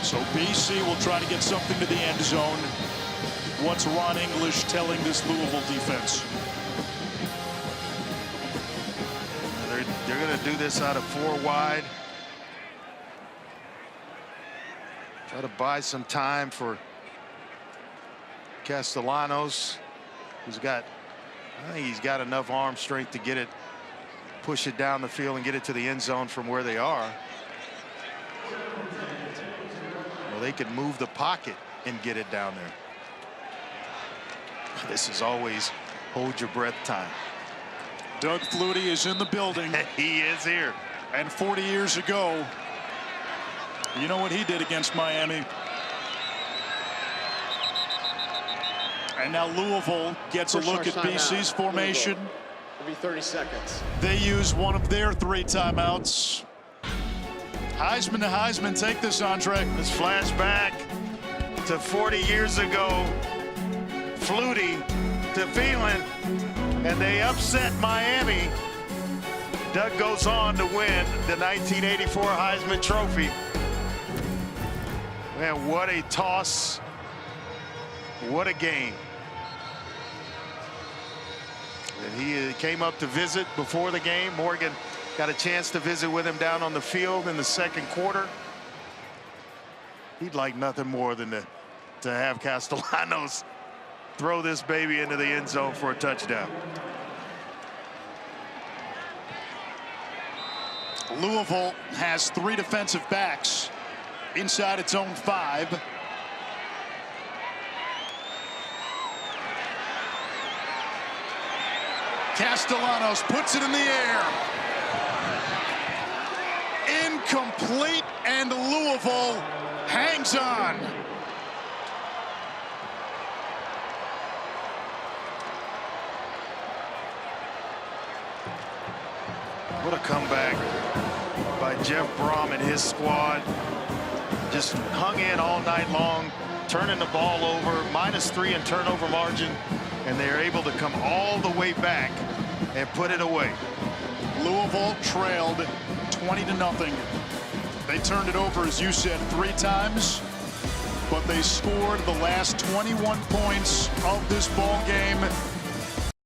So BC will try to get something to the end zone. What's Ron English telling this Louisville defense? They're going to do this out of 4 wide. Try to buy some time for Castellanos, who's got, I think he's got enough arm strength to get it, push it down the field and get it to the end zone from where they are. Well, they could move the pocket and get it down there. This is always hold your breath time. Doug Flutie is in the building. He is here. And 40 years ago, you know what he did against Miami. And now Louisville gets a look at BC's formation. It'll be 30 seconds. They use one of their 3 timeouts. Heisman to Heisman, take this, Andre. Let's flash back to 40 years ago. Flutie to Phelan, and they upset Miami. Doug goes on to win the 1984 Heisman Trophy. Man, what a toss. What a game. And he came up to visit before the game. Morgan got a chance to visit with him down on the field in the second quarter. He'd like nothing more than to have Castellanos throw this baby into the end zone for a touchdown. Louisville has 3 defensive backs inside its own 5. Castellanos puts it in the air. Incomplete, and Louisville hangs on. What a comeback by by Jeff Brom and his squad. Just hung in all night long, turning the ball over, -3 in turnover margin, and they're able to come all the way back and put it away. Louisville trailed 20-0. They turned it over, as you said, 3 times, but they scored the last 21 points of this ball game